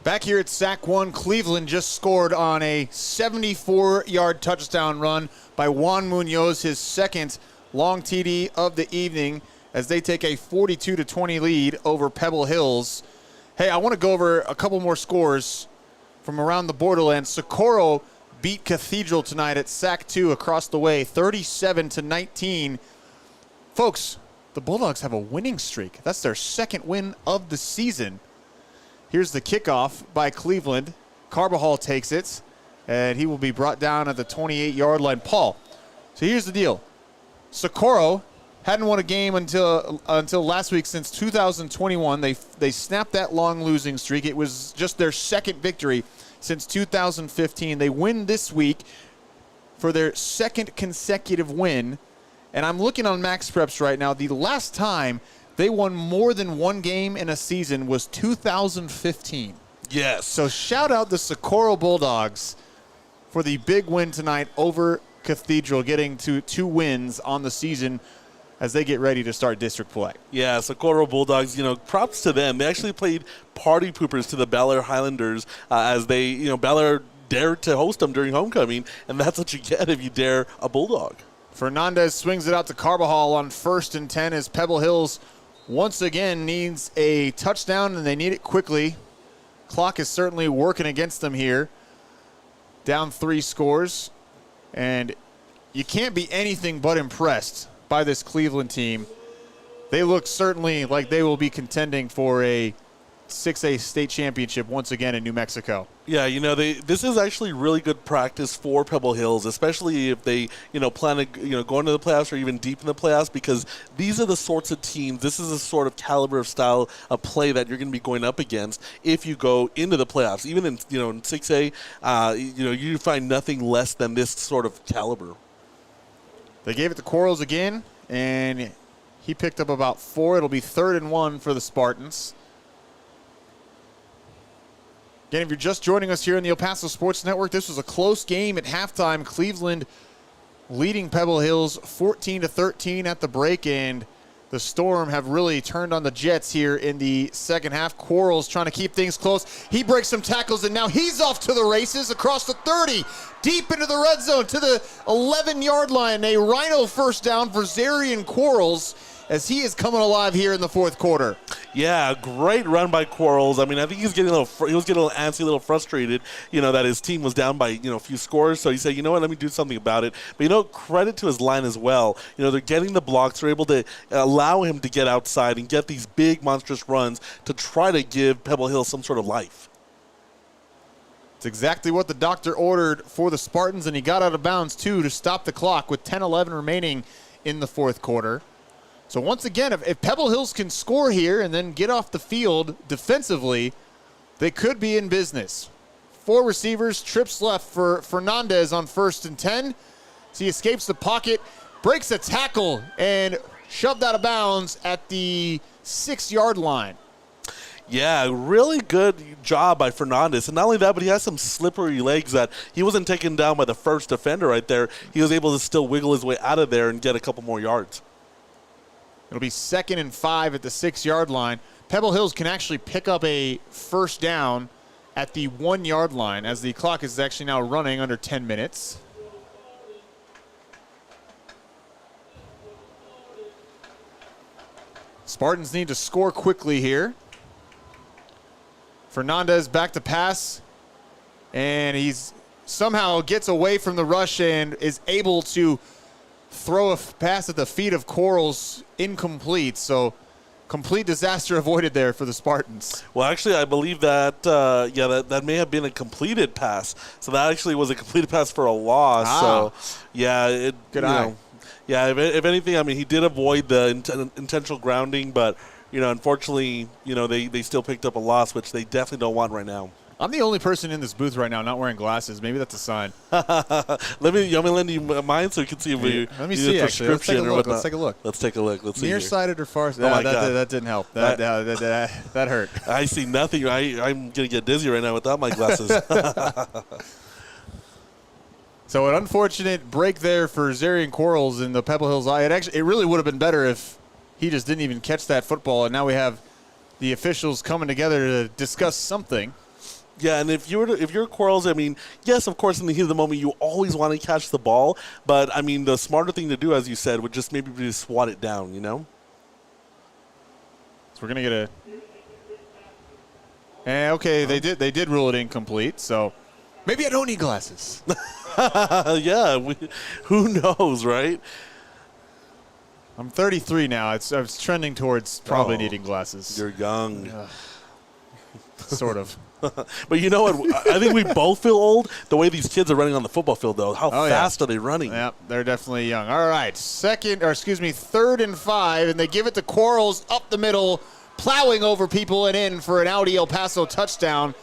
Back here at SAC 1, Cleveland just scored on a 74-yard touchdown run by Juan Munoz, his second long TD of the evening, as they take a 42-20 lead over Pebble Hills. Hey, I want to go over a couple more scores from around the borderlands. Socorro beat Cathedral tonight at SAC 2 across the way, 37-19. Folks, the Bulldogs have a winning streak. That's their second win of the season. Here's the kickoff by Cleveland. Carbajal takes it, and he will be brought down at the 28-yard line. Paul, so here's the deal. Socorro hadn't won a game until last week since 2021. They snapped that long losing streak. It was just their second victory since 2015. They win this week for their second consecutive win. And I'm looking on Max Preps right now. The last time they won more than one game in a season was 2015. Yes. So shout out the Socorro Bulldogs for the big win tonight over Cathedral getting to 2 wins on the season as they get ready to start district play. Yeah, Socorro Bulldogs, props to them. They actually played party poopers to the Bel Air Highlanders as they, Bel Air dared to host them during homecoming, and that's what you get if you dare a Bulldog. Fernandez swings it out to Carbajal on 1st and 10 as Pebble Hills once again needs a touchdown, and they need it quickly. Clock is certainly working against them here. Down 3 scores, and you can't be anything but impressed by this Cleveland team. They look certainly like they will be contending for a 6A state championship once again in New Mexico. Yeah, this is actually really good practice for Pebble Hills, especially if they, plan to, go into the playoffs or even deep in the playoffs, because these are the sorts of teams, this is the sort of caliber of style of play that you're going to be going up against if you go into the playoffs. Even in, in 6A, you find nothing less than this sort of caliber. They gave it to Quarles again, and he picked up about 4. It'll be 3rd and 1 for the Spartans. Again, if you're just joining us here on the El Paso Sports Network, this was a close game at halftime. Cleveland leading Pebble Hills 14-13 at the break, and the Storm have really turned on the Jets here in the second half. Quarles trying to keep things close. He breaks some tackles, and now he's off to the races across the 30, deep into the red zone to the 11-yard line. A Rhino first down for Zarian Quarles as he is coming alive here in the fourth quarter. Yeah, great run by Quarles. I mean, I think he was getting a little antsy, a little frustrated, that his team was down by, a few scores. So he said, let me do something about it. But, credit to his line as well. They're getting the blocks. They're able to allow him to get outside and get these big, monstrous runs to try to give Pebble Hill some sort of life. It's exactly what the doctor ordered for the Spartans, and he got out of bounds, too, to stop the clock with 10-11 remaining in the fourth quarter. So once again, if Pebble Hills can score here and then get off the field defensively, they could be in business. 4 receivers, trips left for Fernandez on 1st and 10. So he escapes the pocket, breaks a tackle, and shoved out of bounds at the 6-yard line. Yeah, really good job by Fernandez. And not only that, but he has some slippery legs that he wasn't taken down by the first defender right there. He was able to still wiggle his way out of there and get a couple more yards. It'll be 2nd and 5 at the 6-yard line. Pebble Hills can actually pick up a first down at the 1-yard line as the clock is actually now running under 10 minutes. Spartans need to score quickly here. Fernandez back to pass, and he's somehow gets away from the rush and is able to throw a pass at the feet of Quarles, incomplete. So complete disaster avoided there for the Spartans. Well, actually, I believe that, that may have been a completed pass. So that actually was a completed pass for a loss. So, yeah. Good eye. Yeah, if anything, I mean, he did avoid the intentional grounding, but, unfortunately, they still picked up a loss, which they definitely don't want right now. I'm the only person in this booth right now not wearing glasses. Maybe that's a sign. Let me lend you mine so you can see if we Let me see, actually. Let's take a look. Let's take a look. Let's see. Nearsighted or far? Oh, my God. That didn't help. That hurt. I see nothing. I'm going to get dizzy right now without my glasses. So an unfortunate break there for Zarian Quarles in the Pebble Hills eye. It really would have been better if he just didn't even catch that football, and now we have the officials coming together to discuss something. Yeah, and if you're Quarles, I mean, yes, of course, in the heat of the moment, you always want to catch the ball. But, I mean, the smarter thing to do, as you said, would just maybe be to swat it down, So we're going to get okay, they did rule it incomplete, so maybe I don't need glasses. Yeah, who knows, right? I'm 33 now. I was trending towards probably needing glasses. You're young. Sort of. But you know what? I think we both feel old the way these kids are running on the football field, though. How fast are they running? Yeah, they're definitely young. All right, 3rd and 5, and they give it to Quarles up the middle, plowing over people and in for an Audi El Paso touchdown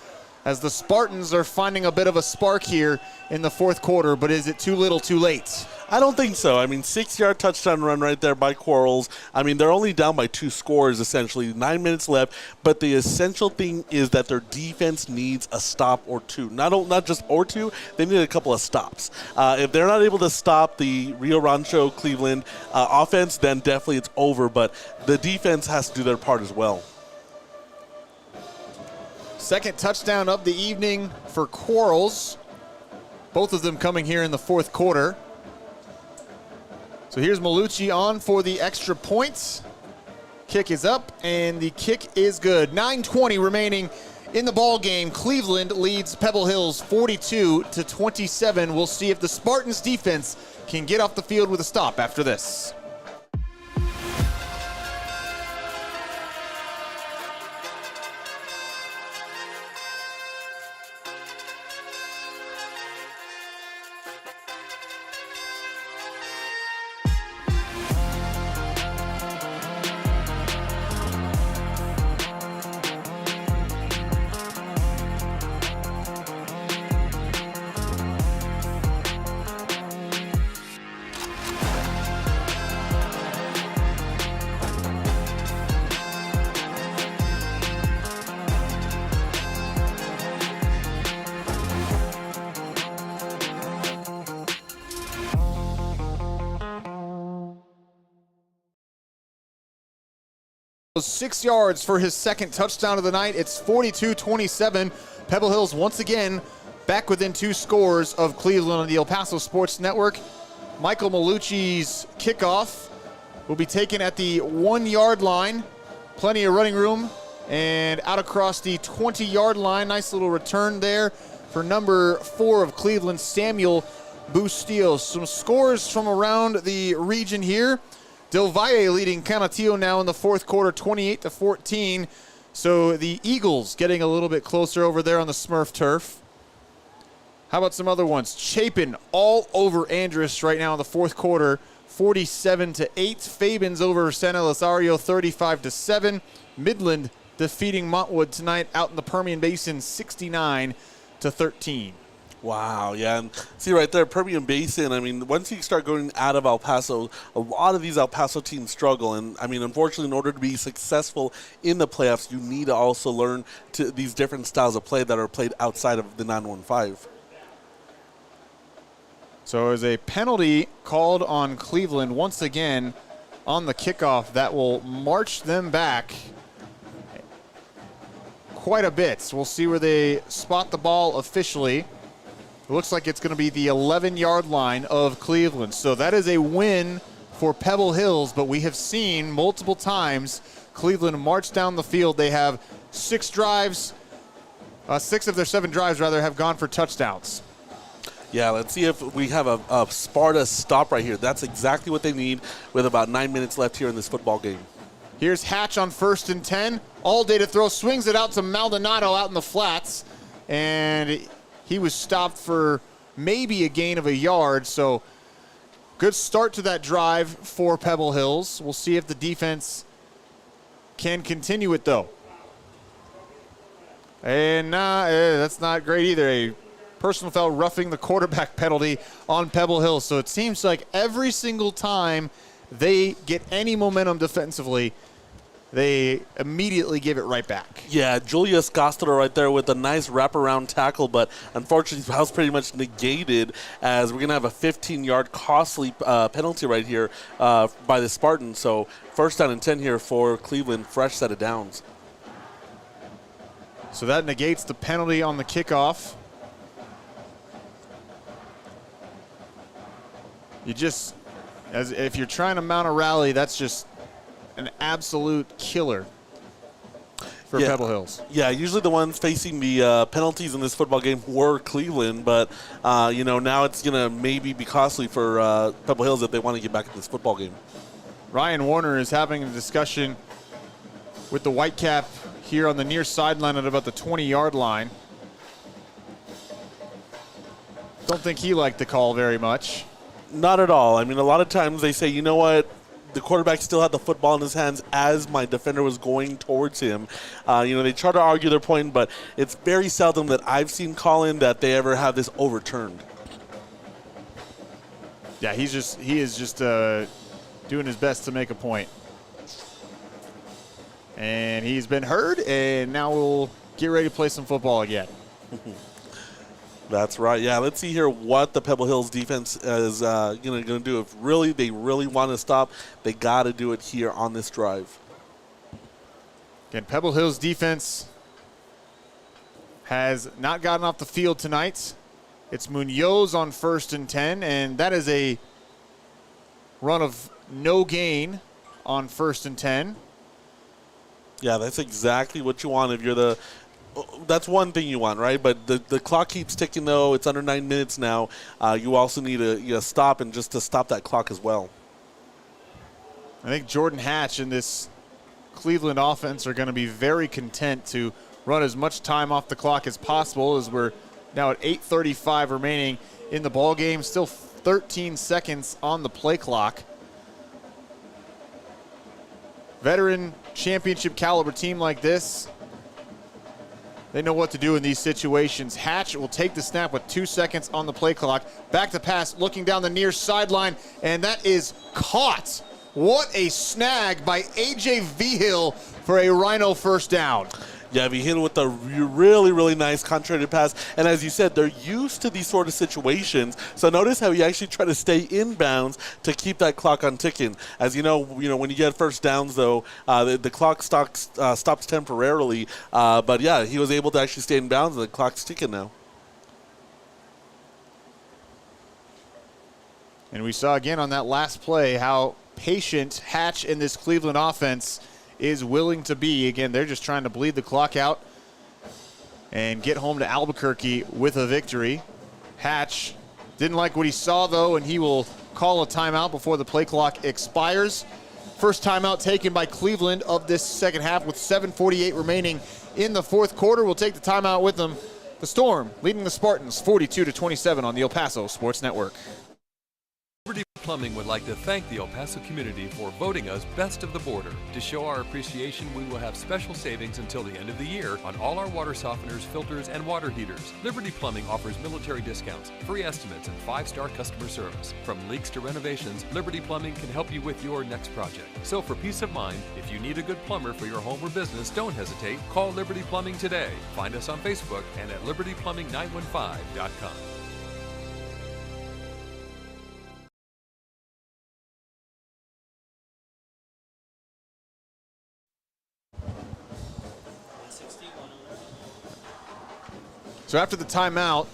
as the Spartans are finding a bit of a spark here in the fourth quarter, but is it too little too late? I don't think so. I mean, 6-yard touchdown run right there by Quarles. I mean, they're only down by 2 scores, essentially. 9 minutes left. But the essential thing is that their defense needs a stop or two. Not just or two, they need a couple of stops. If they're not able to stop the Rio Rancho Cleveland offense, then definitely it's over. But the defense has to do their part as well. Second touchdown of the evening for Quarles. Both of them coming here in the fourth quarter. So here's Malucci on for the extra points. Kick is up, and the kick is good. 9:20 remaining in the ball game. Cleveland leads Pebble Hills 42-27. We'll see if the Spartans defense can get off the field with a stop after this. was 6 yards for his second touchdown of the night. It's 42-27. Pebble Hills once again back within 2 scores of Cleveland on the El Paso Sports Network. Michael Malucci's kickoff will be taken at the 1-yard line. Plenty of running room and out across the 20-yard line. Nice little return there for number 4 of Cleveland, Samuel Bustillos. Some scores from around the region here. Del Valle leading Canatillo now in the fourth quarter, 28-14. So the Eagles getting a little bit closer over there on the Smurf turf. How about some other ones? Chapin all over Andrus right now in the fourth quarter, 47-8. Fabens over San Elizario, 35-7. Midland defeating Montwood tonight out in the Permian Basin, 69-13. Wow, yeah, and see right there, Permian Basin, I mean, once you start going out of El Paso, a lot of these El Paso teams struggle, and I mean, unfortunately, in order to be successful in the playoffs, you need to also learn these different styles of play that are played outside of the 915. So as a penalty called on Cleveland once again on the kickoff, that will march them back quite a bit. So we'll see where they spot the ball officially. It looks like it's going to be the 11-yard line of Cleveland. So that is a win for Pebble Hills, but we have seen multiple times Cleveland march down the field. They have 6 drives, 6 of their 7 drives, rather, have gone for touchdowns. Yeah, let's see if we have a Sparta stop right here. That's exactly what they need with about 9 minutes left here in this football game. Here's Hatch on 1st and 10. All day to throw, swings it out to Maldonado out in the flats, and he was stopped for maybe a gain of a yard. So good start to that drive for Pebble Hills. We'll see if the defense can continue it, though. And that's not great either. A personal foul, roughing the quarterback penalty on Pebble Hills. So it seems like every single time they get any momentum defensively, they immediately give it right back. Yeah, Julius Castro right there with a nice wraparound tackle, but unfortunately that was pretty much negated as we're going to have a 15-yard costly penalty right here by the Spartans. So 1st down and 10 here for Cleveland, fresh set of downs. So that negates the penalty on the kickoff. If you're trying to mount a rally, that's just an absolute killer for Pebble Hills. Yeah, usually the ones facing the penalties in this football game were Cleveland, but now it's going to maybe be costly for Pebble Hills if they want to get back in this football game. Ryan Warner is having a discussion with the Whitecap here on the near sideline at about the 20-yard line. Don't think he liked the call very much. Not at all. I mean, a lot of times they say, you know what, the quarterback still had the football in his hands as my defender was going towards him. They try to argue their point, but it's very seldom that I've seen call in that they ever have this overturned. Yeah, he is just doing his best to make a point. And he's been heard, and now we'll get ready to play some football again. That's right. Yeah, let's see here what the Pebble Hills defense is going to do. If they really want to stop, they got to do it here on this drive. Again, Pebble Hills defense has not gotten off the field tonight. It's Munoz on 1st and 10, and that is a run of no gain on 1st and 10. Yeah, that's exactly what you want if you're that's one thing you want, right? But the clock keeps ticking, though. It's under 9 minutes now. You also need to stop, and just to stop that clock as well. I think Jordan Hatch and this Cleveland offense are going to be very content to run as much time off the clock as possible, as we're now at 8:35 remaining in the ball game. Still 13 seconds on the play clock. Veteran championship caliber team like this, they know what to do in these situations. Hatch will take the snap with 2 seconds on the play clock. Back to pass, looking down the near sideline, and that is caught. What a snag by A.J. Vigil for a Rhino first down. Yeah, he hit it with a really, really nice contrary pass. And as you said, they're used to these sort of situations. So notice how he actually tried to stay inbounds to keep that clock on ticking. As you know, when you get first downs, though, the clock stops temporarily. But, yeah, he was able to actually stay inbounds, and the clock's ticking now. And we saw again on that last play how patient Hatch in this Cleveland offense is willing to be. Again, they're just trying to bleed the clock out and get home to Albuquerque with a victory. Hatch didn't like what he saw, though, and he will call a timeout before the play clock expires. First timeout taken by Cleveland of this second half with 7:48 remaining in the fourth quarter. We'll take the timeout with them. The Storm leading the Spartans 42-27 on the El Paso Sports Network. Liberty Plumbing would like to thank the El Paso community for voting us Best of the Border. To show our appreciation, we will have special savings until the end of the year on all our water softeners, filters, and water heaters. Liberty Plumbing offers military discounts, free estimates, and 5-star customer service. From leaks to renovations, Liberty Plumbing can help you with your next project. So for peace of mind, if you need a good plumber for your home or business, don't hesitate. Call Liberty Plumbing today. Find us on Facebook and at libertyplumbing915.com. So after the timeout,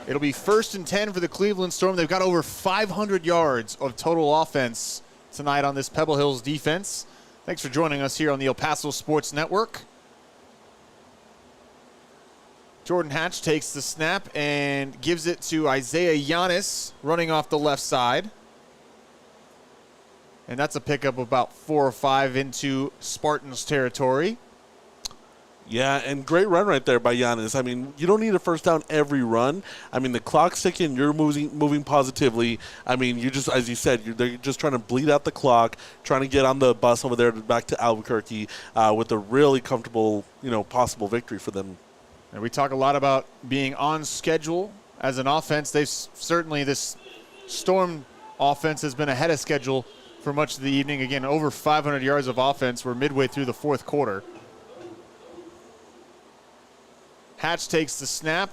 it'll be 1st and 10 for the Cleveland Storm. They've got over 500 yards of total offense tonight on this Pebble Hills defense. Thanks for joining us here on the El Paso Sports Network. Jordan Hatch takes the snap and gives it to Isaiah Giannis running off the left side. And that's a pickup of about 4 or 5 into Spartans territory. Yeah, and great run right there by Giannis. I mean, you don't need a first down every run. I mean, the clock's ticking. You're moving positively. I mean, you just, as you said, they're just trying to bleed out the clock, trying to get on the bus over there back to Albuquerque with a really comfortable, possible victory for them. And we talk a lot about being on schedule as an offense. Certainly this Storm offense has been ahead of schedule for much of the evening. Again, over 500 yards of offense. We're midway through the fourth quarter. Hatch takes the snap,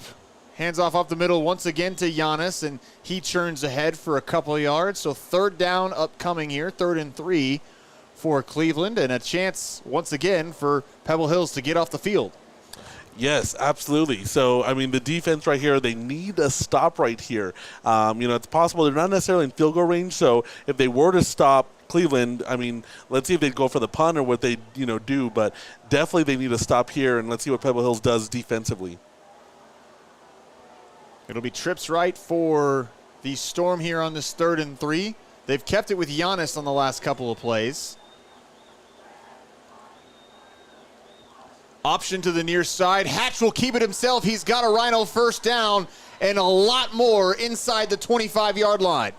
hands off the middle once again to Giannis, and he churns ahead for a couple of yards. So third down upcoming here, 3rd and 3 for Cleveland, and a chance once again for Pebble Hills to get off the field. Yes, absolutely. So, I mean, the defense right here, they need a stop right here. It's possible they're not necessarily in field goal range, so if they were to stop Cleveland, I mean, let's see if they go for the punt or what they, do, but definitely they need to stop here, and let's see what Pebble Hills does defensively. It'll be trips right for the Storm here on this 3rd and 3. They've kept it with Giannis on the last couple of plays. Option to the near side. Hatch will keep it himself. He's got a Rhino first down and a lot more inside the 25-yard line.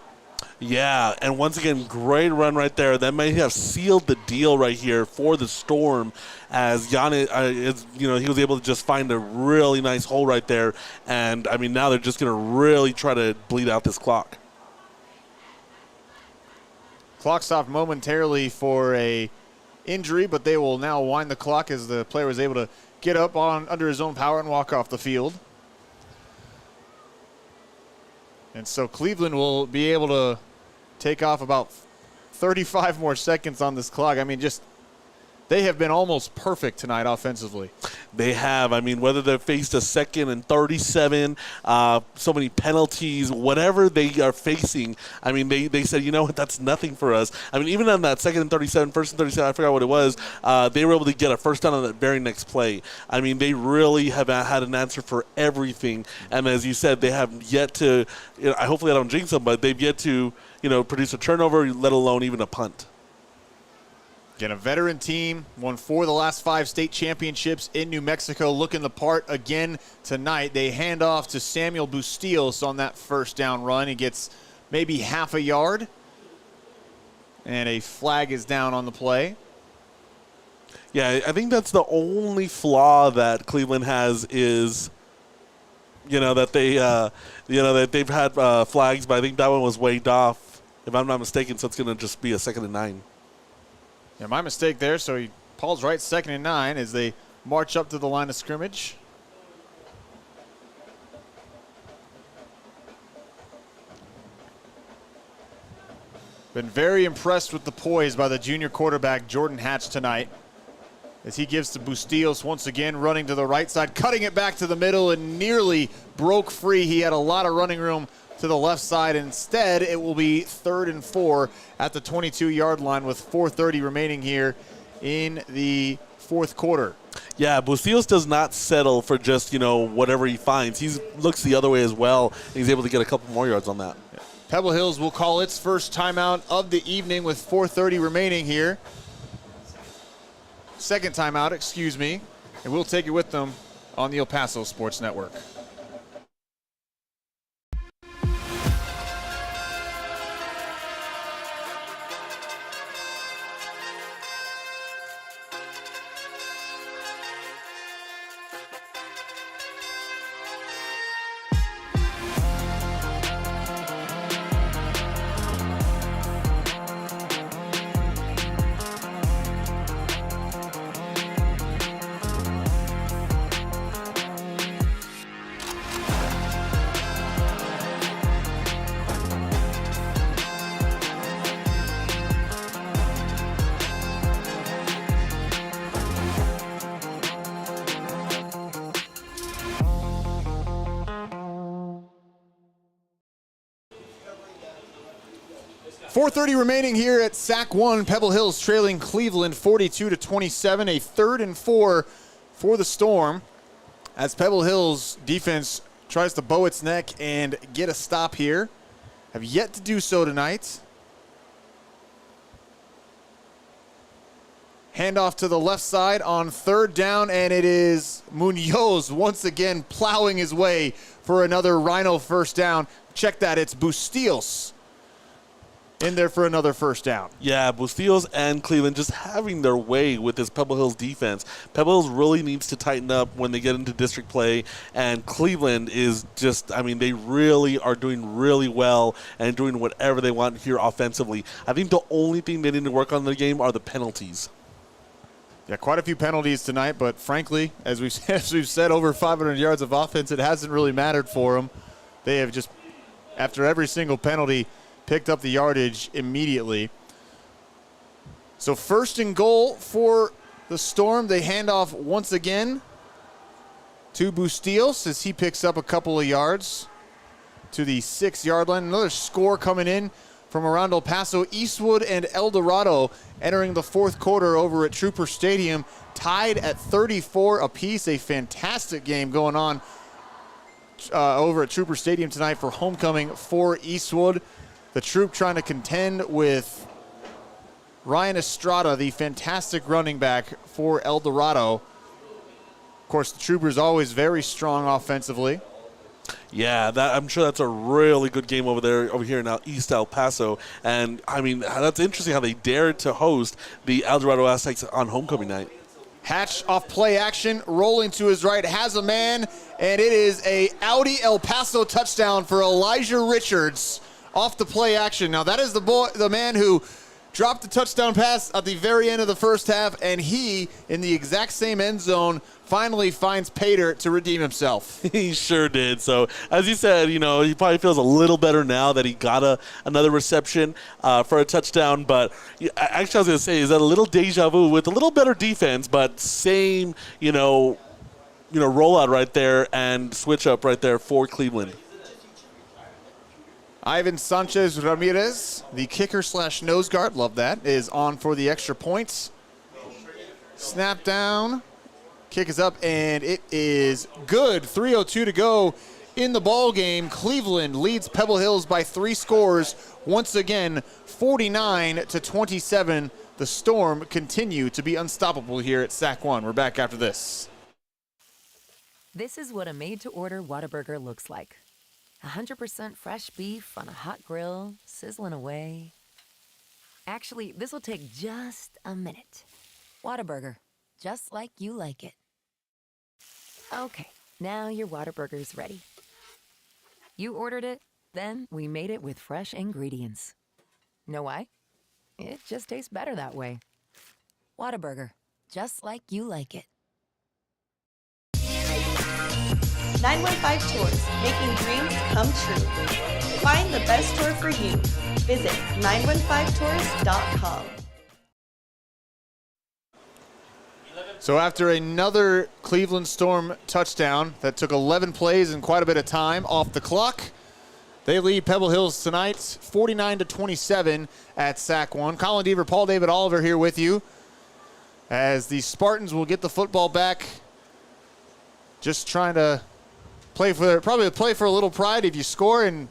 Yeah, and once again, great run right there. That may have sealed the deal right here for the Storm, as Giannis, he was able to just find a really nice hole right there. And, I mean, now they're just going to really try to bleed out this clock. Clock stopped momentarily for a injury, but they will now wind the clock as the player was able to get up on under his own power and walk off the field. And so Cleveland will be able to take off about 35 more seconds on this clock. I mean, just they have been almost perfect tonight offensively. They have. I mean, whether they've faced a 2nd and 37, so many penalties, whatever they are facing, I mean, they said, you know what, that's nothing for us. I mean, even on that 2nd and 37, 1st and 37, I forgot what it was, they were able to get a first down on that very next play. I mean, they really have had an answer for everything. And as you said, they have yet to, hopefully I don't jinx them, but they've yet to, produce a turnover, let alone even a punt. Again, a veteran team, won 4 of the last 5 state championships in New Mexico, looking the part again tonight. They hand off to Samuel Bustillos on that first down run. He gets maybe half a yard, and a flag is down on the play. Yeah, I think that's the only flaw that Cleveland has is, that they've had flags, but I think that one was waved off, if I'm not mistaken, so it's going to just be a 2nd and 9. Yeah, my mistake there. So Paul's right, 2nd and 9 as they march up to the line of scrimmage. Been very impressed with the poise by the junior quarterback Jordan Hatch tonight as he gives to Bustillos once again, running to the right side, cutting it back to the middle and nearly broke free. He had a lot of running room to the left side. Instead, it will be 3rd and 4 at the 22-yard line with 4:30 remaining here in the 4th quarter. Yeah, Bustillos does not settle for just, whatever he finds. He looks the other way as well, and he's able to get a couple more yards on that. Pebble Hills will call its first timeout of the evening with 4:30 remaining here. Second timeout, excuse me, and we'll take it with them on the El Paso Sports Network. .430 remaining here at SAC 1. Pebble Hills trailing Cleveland 42-27. A 3rd and 4 for the Storm as Pebble Hills defense tries to bow its neck and get a stop here. Have yet to do so tonight. Handoff to the left side on 3rd down, and it is Munoz once again plowing his way for another Rhino first down. Check that, it's Bustillos in there for another first down. Yeah, Bustillos and Cleveland just having their way with this Pebble Hills defense. Pebble Hills really needs to tighten up when they get into district play, and Cleveland is just, they really are doing really well and doing whatever they want here offensively. I think the only thing they need to work on in the game are the penalties. Yeah, quite a few penalties tonight, but frankly, as we've said, over 500 yards of offense, it hasn't really mattered for them. They have just, after every single penalty, picked up the yardage immediately. So 1st and goal for the Storm. They hand off once again to Bustillos as he picks up a couple of yards to the 6-yard line. Another score coming in from around El Paso. Eastwood and El Dorado entering the 4th quarter over at Trooper Stadium, tied at 34 apiece. A fantastic game going on over at Trooper Stadium tonight for homecoming for Eastwood. The Troop trying to contend with Ryan Estrada, the fantastic running back for El Dorado. Of course, the Troopers always very strong offensively. Yeah, I'm sure that's a really good game over here in East El Paso. And, that's interesting how they dared to host the El Dorado Aztecs on homecoming night. Hatch off play action, rolling to his right, has a man, and it is a Audi El Paso touchdown for Elijah Richards off the play action. Now, that is the man who dropped the touchdown pass at the very end of the first half, and he, in the exact same end zone, finally finds Pater to redeem himself. He sure did. So, as you said, he probably feels a little better now that he got another reception for a touchdown. But actually, I was going to say, is that a little deja vu with a little better defense, but same, rollout right there and switch up right there for Cleveland. Ivan Sanchez Ramirez, the kicker / nose guard, love that, is on for the extra points. Snap down. Kick is up, and it is good. 3:02 to go in the ball game. Cleveland leads Pebble Hills by 3 scores. Once again, 49-27. The Storm continue to be unstoppable here at SAC 1. We're back after this. This is what a made-to-order Whataburger looks like. 100% fresh beef on a hot grill, sizzling away. Actually, this will take just a minute. Whataburger, just like you like it. Okay, now your Whataburger's ready. You ordered it, then we made it with fresh ingredients. Know why? It just tastes better that way. Whataburger, just like you like it. 915 Tours, making dreams come true. Find the best tour for you. Visit 915tours.com. So after another Cleveland Storm touchdown that took 11 plays and quite a bit of time off the clock, they lead Pebble Hills tonight 49-27 at SAC 1. Colin Deaver, Paul David Oliver here with you as the Spartans will get the football back. Just trying to play for a little pride. If you score and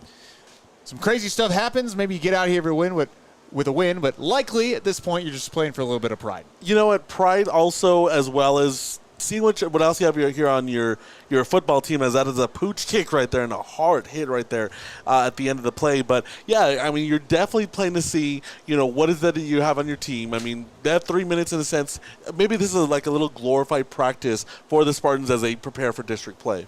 some crazy stuff happens, maybe you get out here with a win, but likely at this point you're just playing for a little bit of pride. You know what? Pride also, as well as seeing what else you have here on your football team, as that is a pooch kick right there and a hard hit right there at the end of the play. But yeah, I mean, you're definitely playing to see, what is that you have on your team. I mean, they have 3 minutes in a sense. Maybe this is like a little glorified practice for the Spartans as they prepare for district play.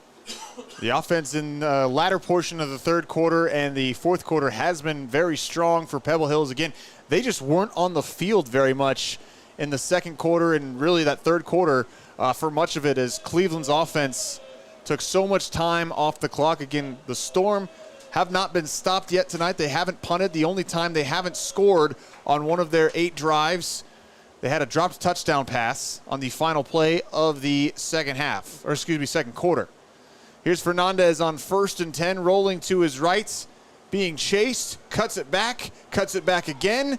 The offense in the latter portion of the third quarter and the fourth quarter has been very strong for Pebble Hills. Again, they just weren't on the field very much in the second quarter and really that third quarter for much of it as Cleveland's offense took so much time off the clock. Again, the Storm have not been stopped yet tonight. They haven't punted. The only time they haven't scored on one of their 8 drives, they had a dropped touchdown pass on the final play of the second quarter. Here's Fernandez on 1st and 10, rolling to his right, being chased, cuts it back again,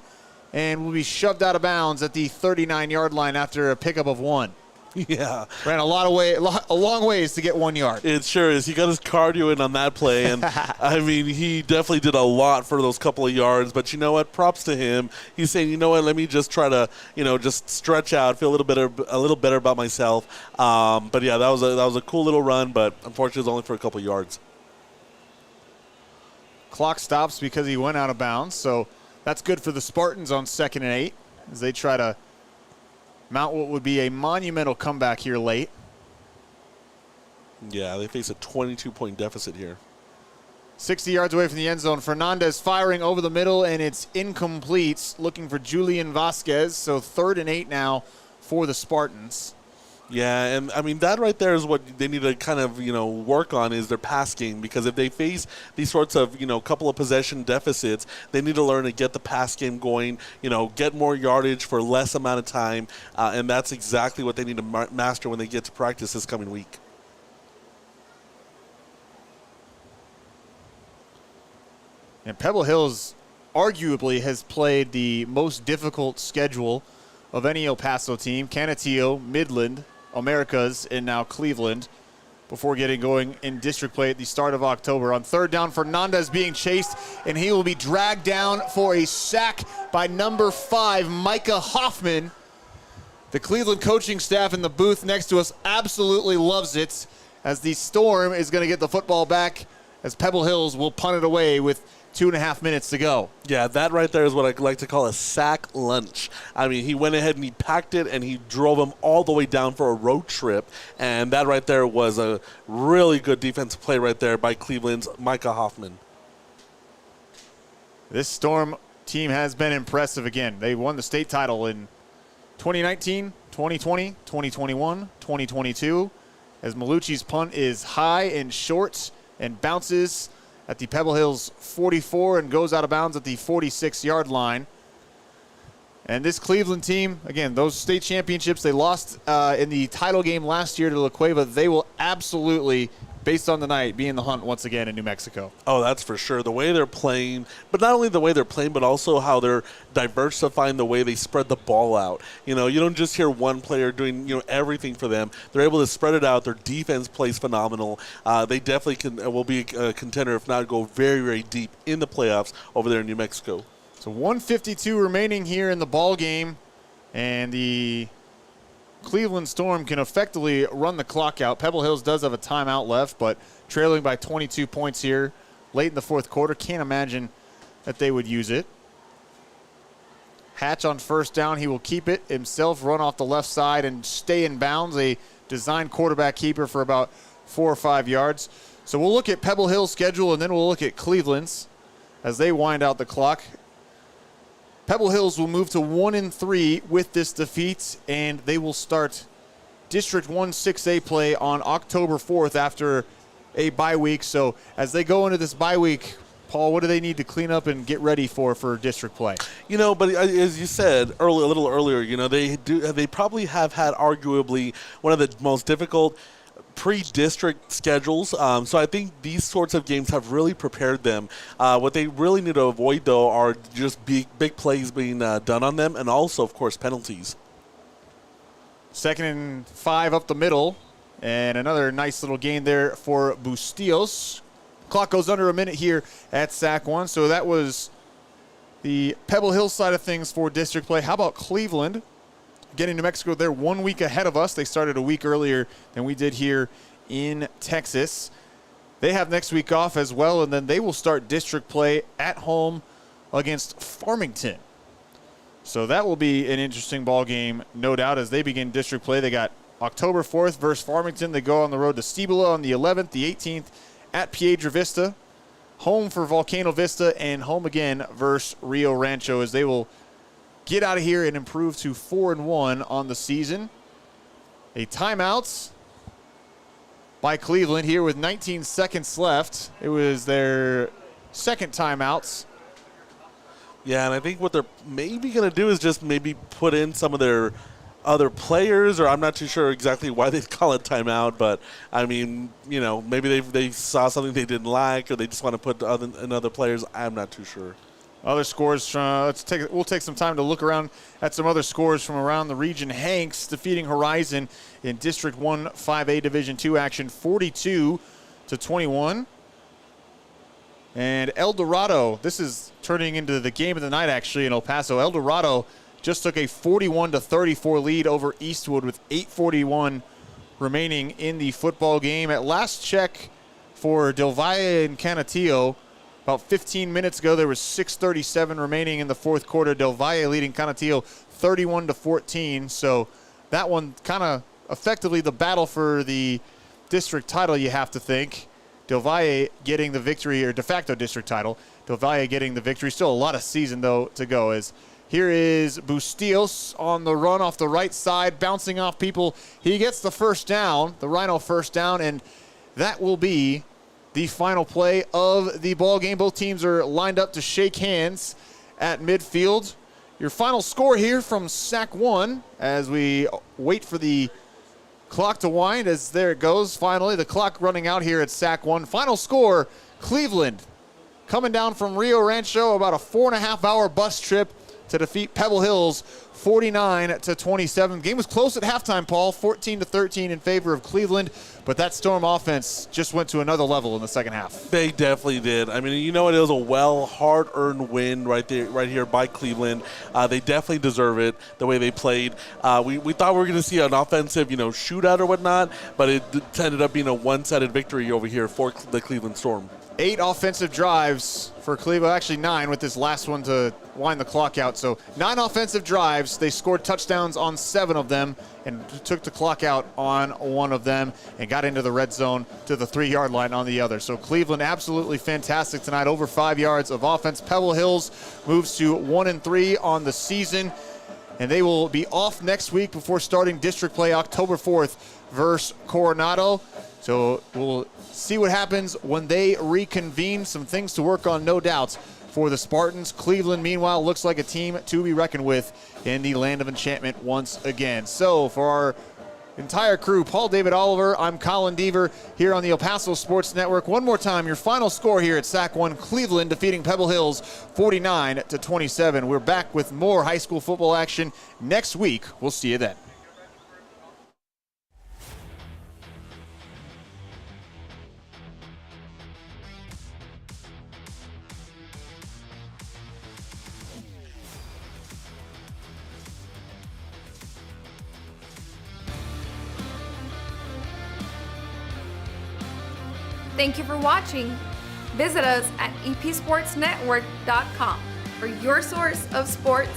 and will be shoved out of bounds at the 39-yard line after a pickup of 1. Yeah. Ran a long ways to get 1 yard. It sure is. He got his cardio in on that play, and I mean, he definitely did a lot for those couple of yards. But you know what? Props to him. He's saying, you know what? Let me just try to, just stretch out, feel a little better about myself. But yeah, that was a cool little run, but unfortunately, it was only for a couple of yards. Clock stops because he went out of bounds, so that's good for the Spartans on 2nd and 8 as they try to mount what would be a monumental comeback here late. Yeah, they face a 22-point deficit here. 60 yards away from the end zone. Fernandez firing over the middle, and it's incomplete. Looking for Julian Vasquez, so 3rd and 8 now for the Spartans. Yeah, and I mean, that right there is what they need to kind of, work on is their pass game, because if they face these sorts of, couple of possession deficits, they need to learn to get the pass game going, get more yardage for less amount of time, and that's exactly what they need to master when they get to practice this coming week. And Pebble Hills arguably has played the most difficult schedule of any El Paso team. Canutillo, Midland, Americas, and now Cleveland before getting going in district play at the start of October. On 3rd down, Fernandez being chased, and he will be dragged down for a sack by number 5, Micah Hoffman. The Cleveland coaching staff in the booth next to us absolutely loves it as the Storm is going to get the football back as Pebble Hills will punt it away with 2.5 minutes to go. Yeah, that right there is what I like to call a sack lunch. I mean, he went ahead and he packed it and he drove him all the way down for a road trip. And that right there was a really good defensive play right there by Cleveland's Micah Hoffman. This Storm team has been impressive again. They won the state title in 2019, 2020, 2021, 2022. As Malucci's punt is high and short and bounces at the Pebble Hills 44 and goes out of bounds at the 46-yard line. And this Cleveland team, again, those state championships, they lost in the title game last year to La Cueva. They will absolutely, based on the night, be in the hunt once again in New Mexico. Oh, that's for sure. The way they're playing, but not only the way they're playing, but also how they're diversifying the way they spread the ball out. You know, you don't just hear one player doing, everything for them. They're able to spread it out. Their defense plays phenomenal. They definitely will be a contender, if not go very, very deep in the playoffs over there in New Mexico. So 1:52 remaining here in the ball game, and the Cleveland Storm can effectively run the clock out. Pebble Hills does have a timeout left, but trailing by 22 points here late in the fourth quarter. Can't imagine that they would use it. Hatch on first down. He will keep it himself, run off the left side, and stay in bounds. A designed quarterback keeper for about 4 or 5 yards. So we'll look at Pebble Hill's schedule, and then we'll look at Cleveland's as they wind out the clock. Pebble Hills will move to 1-3 with this defeat, and they will start District 1 6A play on October 4th after a bye week. So as they go into this bye week, Paul, what do they need to clean up and get ready for district play? But as you said a little earlier, they probably have had arguably one of the most difficult pre-district schedules. So I think these sorts of games have really prepared them. What they really need to avoid, though, are just big plays being done on them, and also, of course, penalties. 2nd and 5 up the middle, and another nice little gain there for Bustillos. Clock goes under a minute here at SAC 1, so that was the Pebble Hill side of things for district play. How about Cleveland? Getting New Mexico, they're 1 week ahead of us. They started a week earlier than we did here in Texas. They have next week off as well, and then they will start district play at home against Farmington. So that will be an interesting ball game, no doubt, as they begin district play. They got October 4th versus Farmington. They go on the road to Cibola on the 11th, the 18th at Piedra Vista, home for Volcano Vista, and home again versus Rio Rancho, as they will get out of here and improve to 4-1 on the season. A timeout by Cleveland here with 19 seconds left. It was their second timeouts. Yeah, and I think what they're maybe going to do is just maybe put in some of their other players, or I'm not too sure exactly why they call it timeout, but I mean, maybe they saw something they didn't like, or they just want to put in other players. I'm not too sure. Other scores from we'll take some time to look around at some other scores from around the region. Hanks defeating Horizon in District 1 5A Division 2 action 42-21. And El Dorado, this is turning into the game of the night actually in El Paso. El Dorado just took a 41-34 lead over Eastwood with 8:41 remaining in the football game. At last check for Del Valle and Canutillo, about 15 minutes ago, there was 6:37 remaining in the fourth quarter. Del Valle leading Canutillo 31-14. So that one kind of effectively the battle for the district title, you have to think. Del Valle getting the victory, or de facto district title. Del Valle getting the victory. Still a lot of season, though, to go. As here is Bustillos on the run off the right side, bouncing off people. He gets the first down, the Rhino first down, and that will be the final play of the ball game. Both teams are lined up to shake hands at midfield. Your final score here from SAC 1 as we wait for the clock to wind, as there it goes. Finally, the clock running out here at SAC 1. Final score, Cleveland coming down from Rio Rancho, about a 4.5-hour bus trip to defeat Pebble Hills 49-27. Game was close at halftime, Paul, 14-13 in favor of Cleveland, but that Storm offense just went to another level in the second half. They definitely did. I mean, it was a hard-earned win right here by Cleveland. They definitely deserve it the way they played. We thought we were going to see an offensive, shootout or whatnot, but it ended up being a one-sided victory over here for the Cleveland Storm. 8 offensive drives for Cleveland, actually 9 with this last one to wind the clock out. So 9 offensive drives. They scored touchdowns on 7 of them and took the clock out on 1 of them and got into the red zone to the 3-yard line on the other. So Cleveland absolutely fantastic tonight, over 5 yards of offense. Pebble Hills moves to 1-3 on the season, and they will be off next week before starting district play October 4th versus Coronado. So we'll see what happens when they reconvene. Some things to work on, no doubts, for the Spartans. Cleveland, meanwhile, looks like a team to be reckoned with in the land of enchantment once again. So for our entire crew, Paul David Oliver, I'm Colin Deaver here on the El Paso Sports Network. One more time, your final score here at SAC 1, Cleveland defeating Pebble Hills 49-27. We're back with more high school football action next week. We'll see you then. Thank you for watching. Visit us at epsportsnetwork.com for your source of sports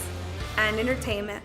and entertainment.